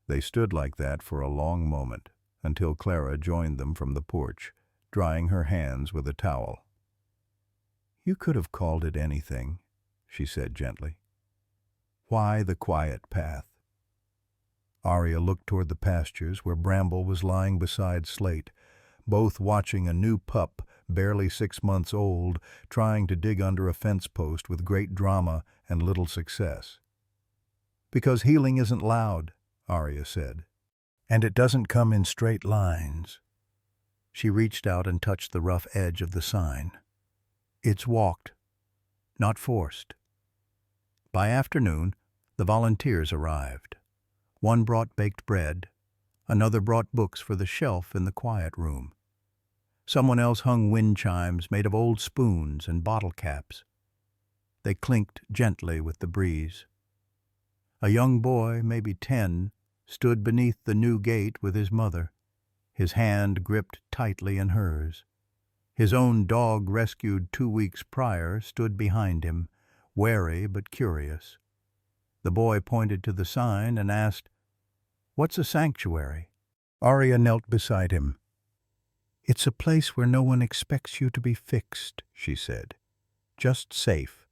They stood like that for a long moment, until Clara joined them from the porch, drying her hands with a towel. "You could have called it anything," she said gently. "Why the quiet path?" Aria looked toward the pastures where Bramble was lying beside Slate, both watching a new pup, barely 6 months old, trying to dig under a fence post with great drama and little success. "Because healing isn't loud," Aria said, "and it doesn't come in straight lines." She reached out and touched the rough edge of the sign. "It's walked, not forced." By afternoon, the volunteers arrived. One brought baked bread, another brought books for the shelf in the quiet room. Someone else hung wind chimes made of old spoons and bottle caps. They clinked gently with the breeze. A young boy, maybe 10, stood beneath the new gate with his mother, his hand gripped tightly in hers. His own dog, rescued 2 weeks prior, stood behind him, wary but curious. The boy pointed to the sign and asked, "What's a sanctuary?" Aria knelt beside him. "It's a place where no one expects you to be fixed," she said. "Just safe."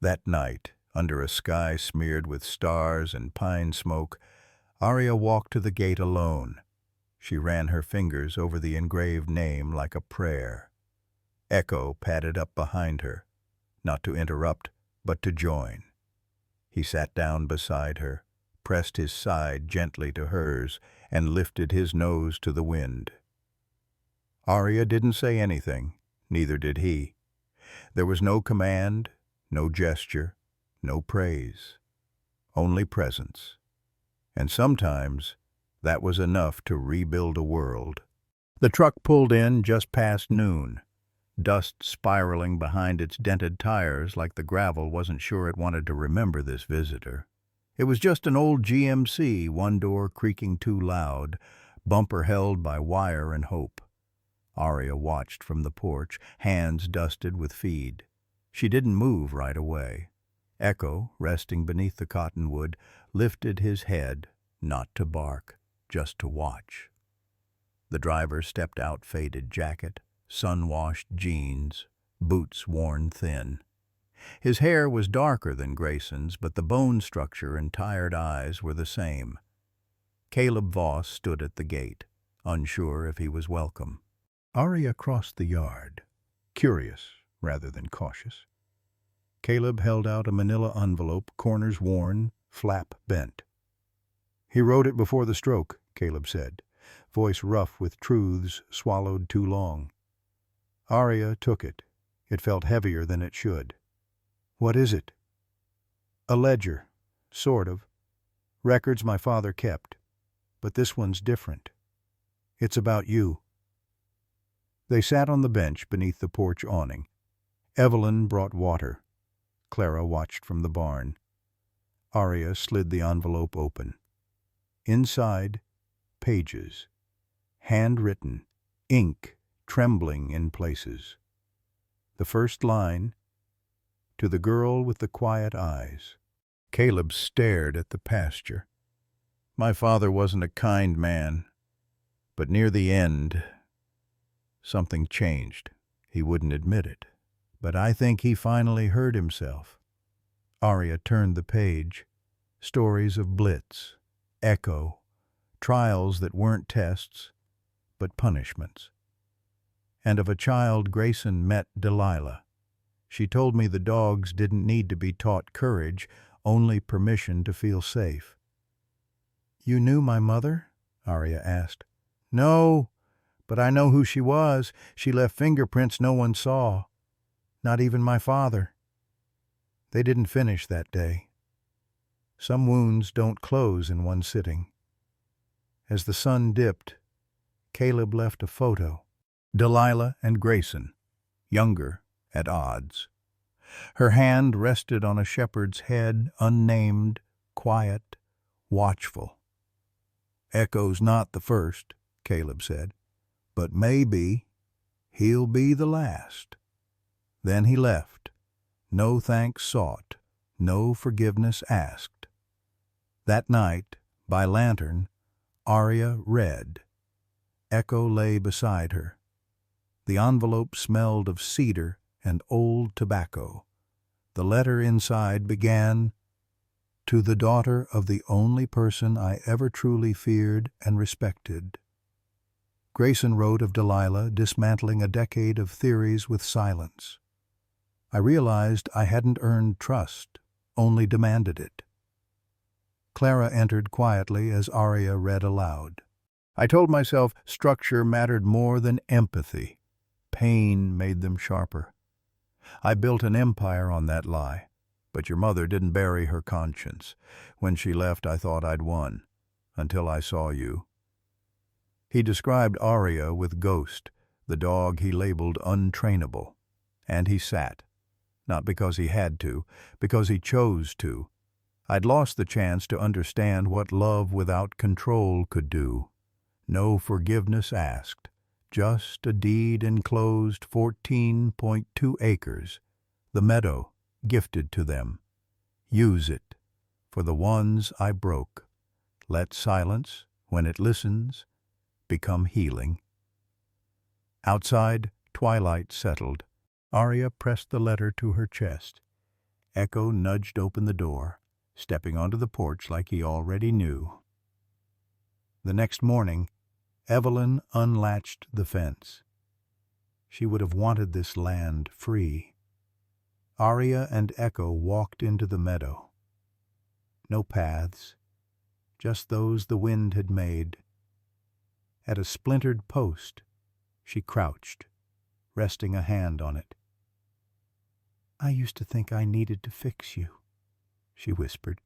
That night, under a sky smeared with stars and pine smoke, Aria walked to the gate alone. She ran her fingers over the engraved name like a prayer. Echo padded up behind her, not to interrupt, but to join. He sat down beside her, pressed his side gently to hers, and lifted his nose to the wind. Aria didn't say anything, neither did he. There was no command, no gesture, no praise, only presence. And sometimes that was enough to rebuild a world. The truck pulled in just past noon, dust spiraling behind its dented tires like the gravel wasn't sure it wanted to remember this visitor. It was just an old GMC, one door creaking too loud, bumper held by wire and hope. Aria watched from the porch, hands dusted with feed. She didn't move right away. Echo, resting beneath the cottonwood, lifted his head, not to bark, just to watch. The driver stepped out, faded jacket, sun-washed jeans, boots worn thin. His hair was darker than Grayson's, but the bone structure and tired eyes were the same. Caleb Voss stood at the gate, unsure if he was welcome. Aria crossed the yard, curious rather than cautious. Caleb held out a manila envelope, corners worn, flap bent. "He wrote it before the stroke," Caleb said, voice rough with truths swallowed too long. Aria took it. It felt heavier than it should. "What is it?" "A ledger, sort of. Records my father kept. But this one's different. It's about you." They sat on the bench beneath the porch awning. Evelyn brought water. Clara watched from the barn. Aria slid the envelope open. Inside, pages. Handwritten, ink trembling in places. The first line, "To the girl with the quiet eyes." Caleb stared at the pasture. "My father wasn't a kind man, but near the end, something changed. He wouldn't admit it, but I think he finally heard himself." Aria turned the page. Stories of Blitz, Echo, trials that weren't tests, but punishments. And of a child Grayson met Delilah. She told me the dogs didn't need to be taught courage, only permission to feel safe. "You knew my mother?" Arya asked. "No, but I know who she was. She left fingerprints no one saw. Not even my father." They didn't finish that day. Some wounds don't close in one sitting. As the sun dipped, Caleb left a photo. Delilah and Grayson, younger, at odds. Her hand rested on a shepherd's head, unnamed, quiet, watchful. "Echo's not the first," Caleb said, "but maybe he'll be the last." Then he left, no thanks sought, no forgiveness asked. That night, by lantern, Arya read. Echo lay beside her. The envelope smelled of cedar and old tobacco. The letter inside began, "To the daughter of the only person I ever truly feared and respected." Grayson wrote of Delilah dismantling a decade of theories with silence. I realized I hadn't earned trust, only demanded it. Clara entered quietly as Arya read aloud. I told myself structure mattered more than empathy. Pain made them sharper. I built an empire on that lie, but your mother didn't bury her conscience. When she left, I thought I'd won, until I saw you. He described Arya with Ghost, the dog he labeled untrainable, and he sat, not because he had to, because he chose to. I'd lost the chance to understand what love without control could do. No forgiveness asked, just a deed enclosed 14.2 acres, the meadow gifted to them. Use it for the ones I broke. Let silence, when it listens, become healing. Outside, twilight settled. Arya pressed the letter to her chest. Echo nudged open the door, stepping onto the porch like he already knew. The next morning, Evelyn unlatched the fence. She would have wanted this land free. Arya and Echo walked into the meadow. No paths, just those the wind had made. At a splintered post, she crouched, resting a hand on it. "I used to think I needed to fix you," she whispered.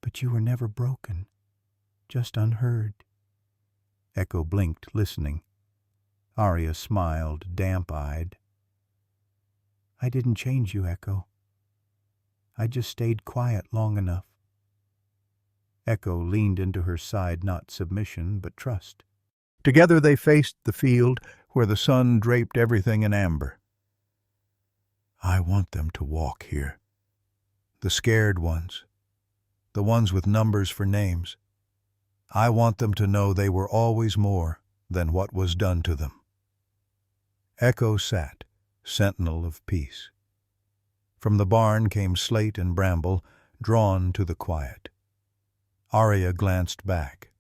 "But you were never broken, just unheard." Echo blinked, listening. Arya smiled, damp-eyed. "I didn't change you, Echo. I just stayed quiet long enough." Echo leaned into her side, not submission, but trust. Together they faced the field where the sun draped everything in amber. "I want them to walk here. The scared ones. The ones with numbers for names. I want them to know they were always more than what was done to them." Echo sat, sentinel of peace. From the barn came Slate and Bramble, drawn to the quiet. Arya glanced back.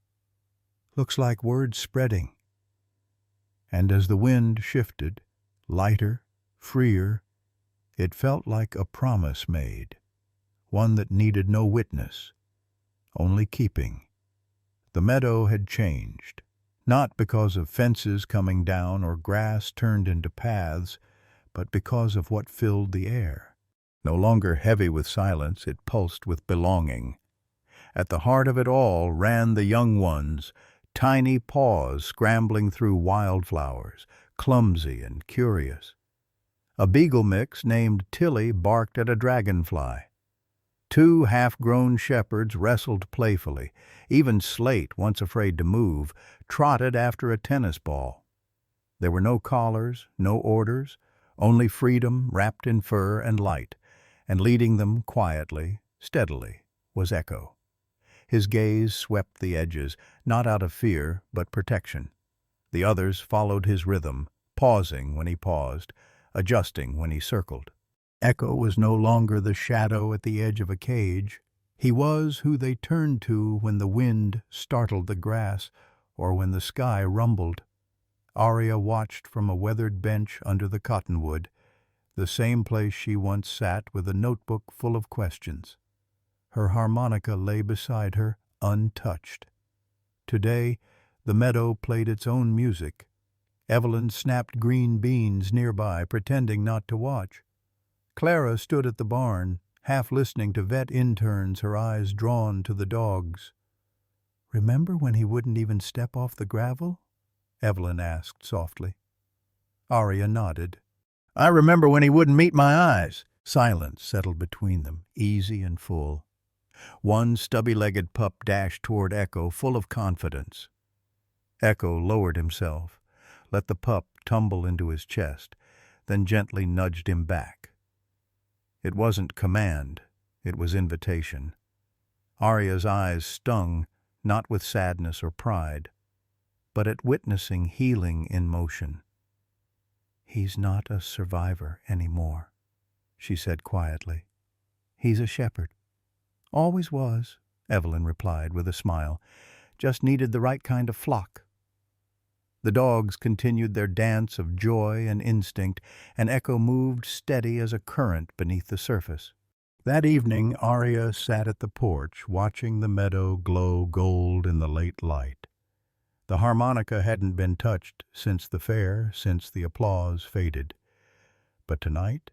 "Looks like word spreading." And as the wind shifted, lighter, freer, it felt like a promise made, one that needed no witness, only keeping. The meadow had changed, not because of fences coming down or grass turned into paths, but because of what filled the air. No longer heavy with silence, it pulsed with belonging. At the heart of it all ran the young ones, tiny paws scrambling through wildflowers, clumsy and curious. A beagle mix named Tilly barked at a dragonfly. 2 half-grown shepherds wrestled playfully. Even Slate, once afraid to move, trotted after a tennis ball. There were no collars, no orders, only freedom wrapped in fur and light, and leading them quietly, steadily, was Echo. His gaze swept the edges, not out of fear, but protection. The others followed his rhythm, pausing when he paused, adjusting when he circled. Echo was no longer the shadow at the edge of a cage. He was who they turned to when the wind startled the grass or when the sky rumbled. Arya watched from a weathered bench under the cottonwood. the same place she once sat with a notebook full of questions. Her harmonica lay beside her, untouched. Today, the meadow played its own music. Evelyn snapped green beans nearby, pretending not to watch. Clara stood at the barn, half listening to vet interns, her eyes drawn to the dogs. "Remember when he wouldn't even step off the gravel?" Evelyn asked softly. Arya nodded. "I remember when he wouldn't meet my eyes." Silence settled between them, easy and full. One stubby-legged pup dashed toward Echo, full of confidence. Echo lowered himself, let the pup tumble into his chest, then gently nudged him back. It wasn't command, it was invitation. Arya's eyes stung, not with sadness or pride, but at witnessing healing in motion. "He's not a survivor anymore," she said quietly. "He's a shepherd." "Always was," Evelyn replied with a smile. "Just needed the right kind of flock." The dogs continued their dance of joy and instinct, and Echo moved steady as a current beneath the surface. That evening, Arya sat at the porch, watching the meadow glow gold in the late light. The harmonica hadn't been touched since the fair, since the applause faded. But tonight,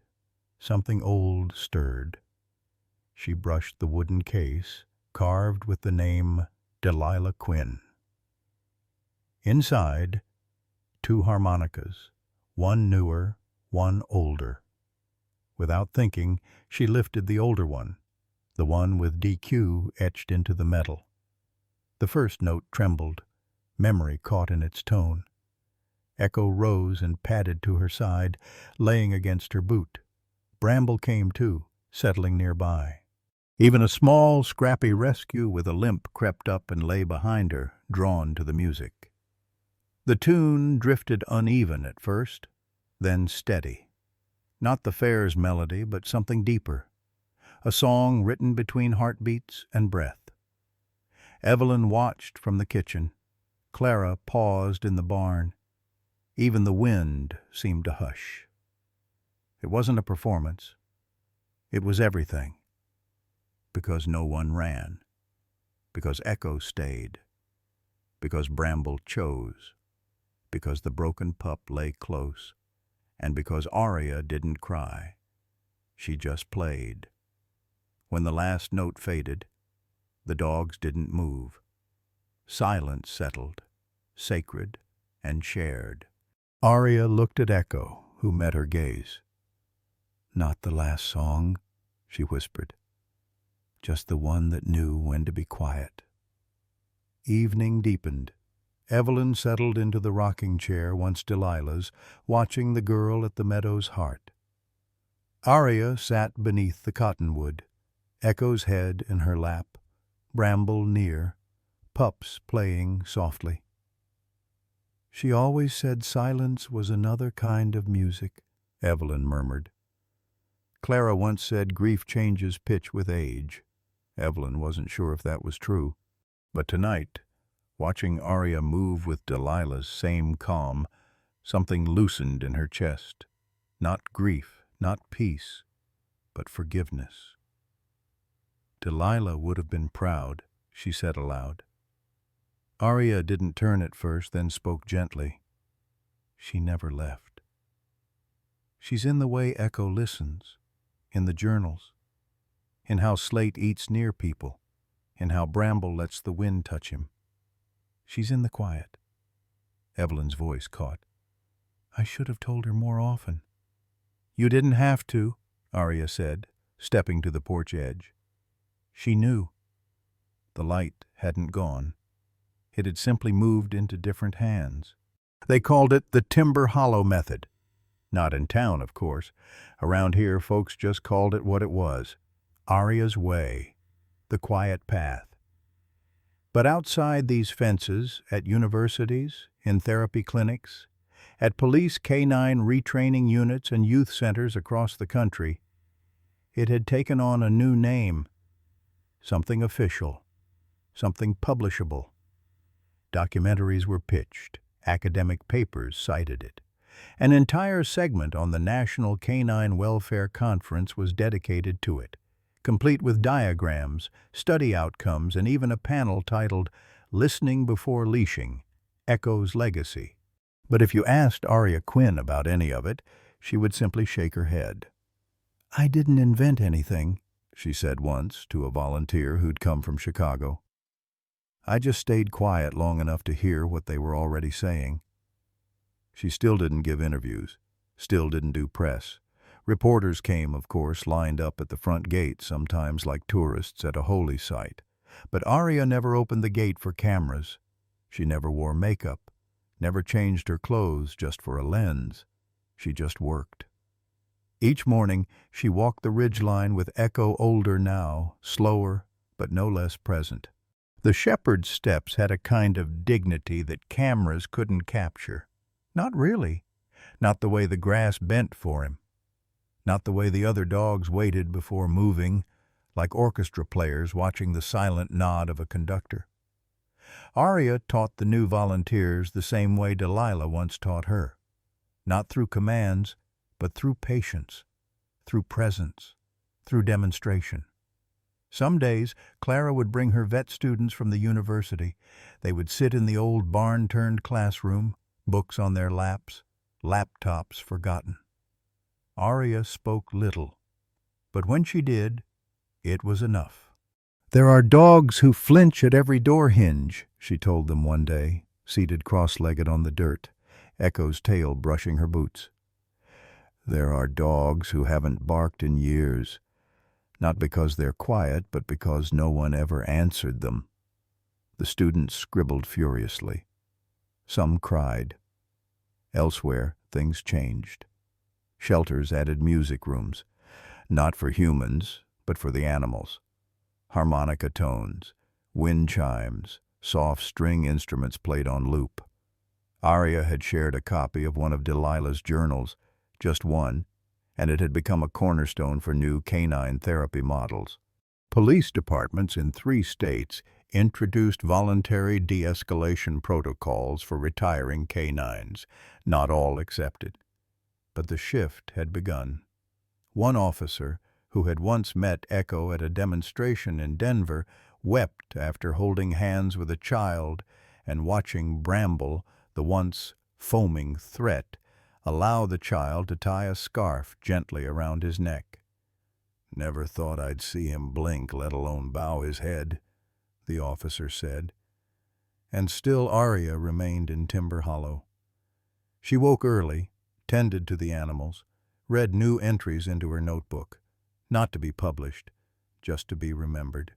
something old stirred. She brushed the wooden case, carved with the name Delilah Quinn. Inside, 2 harmonicas, one newer, one older. Without thinking, she lifted the older one, the one with DQ etched into the metal. The first note trembled, memory caught in its tone. Echo rose and padded to her side, laying against her boot. Bramble came too, settling nearby. Even a small, scrappy rescue with a limp crept up and lay behind her, drawn to the music. The tune drifted uneven at first, then steady. Not the fair's melody, but something deeper. A song written between heartbeats and breath. Evelyn watched from the kitchen. Clara paused in the barn. Even the wind seemed to hush. It wasn't a performance. It was everything. Because no one ran. Because Echo stayed. Because Bramble chose. Because the broken pup lay close. And because Arya didn't cry. She just played. When the last note faded, the dogs didn't move. Silence settled, sacred and shared. Arya looked at Echo, who met her gaze. "Not the last song," she whispered. "Just the one that knew when to be quiet." Evening deepened. Evelyn settled into the rocking chair, once Delilah's, watching the girl at the meadow's heart. Arya sat beneath the cottonwood, Echo's head in her lap, Bramble near, pups playing softly. "She always said silence was another kind of music," Evelyn murmured. Clara once said grief changes pitch with age. Evelyn wasn't sure if that was true. But tonight, watching Arya move with Delilah's same calm, something loosened in her chest. Not grief, not peace, but forgiveness. "Delilah would have been proud," she said aloud. Arya didn't turn at first, then spoke gently. "She never left. She's in the way Echo listens, in the journals, in how Slate eats near people, in how Bramble lets the wind touch him. She's in the quiet." Evelyn's voice caught. "I should have told her more often." "You didn't have to," Arya said, stepping to the porch edge. She knew. The light hadn't gone. It had simply moved into different hands. They called it the Timber Hollow method. Not in town, of course. Around here, folks just called it what it was. Arya's way. The quiet path. But outside these fences, at universities, in therapy clinics, at police K-9 retraining units and youth centers across the country, it had taken on a new name. Something official. Something publishable. Documentaries were pitched. Academic papers cited it. An entire segment on the National Canine Welfare Conference was dedicated to it, complete with diagrams, study outcomes, and even a panel titled Listening Before Leashing, Echo's Legacy. But if you asked Aria Quinn about any of it, she would simply shake her head. "I didn't invent anything," she said once to a volunteer who'd come from Chicago. "I just stayed quiet long enough to hear what they were already saying." She still didn't give interviews, still didn't do press. Reporters came, of course, lined up at the front gate, sometimes like tourists at a holy site. But Aria never opened the gate for cameras. She never wore makeup, never changed her clothes just for a lens. She just worked. Each morning, she walked the ridgeline with Echo, older now, slower, but no less present. The shepherd's steps had a kind of dignity that cameras couldn't capture. Not really. Not the way the grass bent for him. Not the way the other dogs waited before moving, like orchestra players watching the silent nod of a conductor. Aria taught the new volunteers the same way Delilah once taught her. Not through commands, but through patience, through presence, through demonstration. Some days, Clara would bring her vet students from the university. They would sit in the old barn-turned classroom, books on their laps, laptops forgotten. Aria spoke little, but when she did, it was enough. "There are dogs who flinch at every door hinge," she told them one day, seated cross-legged on the dirt, Echo's tail brushing her boots. "There are dogs who haven't barked in years, not because they're quiet, but because no one ever answered them." The students scribbled furiously. Some cried. Elsewhere, things changed. Shelters added music rooms, not for humans, but for the animals. Harmonica tones, wind chimes, soft string instruments played on loop. Aria had shared a copy of one of Delilah's journals, just one, and it had become a cornerstone for new canine therapy models. Police departments in 3 states introduced voluntary de-escalation protocols for retiring canines. Not all accepted. But the shift had begun. One officer, who had once met Echo at a demonstration in Denver, wept after holding hands with a child and watching Bramble, the once foaming threat, allow the child to tie a scarf gently around his neck. "Never thought I'd see him blink, let alone bow his head," the officer said. And still Aria remained in Timber Hollow. She woke early, tended to the animals, read new entries into her notebook, not to be published, just to be remembered.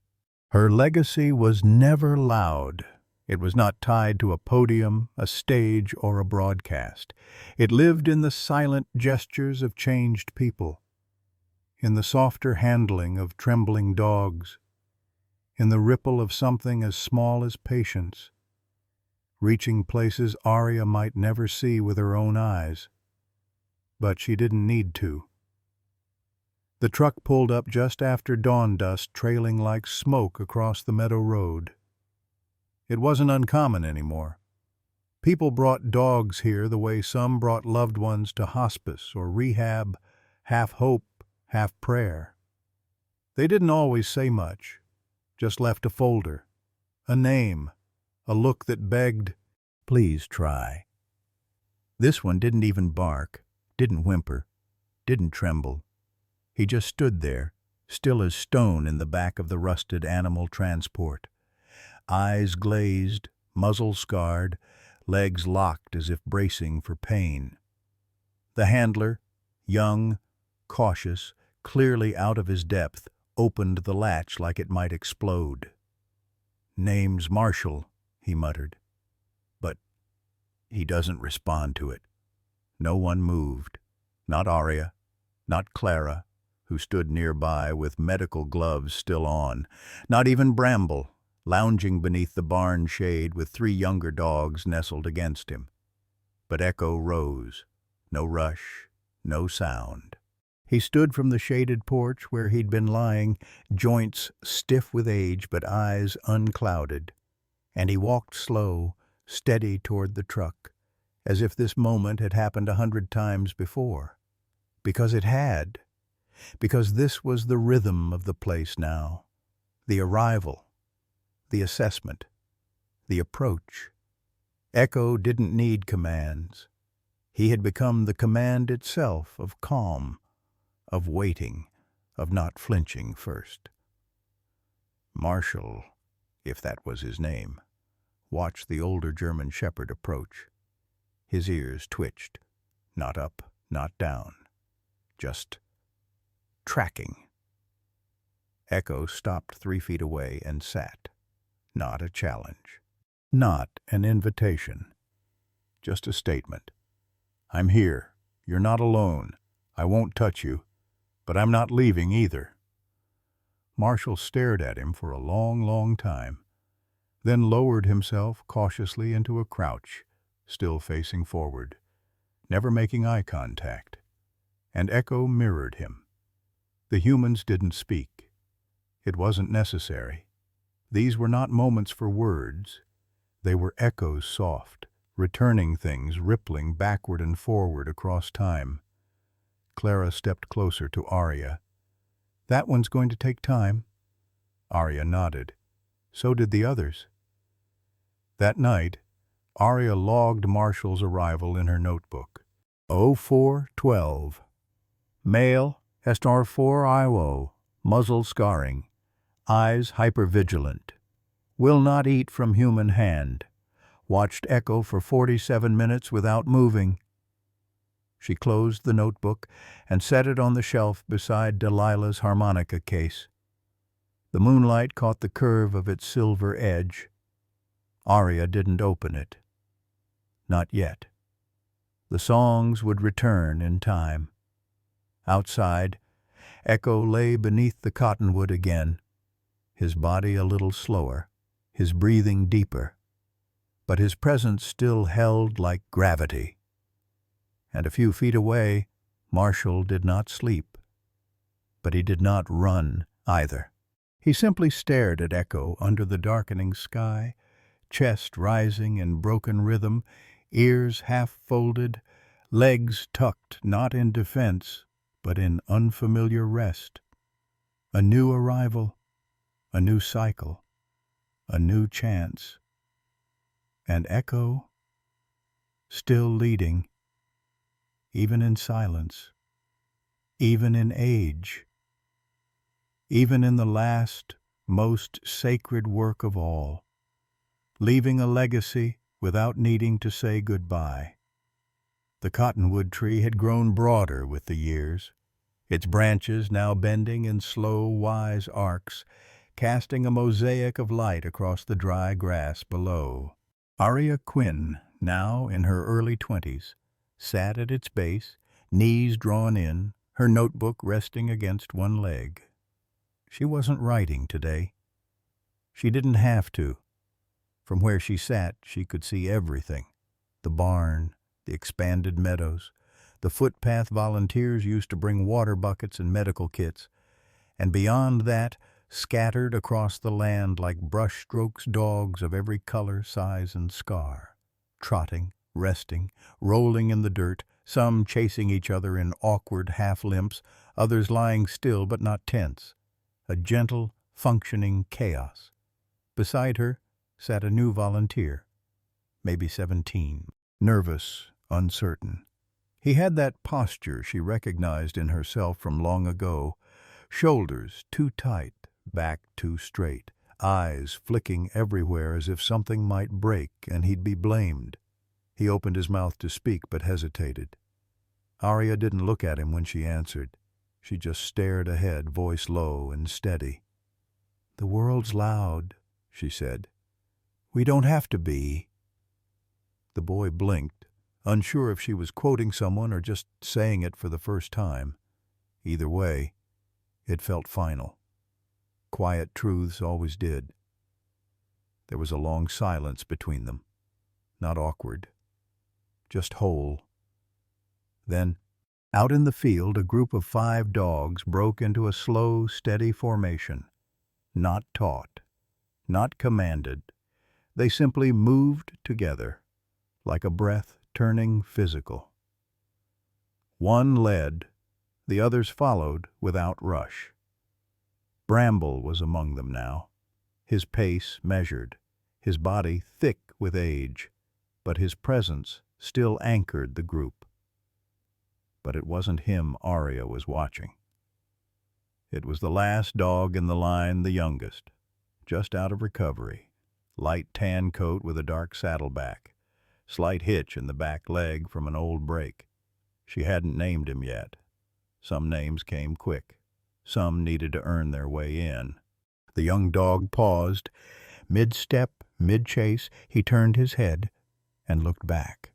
Her legacy was never loud. It was not tied to a podium, a stage, or a broadcast. It lived in the silent gestures of changed people, in the softer handling of trembling dogs, in the ripple of something as small as patience, reaching places Aria might never see with her own eyes. But she didn't need to. The truck pulled up just after dawn dust, trailing like smoke across the meadow road. It wasn't uncommon anymore. People brought dogs here the way some brought loved ones to hospice or rehab, half hope, half prayer. They didn't always say much, just left a folder, a name, a look that begged, "Please try." This one didn't even bark, didn't whimper, didn't tremble. He just stood there, still as stone in the back of the rusted animal transport. Eyes glazed, muzzle scarred, legs locked as if bracing for pain. The handler, young, cautious, clearly out of his depth, opened the latch like it might explode. "Name's Marshall," he muttered. But he doesn't respond to it. No one moved. Not Aria, not Clara, who stood nearby with medical gloves still on, not even Bramble, lounging beneath the barn shade with 3 younger dogs nestled against him. But Echo rose. No rush, no sound. He stood from the shaded porch where he'd been lying, joints stiff with age but eyes unclouded. And he walked slow, steady toward the truck, as if this moment had happened 100 times before. Because it had. Because this was the rhythm of the place now. The arrival. The assessment. The approach. Echo didn't need commands. He had become the command itself of calm, of waiting, of not flinching first. Marshall, if that was his name, watched the older German shepherd approach. His ears twitched, not up, not down, just tracking. Echo stopped 3 feet away and sat. Not a challenge. Not an invitation. Just a statement. I'm here. You're not alone. I won't touch you. But I'm not leaving either. Marshall stared at him for a long, long time, then lowered himself cautiously into a crouch, still facing forward, never making eye contact. And Echo mirrored him. The humans didn't speak. It wasn't necessary. These were not moments for words. They were echoes soft, returning things rippling backward and forward across time. Clara stepped closer to Arya. That one's going to take time. Arya nodded. So did the others. That night, Arya logged Marshall's arrival in her notebook. 0412. Male, SR4IO, muzzle scarring, eyes hypervigilant. Will not eat from human hand. Watched Echo for 47 minutes without moving. She closed the notebook and set it on the shelf beside Delilah's harmonica case. The moonlight caught the curve of its silver edge. Arya didn't open it. Not yet. The songs would return in time. Outside, Echo lay beneath the cottonwood again, his body a little slower, his breathing deeper, but his presence still held like gravity. And a few feet away, Marshall did not sleep. But he did not run either. He simply stared at Echo under the darkening sky, chest rising in broken rhythm, ears half folded, legs tucked not in defense, but in unfamiliar rest. A new arrival, a new cycle, a new chance. And Echo, still leading, even in silence, even in age, even in the last, most sacred work of all, leaving a legacy without needing to say goodbye. The cottonwood tree had grown broader with the years, its branches now bending in slow, wise arcs, casting a mosaic of light across the dry grass below. Arya Quinn, now in her early 20s, sat at its base, knees drawn in, her notebook resting against one leg. She wasn't writing today. She didn't have to. From where she sat, she could see everything. The barn, the expanded meadows, the footpath volunteers used to bring water buckets and medical kits, and beyond that, scattered across the land like brushstrokes dogs of every color, size, and scar, trotting, resting, rolling in the dirt, some chasing each other in awkward half-limps, others lying still but not tense. A gentle, functioning chaos. Beside her sat a new volunteer, maybe 17, nervous, uncertain. He had that posture she recognized in herself from long ago, shoulders too tight, back too straight, eyes flicking everywhere as if something might break and he'd be blamed. He opened his mouth to speak but hesitated. Arya didn't look at him when she answered. She just stared ahead, voice low and steady. "The world's loud," she said. "We don't have to be." The boy blinked, unsure if she was quoting someone or just saying it for the first time. Either way, it felt final. Quiet truths always did. There was a long silence between them. Not awkward. Just whole. Then, out in the field, a group of 5 dogs broke into a slow, steady formation. Not taught. Not commanded. They simply moved together, like a breath turning physical. One led, the others followed without rush. Bramble was among them now, his pace measured, his body thick with age, but his presence still anchored the group. But it wasn't him Arya was watching. It was the last dog in the line, the youngest, just out of recovery, light tan coat with a dark saddleback, slight hitch in the back leg from an old break. She hadn't named him yet. Some names came quick. Some needed to earn their way in. The young dog paused. Mid-step, mid-chase, he turned his head and looked back.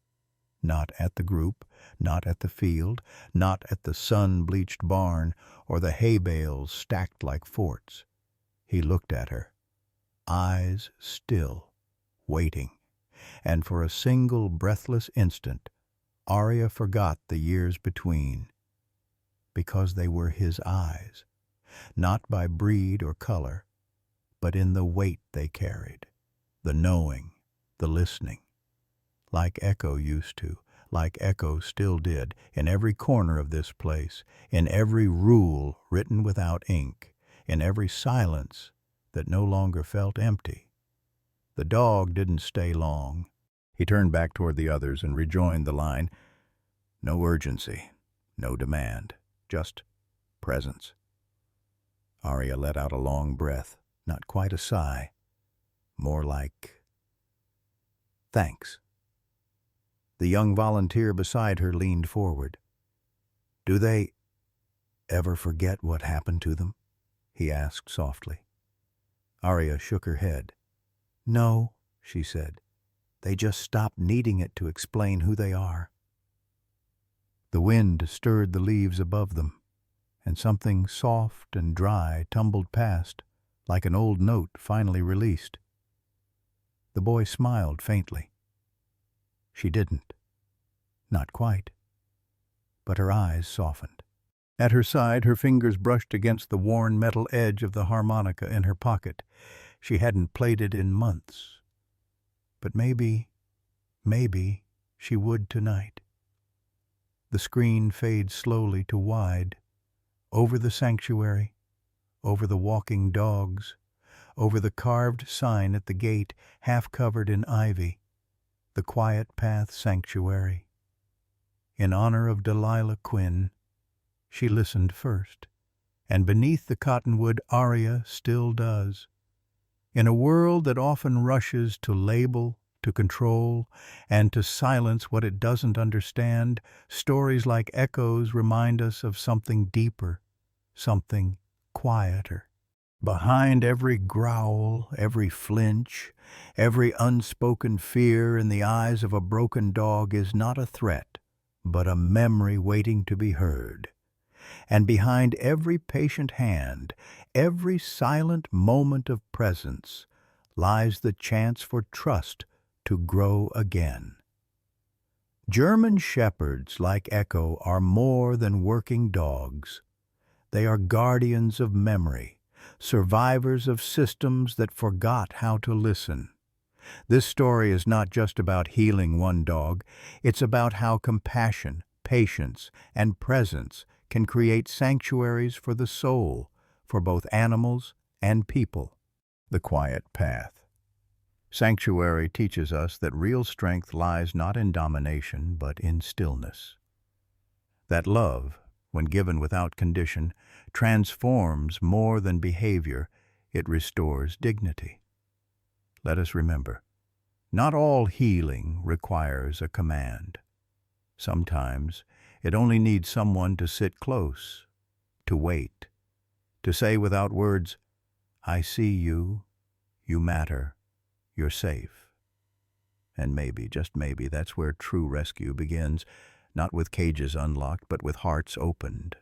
Not at the group, not at the field, not at the sun-bleached barn or the hay bales stacked like forts. He looked at her, eyes still, waiting, and for a single breathless instant, Arya forgot the years between, because they were his eyes, not by breed or color, but in the weight they carried, the knowing, the listening, like Echo used to, like Echo still did, in every corner of this place, in every rule written without ink, in every silence that no longer felt empty. The dog didn't stay long. He turned back toward the others and rejoined the line. No urgency, no demand, just presence. Arya let out a long breath, not quite a sigh, more like thanks. The young volunteer beside her leaned forward. Do they ever forget what happened to them? He asked softly. Arya shook her head. No, she said. They just stopped needing it to explain who they are. The wind stirred the leaves above them, and something soft and dry tumbled past, like an old note finally released. The boy smiled faintly. She didn't. Not quite. But her eyes softened. At her side, her fingers brushed against the worn metal edge of the harmonica in her pocket. She hadn't played it in months. But maybe she would tonight. The screen fades slowly to wide, over the sanctuary, over the walking dogs, over the carved sign at the gate half covered in ivy, the Quiet Path Sanctuary. In honor of Delilah Quinn, she listened first, and beneath the cottonwood Arya still does. In a world that often rushes to label, to control, and to silence what it doesn't understand, stories like Echoes remind us of something deeper, something quieter. Behind every growl, every flinch, every unspoken fear in the eyes of a broken dog is not a threat, but a memory waiting to be heard. And behind every patient hand, every silent moment of presence, lies the chance for trust to grow again. German shepherds like Echo are more than working dogs. They are guardians of memory, survivors of systems that forgot how to listen. This story is not just about healing one dog, it's about how compassion, patience, and presence can create sanctuaries for the soul, for both animals and people. The Quiet Path. Sanctuary teaches us that real strength lies not in domination, but in stillness. That love, when given without condition, transforms more than behavior, it restores dignity. Let us remember, not all healing requires a command. Sometimes it only needs someone to sit close, to wait, to say without words, I see you, you matter, you're safe. And maybe, just maybe, that's where true rescue begins, not with cages unlocked, but with hearts opened.